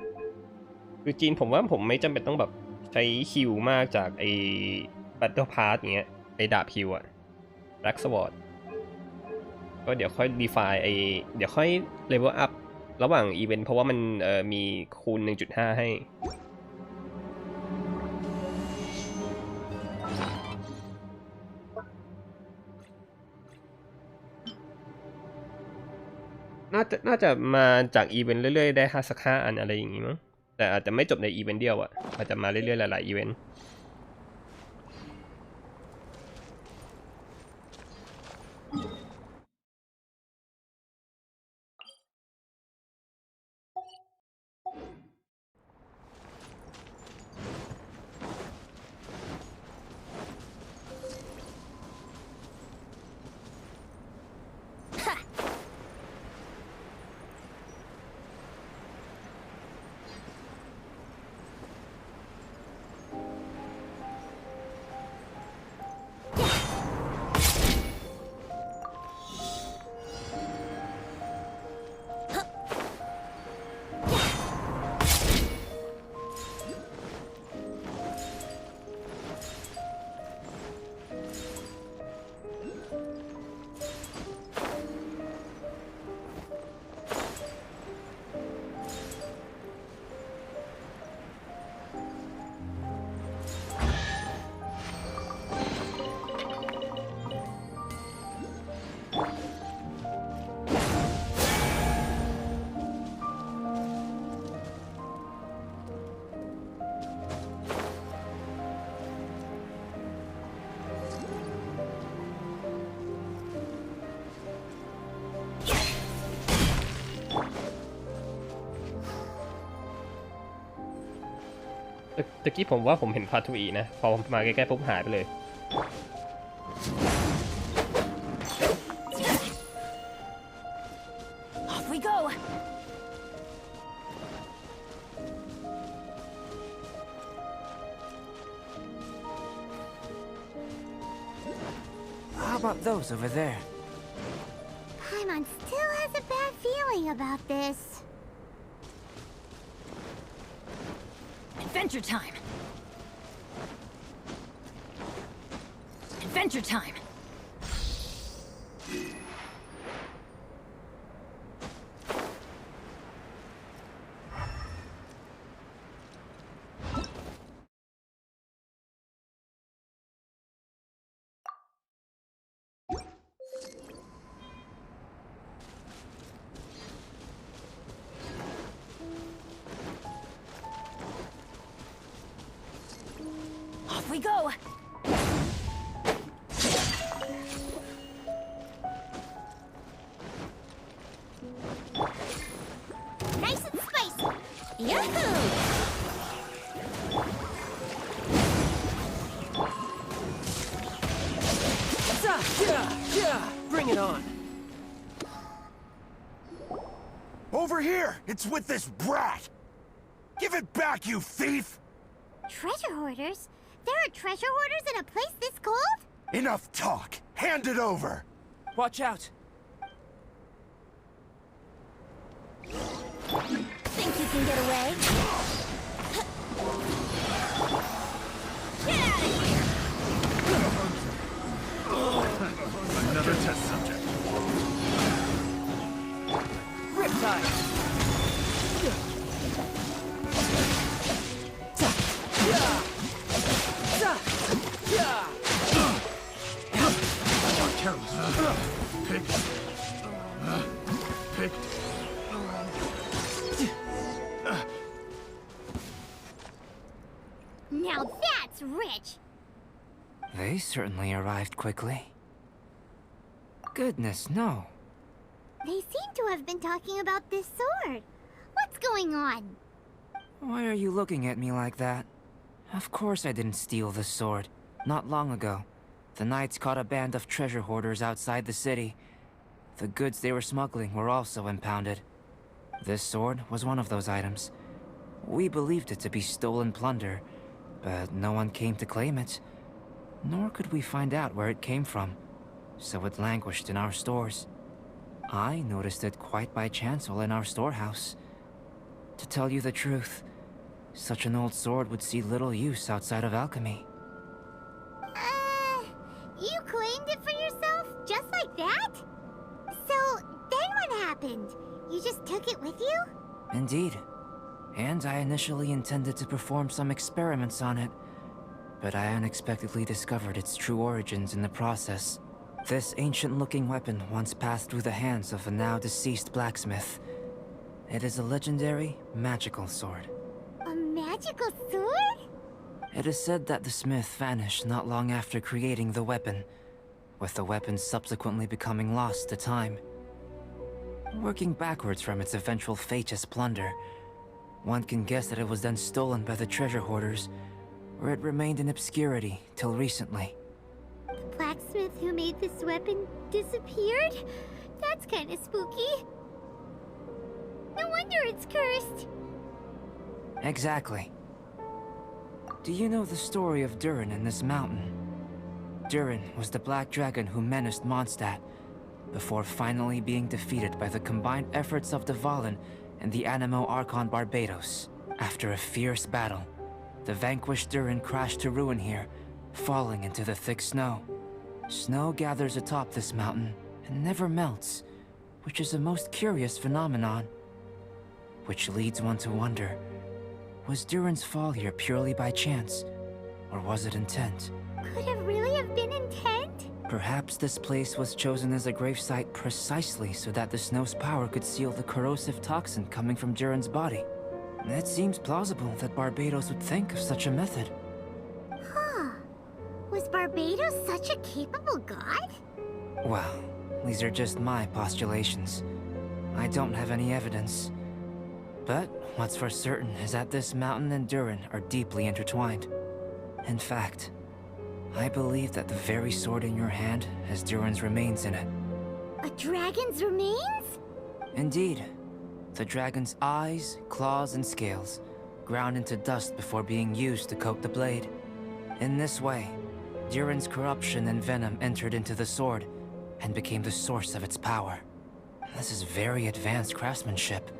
คือจีนผมว่าผมไม่จำเป็นต้องแบบใช้ฮิวมากจากไอ้ battle pass อย่างเงี้ยไอ้ดาบฮิวอะ black sword ก็เดี๋ยวค่อย define เดี๋ยวค่อย level up ระหว่างอีเวนต์เพราะว่ามันมีคูณ 1.5 ให้น่าจะมาจากอีเวนต์เรื่อยๆได้สัก5 อันอะไรอย่างงี้มั้งแต่อาจจะไม่จบในอีเวนต์เดียวอ่ะอาจจะมาเรื่อยๆหลายๆอีเวนต์ ตะกี้ผมว่าผมเห็นพาทูอีนะพอมาใกล้ๆปุ๊บหายไปเลย Off we go. How about those over there? Paimon still has a bad feeling about this. Adventure time. Adventure time. Off we go. Nice and spicy. Yahoo! Yeah, bring it on. Over here! It's with this brat! Give it back, you thief! Treasure hoarders? There are treasure hoarders in a place this cold? Enough talk! Hand it over! Watch out. Think you can get away? Get out of here! Now that's rich! They certainly arrived quickly. Goodness, no. They seem to have been talking about this sword. What's going on? Why are you looking at me like that? Of course I didn't steal the sword. Not long ago, the Knights caught a band of treasure hoarders outside the city. The goods they were smuggling were also impounded. This sword was one of those items. We believed it to be stolen plunder, but no one came to claim it. Nor could we find out where it came from, so it languished in our stores. I noticed it quite by chance while in our storehouse. To tell you the truth, such an old sword would see little use outside of alchemy. You claimed it for yourself? Just like that? So, then what happened? You just took it with you? Indeed. And I initially intended to perform some experiments on it, but I unexpectedly discovered its true origins in the process. This ancient-looking weapon once passed through the hands of a now-deceased blacksmith. It is a legendary, magical sword. A magical sword? It is said that the smith vanished not long after creating the weapon, with the weapon subsequently becoming lost to time. Working backwards from its eventual fate as plunder, one can guess that it was then stolen by the treasure hoarders, where it remained in obscurity till recently. The blacksmith who made this weapon disappeared? That's kinda spooky. No wonder it's cursed. Exactly. Do you know the story of Durin in this mountain? Durin was the black dragon who menaced Mondstadt, before finally being defeated by the combined efforts of Dvalin and the Animo Archon Barbados. After a fierce battle, the vanquished Durin crashed to ruin here, falling into the thick snow. Snow gathers atop this mountain and never melts, which is a most curious phenomenon. Which leads one to wonder, was Durin's fall here purely by chance, or was it intent? Could it really have been intent? Perhaps this place was chosen as a gravesite precisely so that the snow's power could seal the corrosive toxin coming from Durin's body. It seems plausible that Barbados would think of such a method. Huh. Was Barbados such a capable god? Well, these are just my postulations. I don't have any evidence. But what's for certain is that this mountain and Durin are deeply intertwined. In fact, I believe that the very sword in your hand has Durin's remains in it. A dragon's remains? Indeed. The dragon's eyes, claws, and scales ground into dust before being used to coat the blade. In this way, Durin's corruption and venom entered into the sword and became the source of its power. This is very advanced craftsmanship.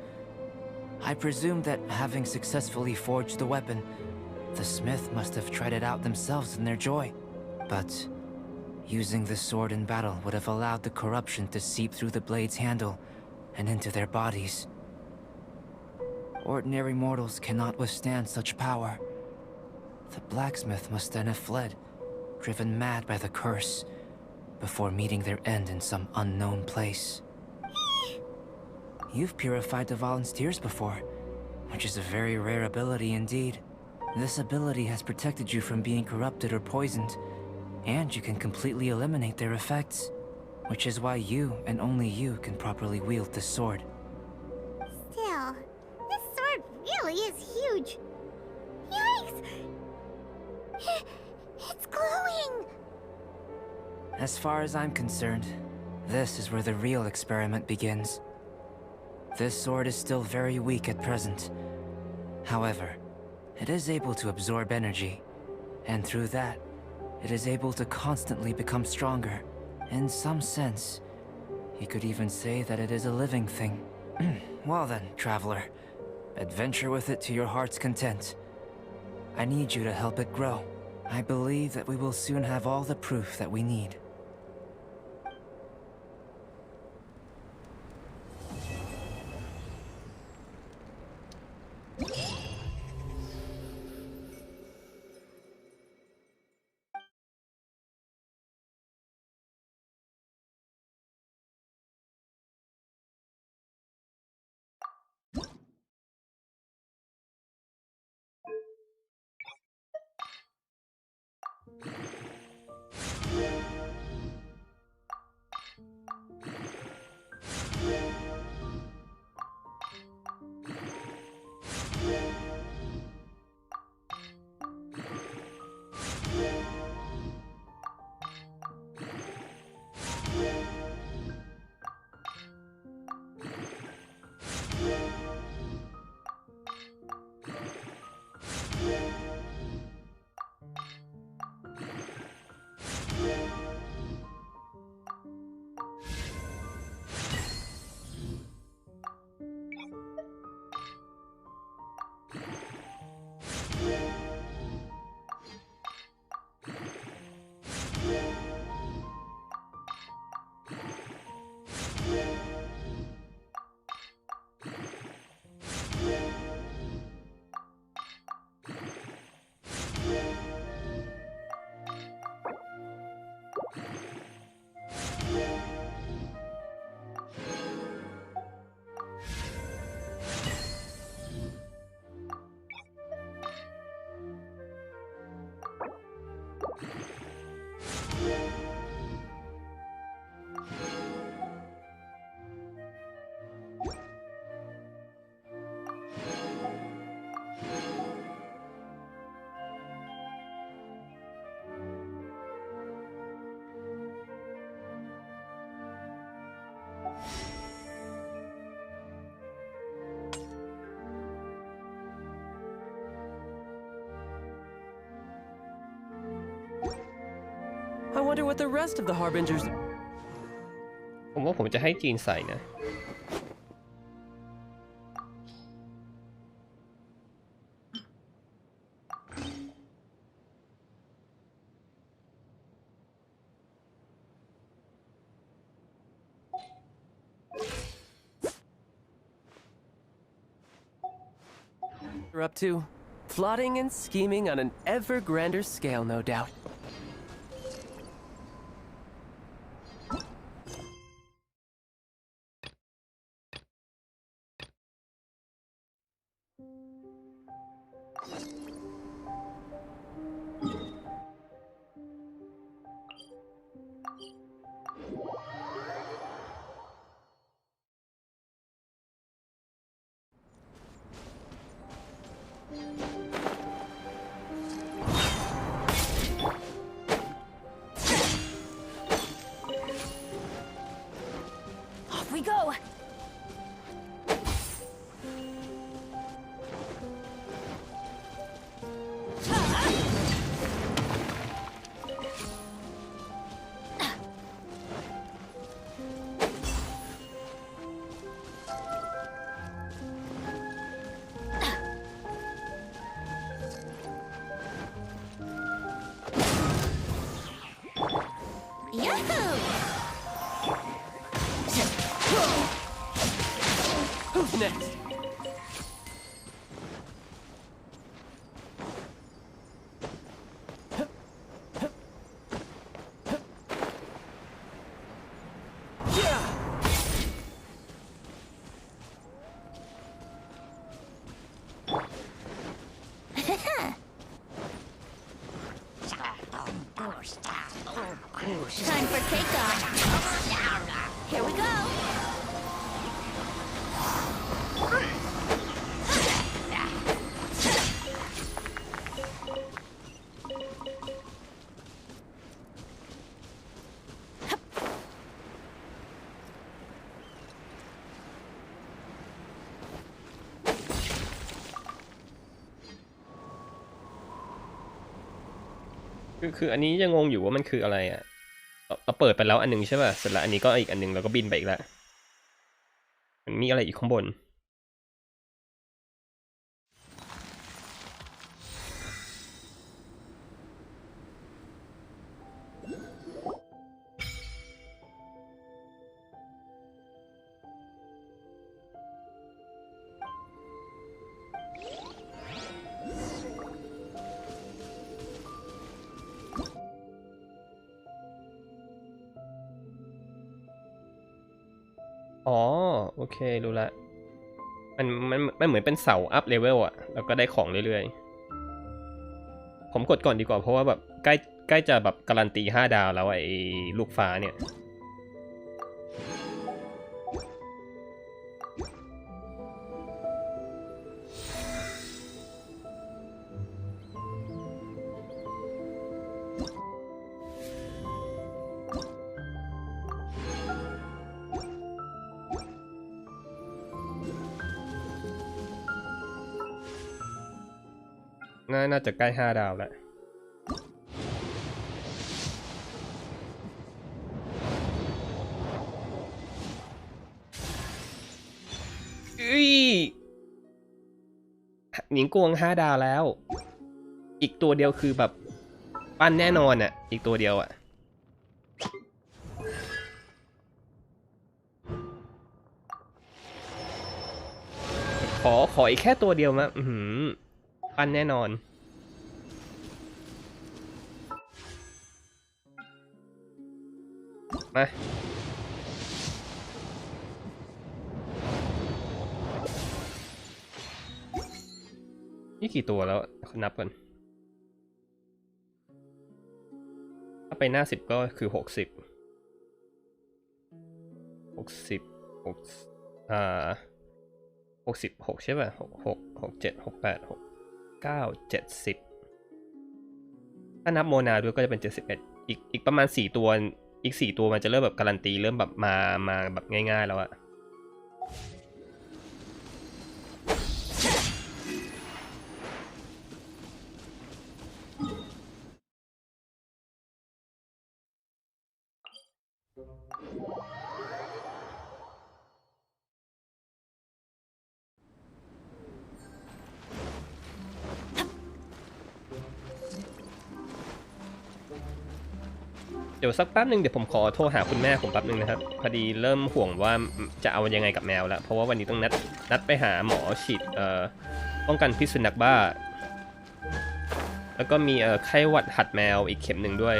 I presume that having successfully forged the weapon, the smith must have tried it out themselves in their joy. But using the sword in battle would have allowed the corruption to seep through the blade's handle and into their bodies. Ordinary mortals cannot withstand such power. The blacksmith must then have fled, driven mad by the curse, before meeting their end in some unknown place. You've purified Dvalin's tears before, which is a very rare ability indeed. This ability has protected you from being corrupted or poisoned, and you can completely eliminate their effects, which is why you and only you can properly wield this sword. Still, this sword really is huge. Yikes! It's glowing! As far as I'm concerned, this is where the real experiment begins. This sword is still very weak at present. However, it is able to absorb energy, and through that, it is able to constantly become stronger. In some sense, you could even say that it is a living thing. Well then, traveler, adventure with it to your heart's content. I need you to help it grow. I believe that we will soon have all the proof that we need. I wonder what the rest of the harbingers. ผมว่าผมจะให้จีนใส่นะ They're up to plotting and scheming on an ever grander scale, no doubt. Off we go! Who's next? Time for takeoff. Here we go.คืออันนี้ยังงงอยู่ว่ามันคืออะไรอ่ะเราเปิดไปแล้วอันนึงใช่ป่ะเสร็จแล้วอันนี้ก็อีกอันนึงแล้วก็บินไปอีกแล้วมันมีอะไรอีกข้างบนอ๋อโอเครู้ละมันเหมือนเป็นเสาอัพเลเวลอะแล้วก็ได้ของเรื่อยๆผมกดก่อนดีกว่าเพราะว่าแบบใกล้จะแบบการันตี5 ดาวแล้วไอ้ลูกฟ้าเนี่ยน่าจะใกล้5 ดาวแล้วหนิงกวง5 ดาวแล้วอีกตัวเดียวคือแบบปั้นแน่นอนอ่ะอีกตัวเดียวอ่ะขออีกแค่ตัวเดียวมั้ยปั้นแน่นอนมานี่กี่ตัวแล้วนับกัน ถ้าไปหน้า10ก็คือ60 66ใช่ป่ะ66 67 68 69 70ถ้านับโมนาด้วยก็จะเป็น71อีกประมาณ4ตัวอีก4ตัวมันจะเริ่มแบบการันตีเริ่มแบบมาแบบง่ายๆแล้วอะเดี๋ยวสักแป๊บนึงเดี๋ยวผมขอโทรหาคุณแม่ผมแป๊บนึงนะครับพอดีเริ่มห่วงว่าจะเอายังไงกับแมวแล้วเพราะว่าวันนี้ต้องนัดไปหาหมอฉีดป้องกันพิษสุนัขบ้าแล้วก็มีไข้หวัดหัดแมวอีกเข็มหนึ่งด้วย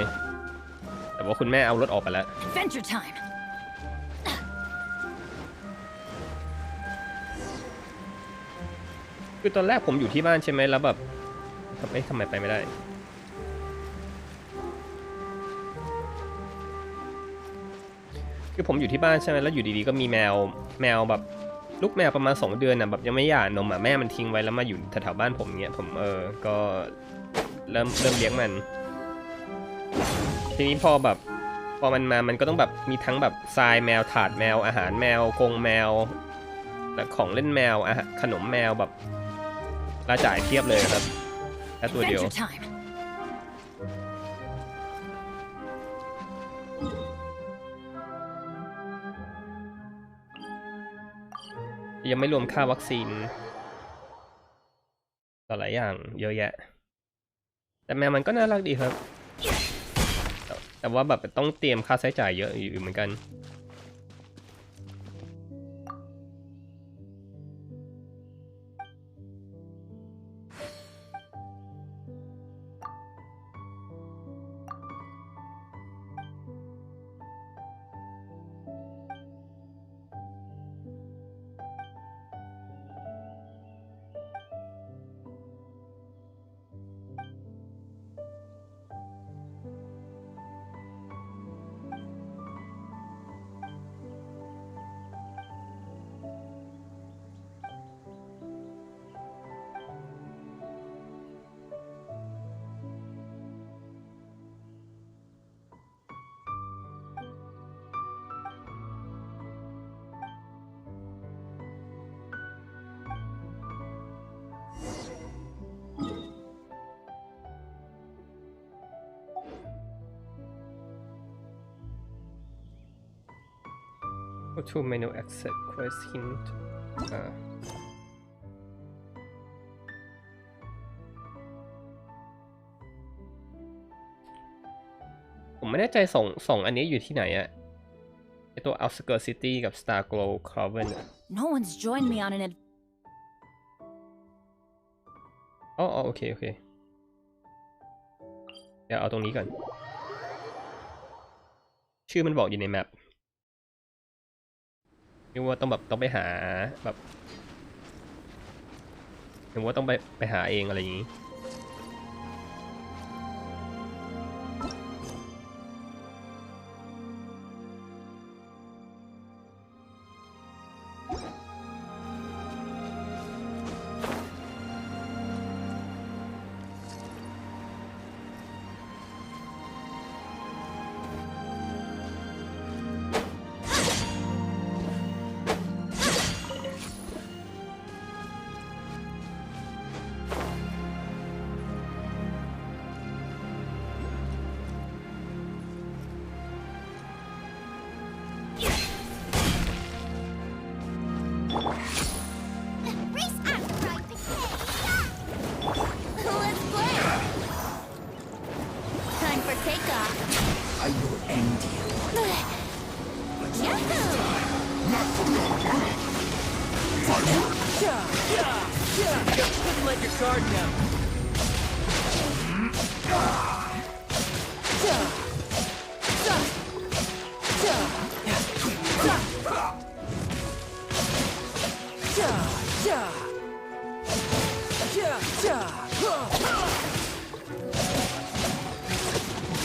แต่ว่าคุณแม่เอารถออกไปแล้ว Adventure time. คือตอนแรกผมอยู่ที่บ้านใช่ไหมแล้วแบบทำไมไปไม่ได้คือผมอยู่ที่บ้านใช่ไหมแล้วอยู่ดีๆก็มีแมวแบบลูกแมวประมาณ2 เดือนน่ะแบบยังไม่หย่านมอ่ะแม่มันทิ้งไว้แล้วมาอยู่แถวๆบ้านผมเงี้ยผมก็เริ่มเลี้ยงมันทีนี้พอมันมามันก็ต้องแบบมีทั้งแบบทรายแมวถาดแมวอาหารแมวกรงแมวและของเล่นแมวขนมแมวแบบรายจ่ายเทียบเลยครับแค่ตัวเดียว Adventure time. ยังไม่รวมค่าวัคซีนต่อหลายอย่างเยอะแยะแต่แมวมันก็น่ารักดีครับแต่ว่าแบบต้องเตรียมค่าใช้จ่ายเยอะอยู่เหมือนกัน Go to menu exit quest hint ผมไม่แน่ใจส่งอันนี้อยู่ที่ไหนอะไอตัว Outskirt City กับ Star Glow Cavern No one's joined me on an อ๋อโอเคเดี๋ยวเอาตรงนี้ก่อนชื่อมันบอกอยู่ในแมปนึกว่าต้องไปหาแบบนึกว่าต้องไปหาเองอะไรอย่างนี้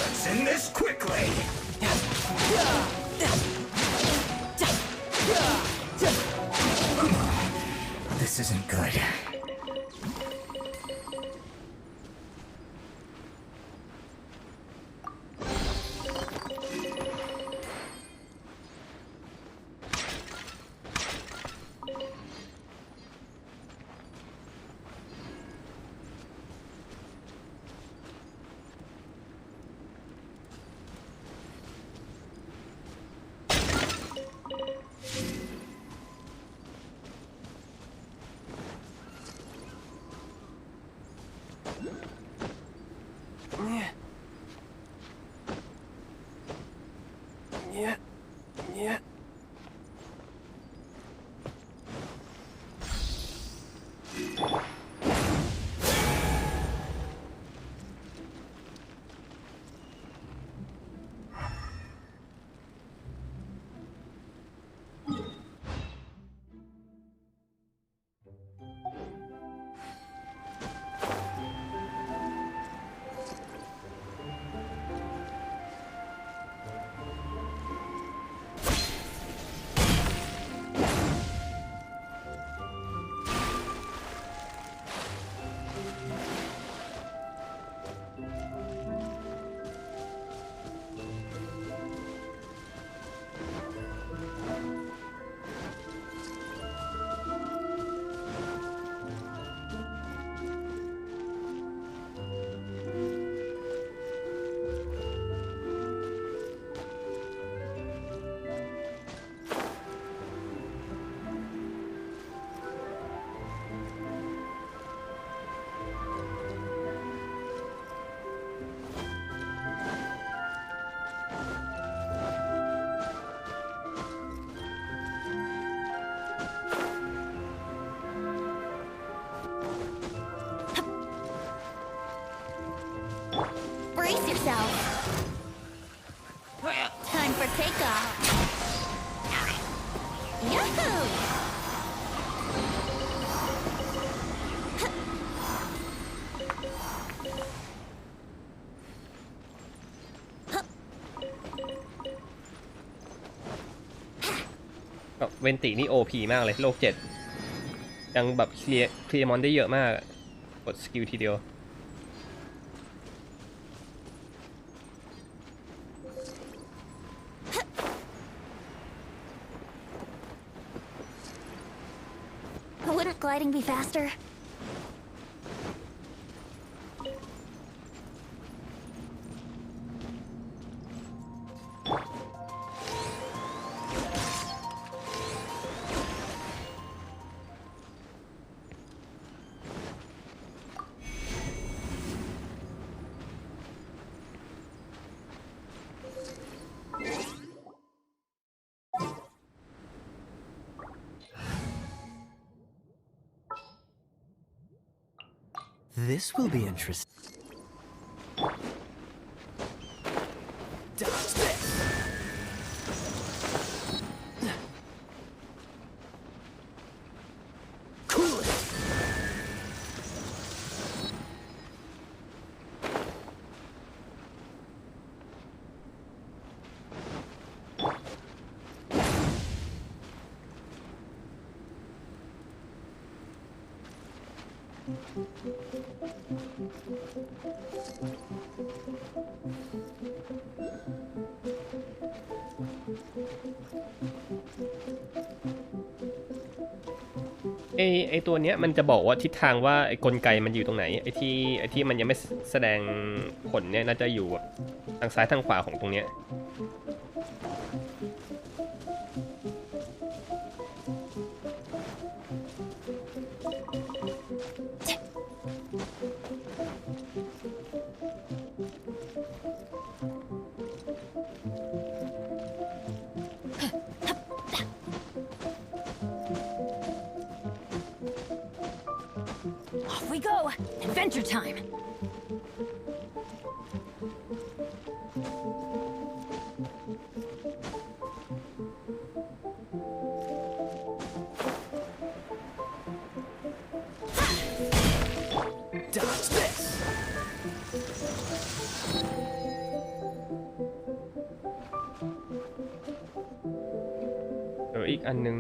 Let's end this quick. This isn't good. Yeah. เวนตินี่ OP มากเลยโลก7ยังแบบเคลียร์มอนได้เยอะมากกดสกิลทีเดียวWouldn't gliding be faster? This will be interesting. Dodge this. Cool it.ไอตัวเนี้ยมันจะบอกว่าทิศทางว่าไอกลไกมันอยู่ตรงไหนไอที่มันยังไม่แสดงผลเนี่ยน่าจะอยู่ทางซ้ายทางขวาของตรงเนี้ยWe go! Adventure time! Dodge this! อีกอันนึง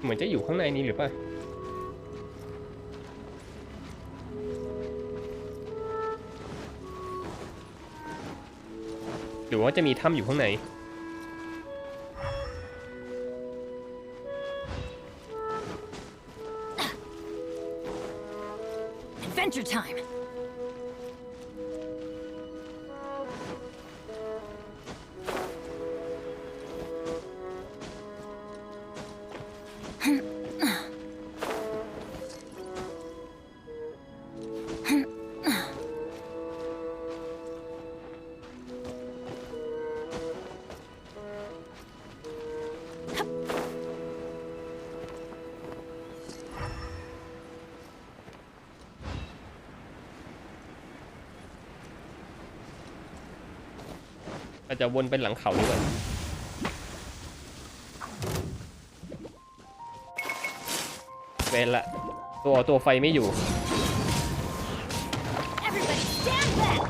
เหมือนจะอยู่ข้างในนี้หรือเปล่าหรือว่าจะมีถ้ำอยู่ข้างใน Adventure time.อาจจะวนเป็นหลังเขาด้วยเป็นละตัวไฟไม่อยู่ Everybody stand back.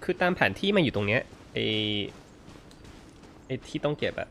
คือตามแผนที่มันอยู่ตรงเนี้ยไอที่ต้องเก็บอะ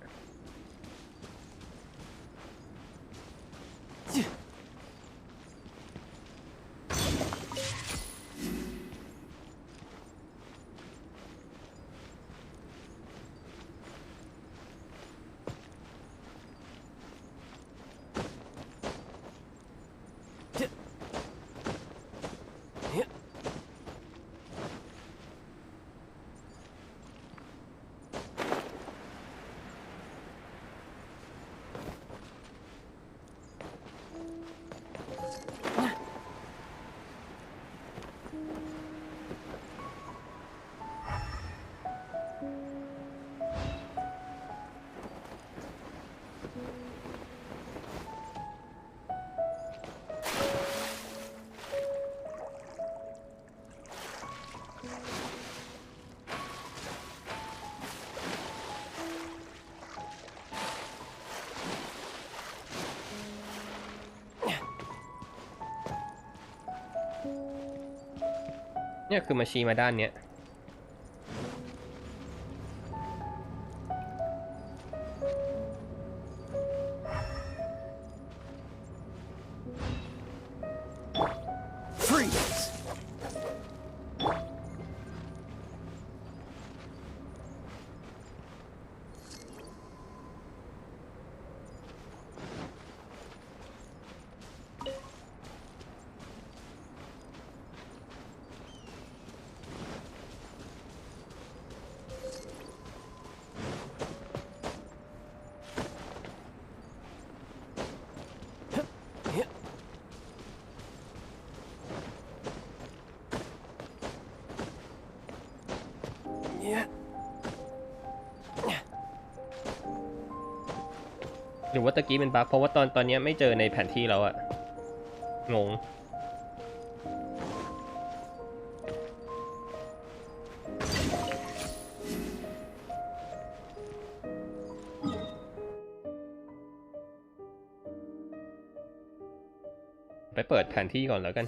เนี่ยคือมาชี้มาด้านเนี้ยหรือว่าตะกี้เป็นบั๊กเพราะว่าตอนนี้ไม่เจอในแผนที่แล้วอะงงไปเปิดแผนที่ก่อนแล้วกัน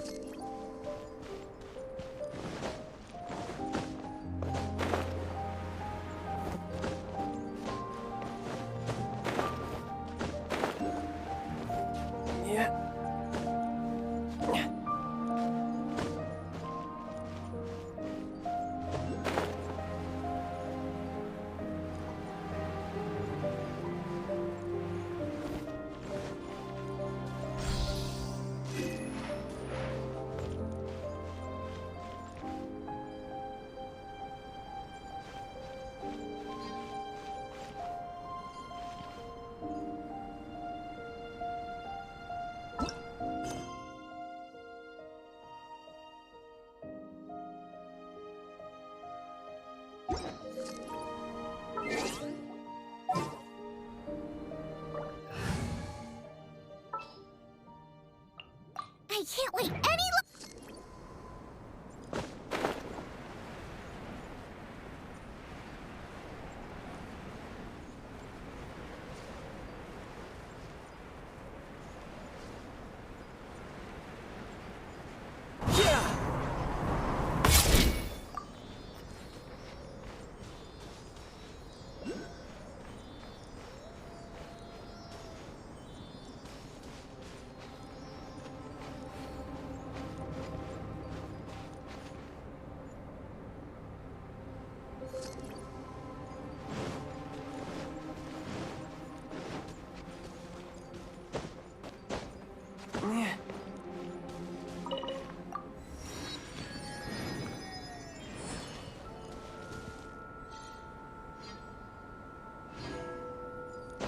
I can't wait any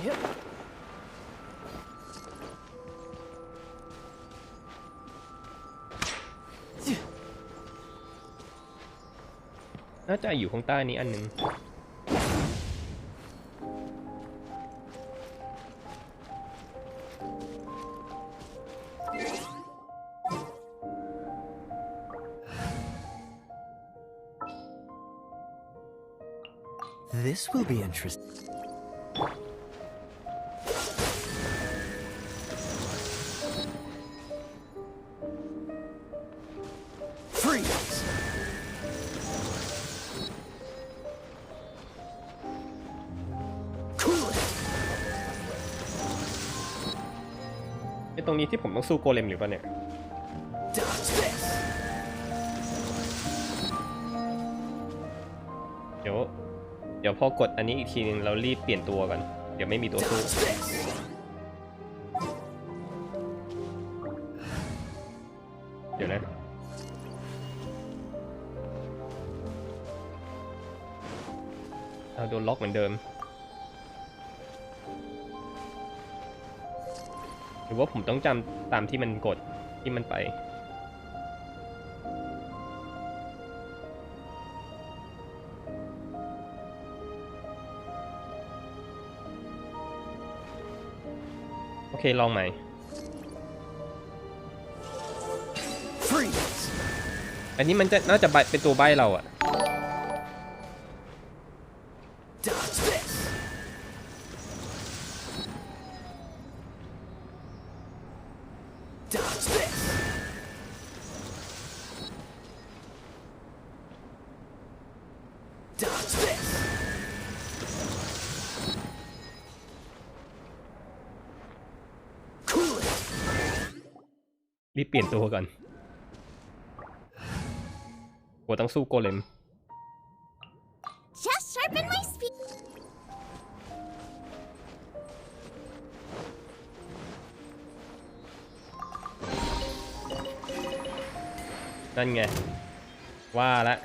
Yep. น่าจะอยู่ข้างใต้นี้อันนึง This will be interesting. Freeze! ไอ้ตรงนี้ที่ผมต้องสู้โกเลมหรือเปล่าเนี่ย Dodge this! เดี๋ยวพอกดอันนี้อีกทีนึงเรารีบเปลี่ยนตัวกันเดี๋ยวไม่มีตัวสู้ Dodge this! เดี๋ยวนะเอาโดนล็อกเหมือนเดิมหรือว่าผมต้องจำตามที่มันกดที่มันไปโอเคลองใหม่ Freeze! อันนี้มันจะน่าจะเป็นตัวใบ้เราอะ Dodge this! Dodge this! Dodge this! รีบเปลี่ยนตัวก่อนกลัวต้องสู้โกเลม Just sharpen my speed. นั่นไงว่าละ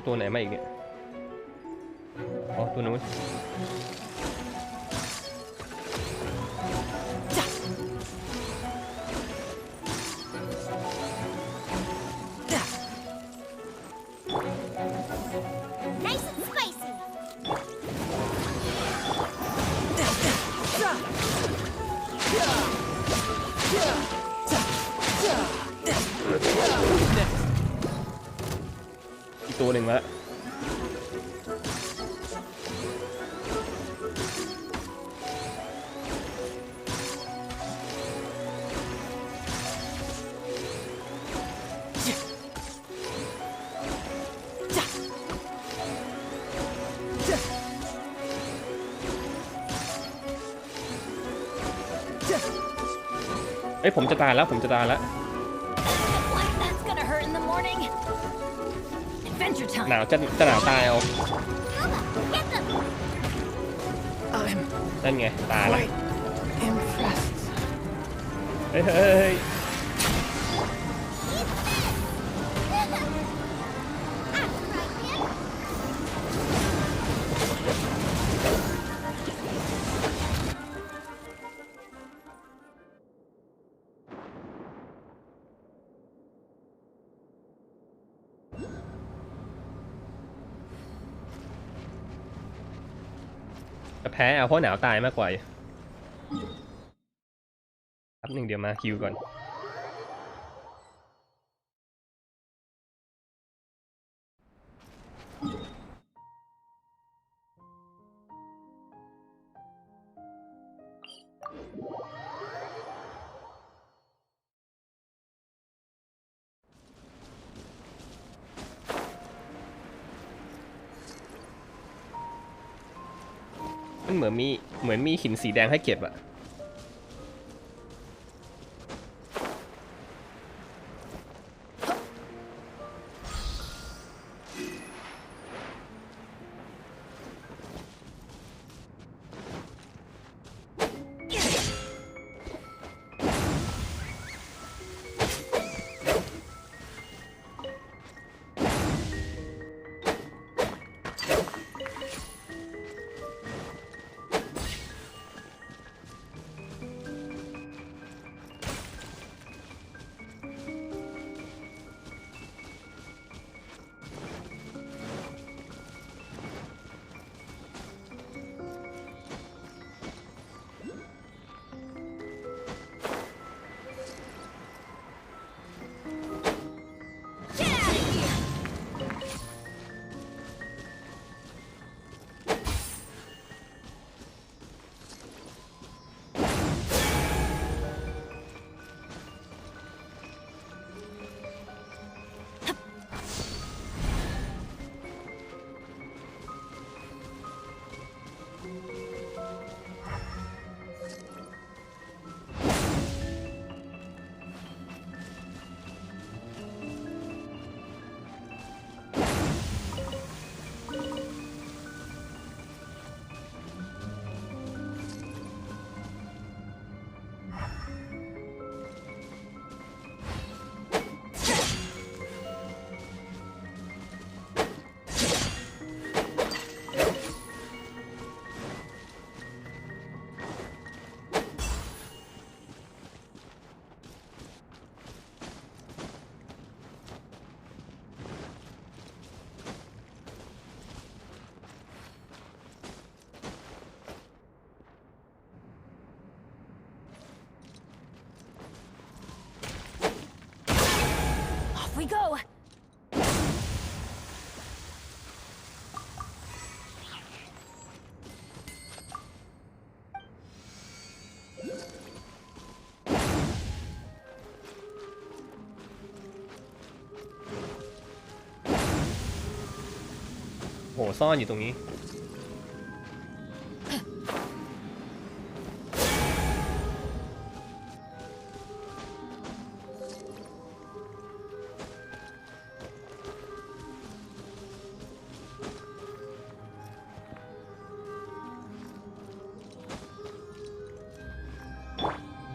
ตัวไหนมาอีกเนี่ยอ๋อตัวนู้น ตัวหนึ่งแล้วเอ้ยผมจะตายแล้วผมจะตายแล้วหนาวจะหนาวตายเอานั่นไงตายแล้วเฮ้ยเฮ้ยแพ้เอาเพราะหนาวตายมากกว่าแป๊บหนึ่งเดี๋ยวมาฮิวก่อนมันเหมือนมีหินสีแดงให้เก็บอะWe go! โหซ่อนอยู่ตรงนี้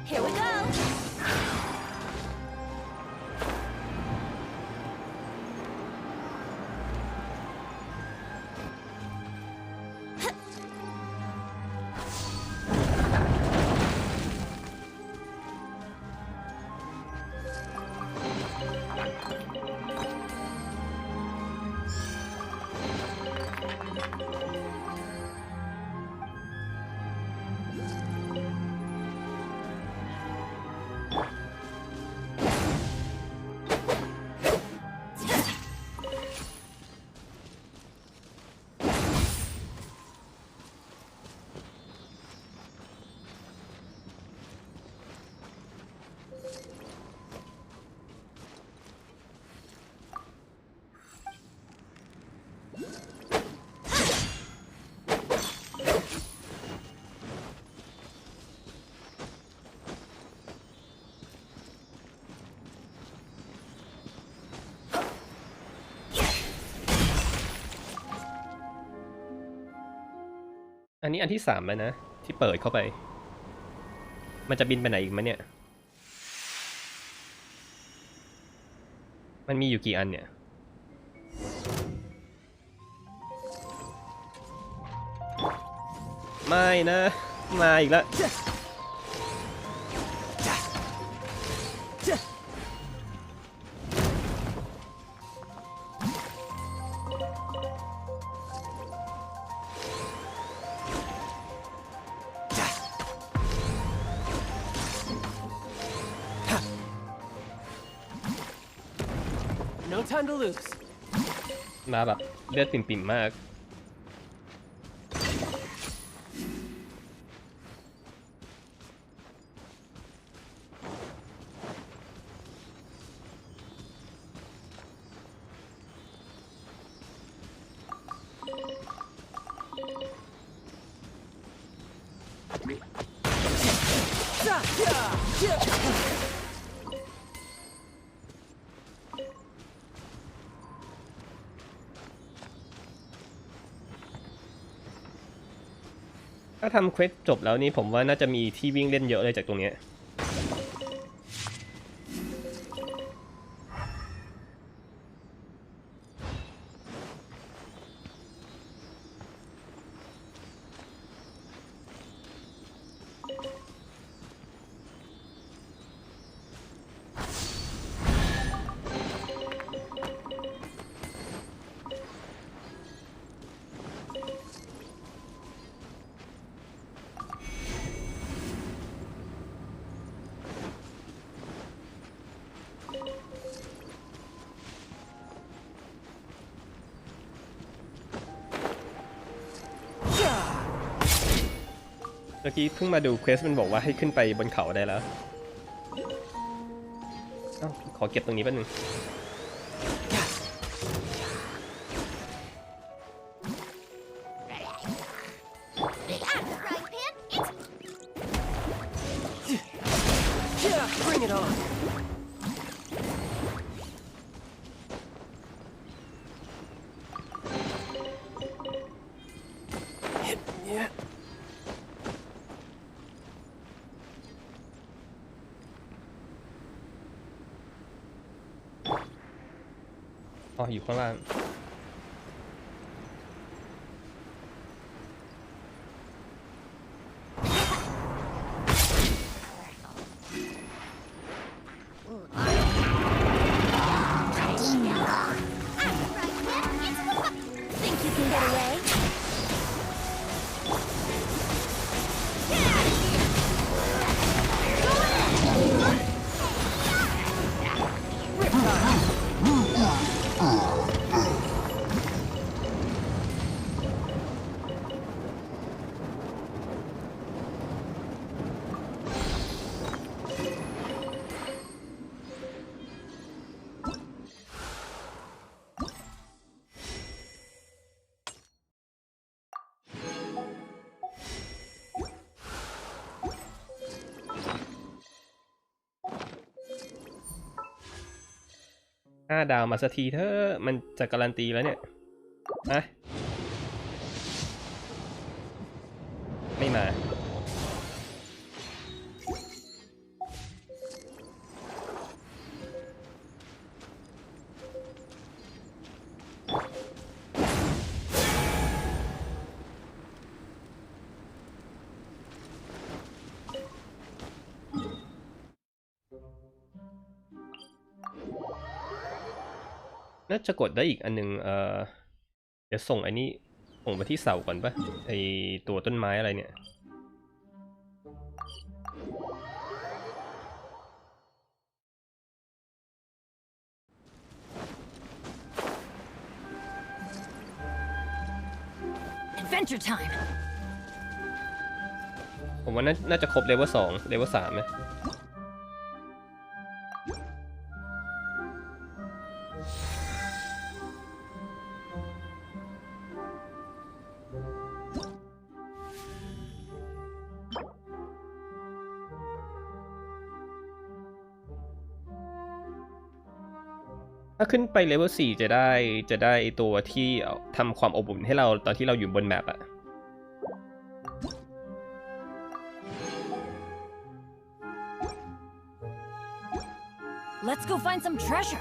Here we go! โ อันนี้อันที่3แล้วนะที่เปิดเข้าไปมันจะบินไปไหนอีกมั้ยเนี่ยมันมีอยู่กี่อันเนี่ยไม่นะมาอีกแล้วNo time to lose. มาแบบเลือดปิ่มๆมากถ้าทำเควสจบแล้วนี่ผมว่าน่าจะมีที่วิ่งเล่นเยอะเลยจากตรงนี้เมื่อกี้เพิ่งมาดูเควสมันบอกว่าให้ขึ้นไปบนเขาได้แล้วขอเก็บตรงนี้แป๊บนึงBring it on. Yeah. อ๋ออยู่ข้างล่าง5 ดาวมาสักทีเถอะมันจะการันตีแล้วเนี่ยนะไม่มาน่าจะกดได้อีกอันนึงเดี๋ยวส่งอันนี้ส่งไปที่เสาก่อนปะไอตัวต้นไม้อะไรเนี่ยAdventure time. ผมว่าน่าจะครบเลเวล2เลเวล3ไหมถ้าขึ้นไปเลเวล4จะได้ตัวที่ทำความอบอุ่นให้เราตอนที่เราอยู่บนแมปอะ Let's go find some treasure.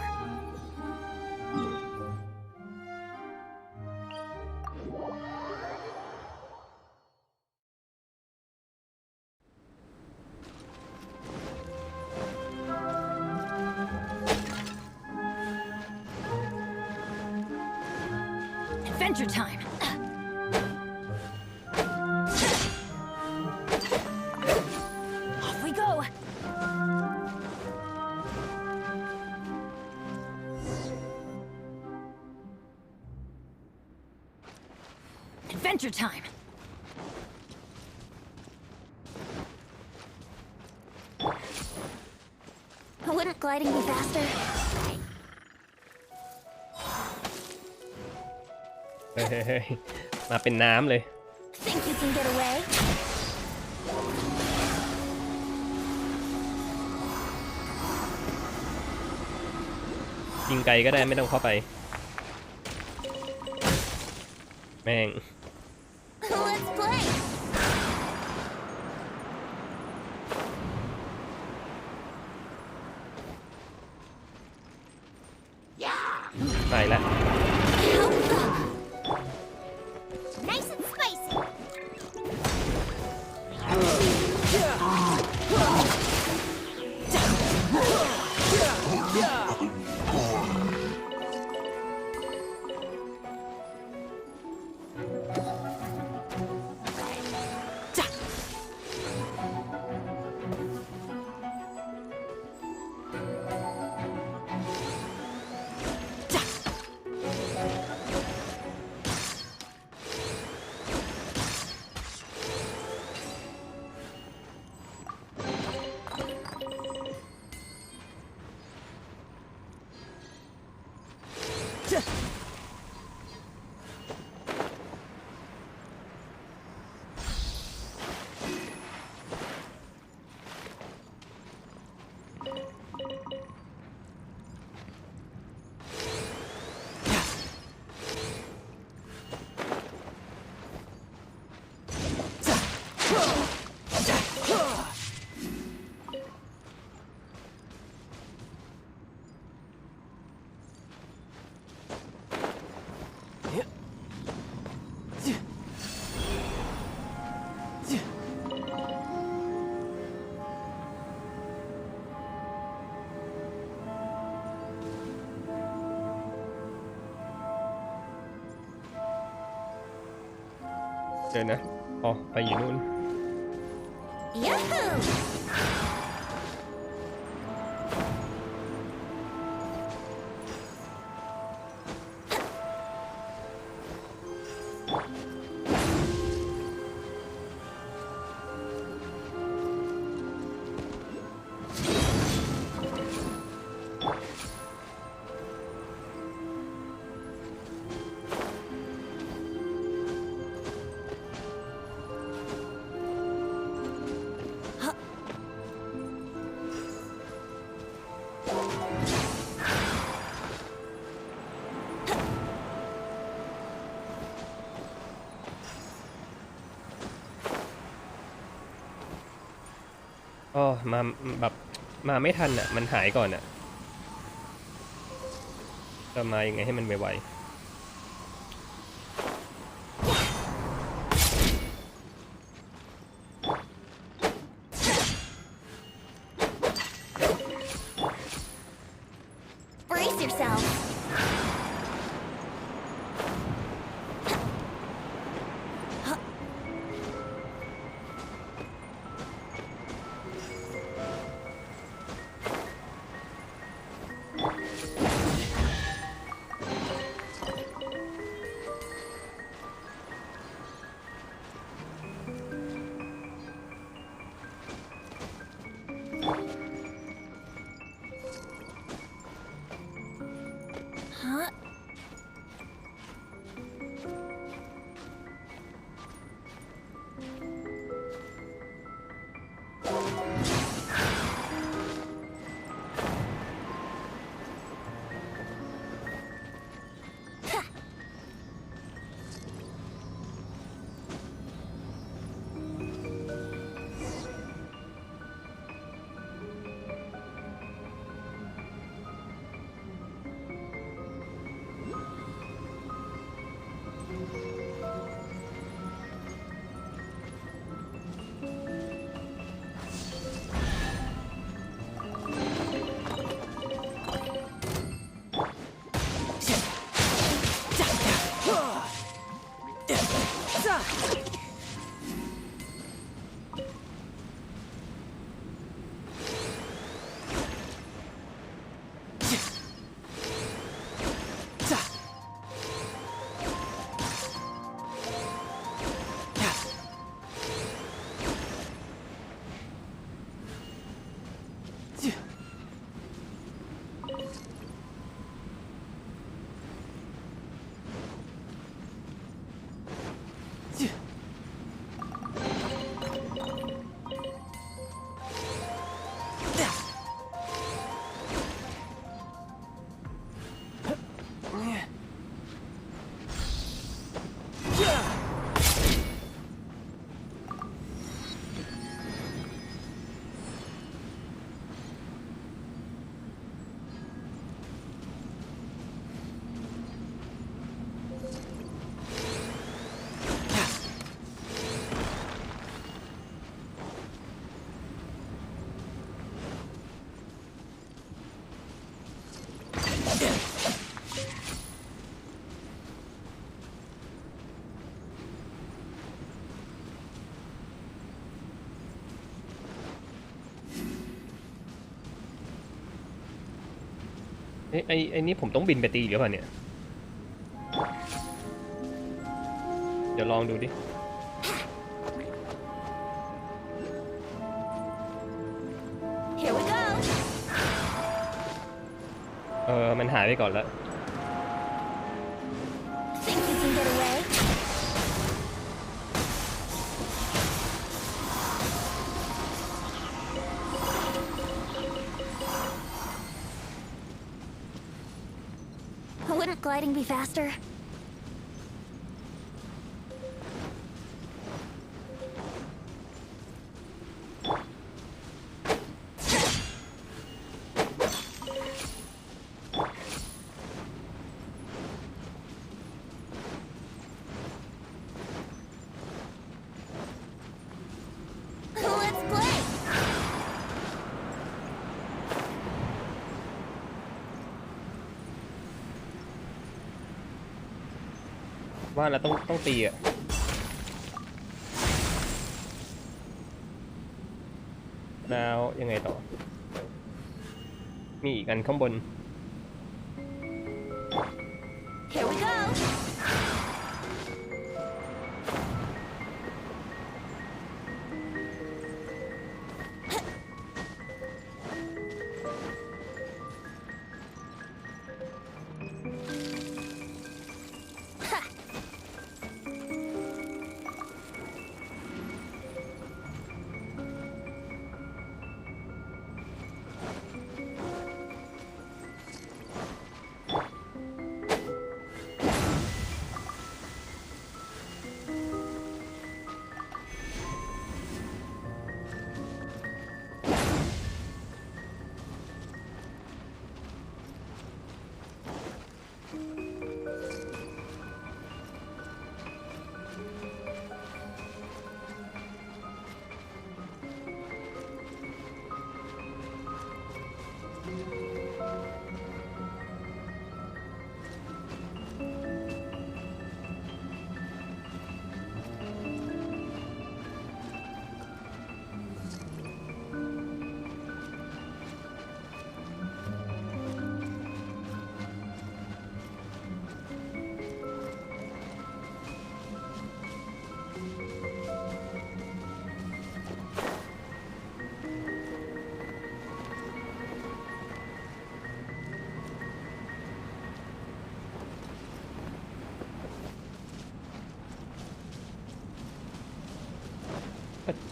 Adventure time. Off we go. Adventure time. Wouldn't gliding be faster? เฮ้ยมาเป็นน้ำเลย Think you can get away? ยิงไกลก็ได้ไม่ต้องเข้าไป แม่ง Let's play. ไปแล้ว Nice and spicy.เดี๋ยวนะอ๋อไปอยู่นู่น Yahoo!อ๋อมาแบบมาไม่ทันอ่ะมันหายก่อนอ่ะจะมายังไงให้มันไวๆ Brace yourself. ไอ้นี่ผมต้องบินไปตีหรือเปล่าเนี่ยเดี๋ยวลองดูดิมันหายไปก่อนแล้ว Think you can get away? Wouldn't gliding be faster? Let's play! ว่าเราต้องตีอ่ะแล้วยังไงต่อมีอีกอันข้างบน Here we go!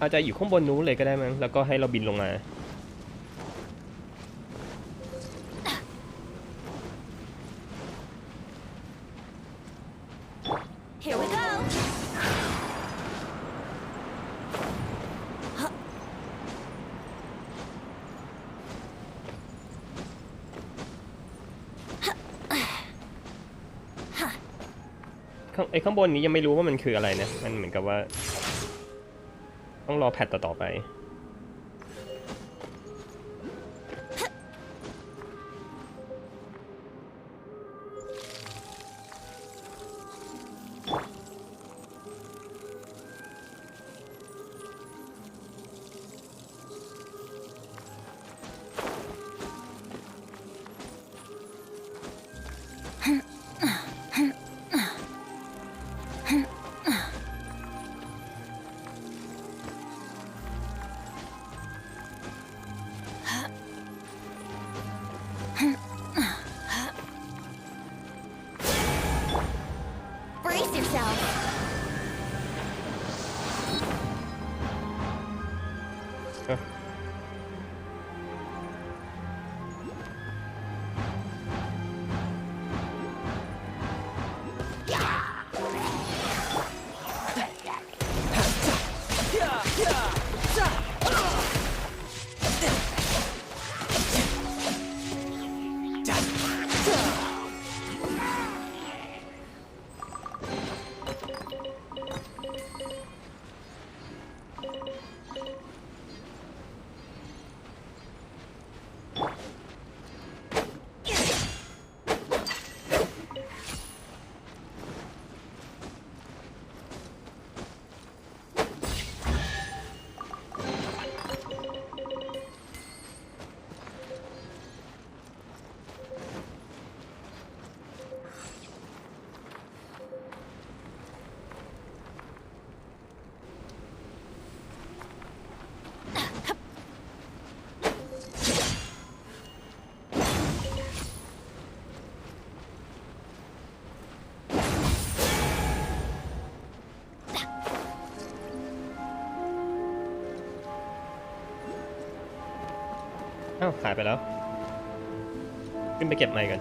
อาจจะอยู่ข้างบนนู้นเลยก็ได้มั้งแล้วก็ให้เราบินลงมา Here we go! ข้างบนนี้ยังไม่รู้ว่ามันคืออะไรนะมันเหมือนกับว่าต้องรอแพทต่อไปBrace yourself! โ อ้าวหายไปแล้วขึ้นไปเก็บไมค์กัน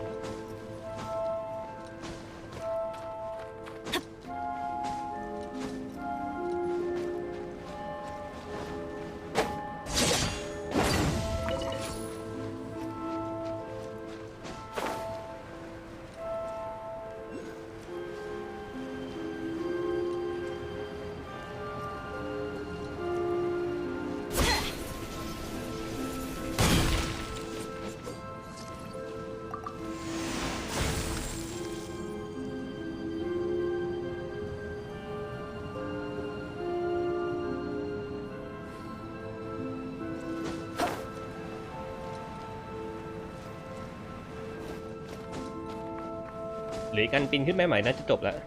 หรือกันปีนขึ้นไปใหม่น่าจะจบแล้ว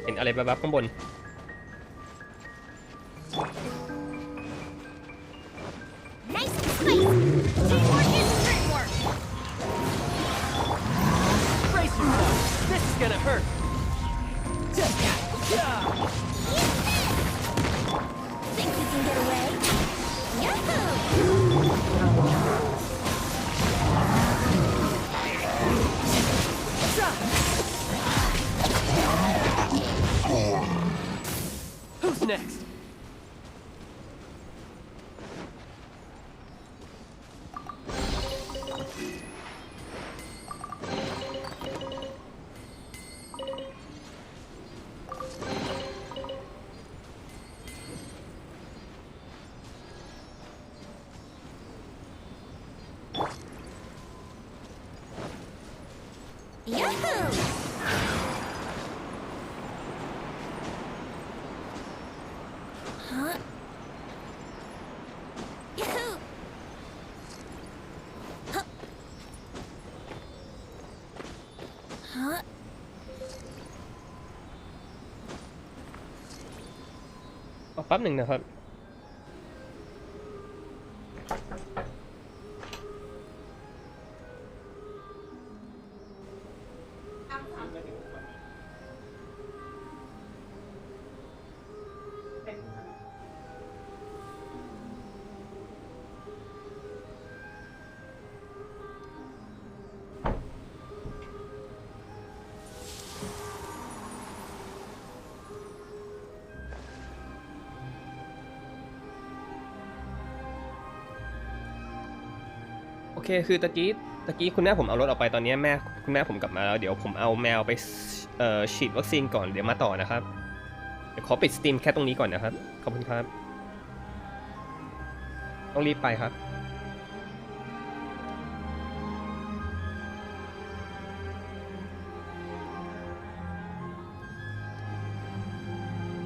เห็นอะไรแบบๆข้างบน Nice and spicy. Teamwork is great work. Brace yourself! This is gonna hurt! Think you can get away? Yahoo! Who's next? Yahoo! Huh? Yahoo! Huh? Huh? แป๊บหนึ่งนะครับโอเคคือตะกี้คุณแม่ผมเอารถออกไปตอนนี้คุณแม่ผมกลับมาแล้วเดี๋ยวผมเอาแมวไปฉีดวัคซีนก่อนเดี๋ยวมาต่อนะครับเดี๋ยวขอปิดสตรีมแค่ตรงนี้ก่อนนะครับขอบคุณครับต้องรีบไปครับ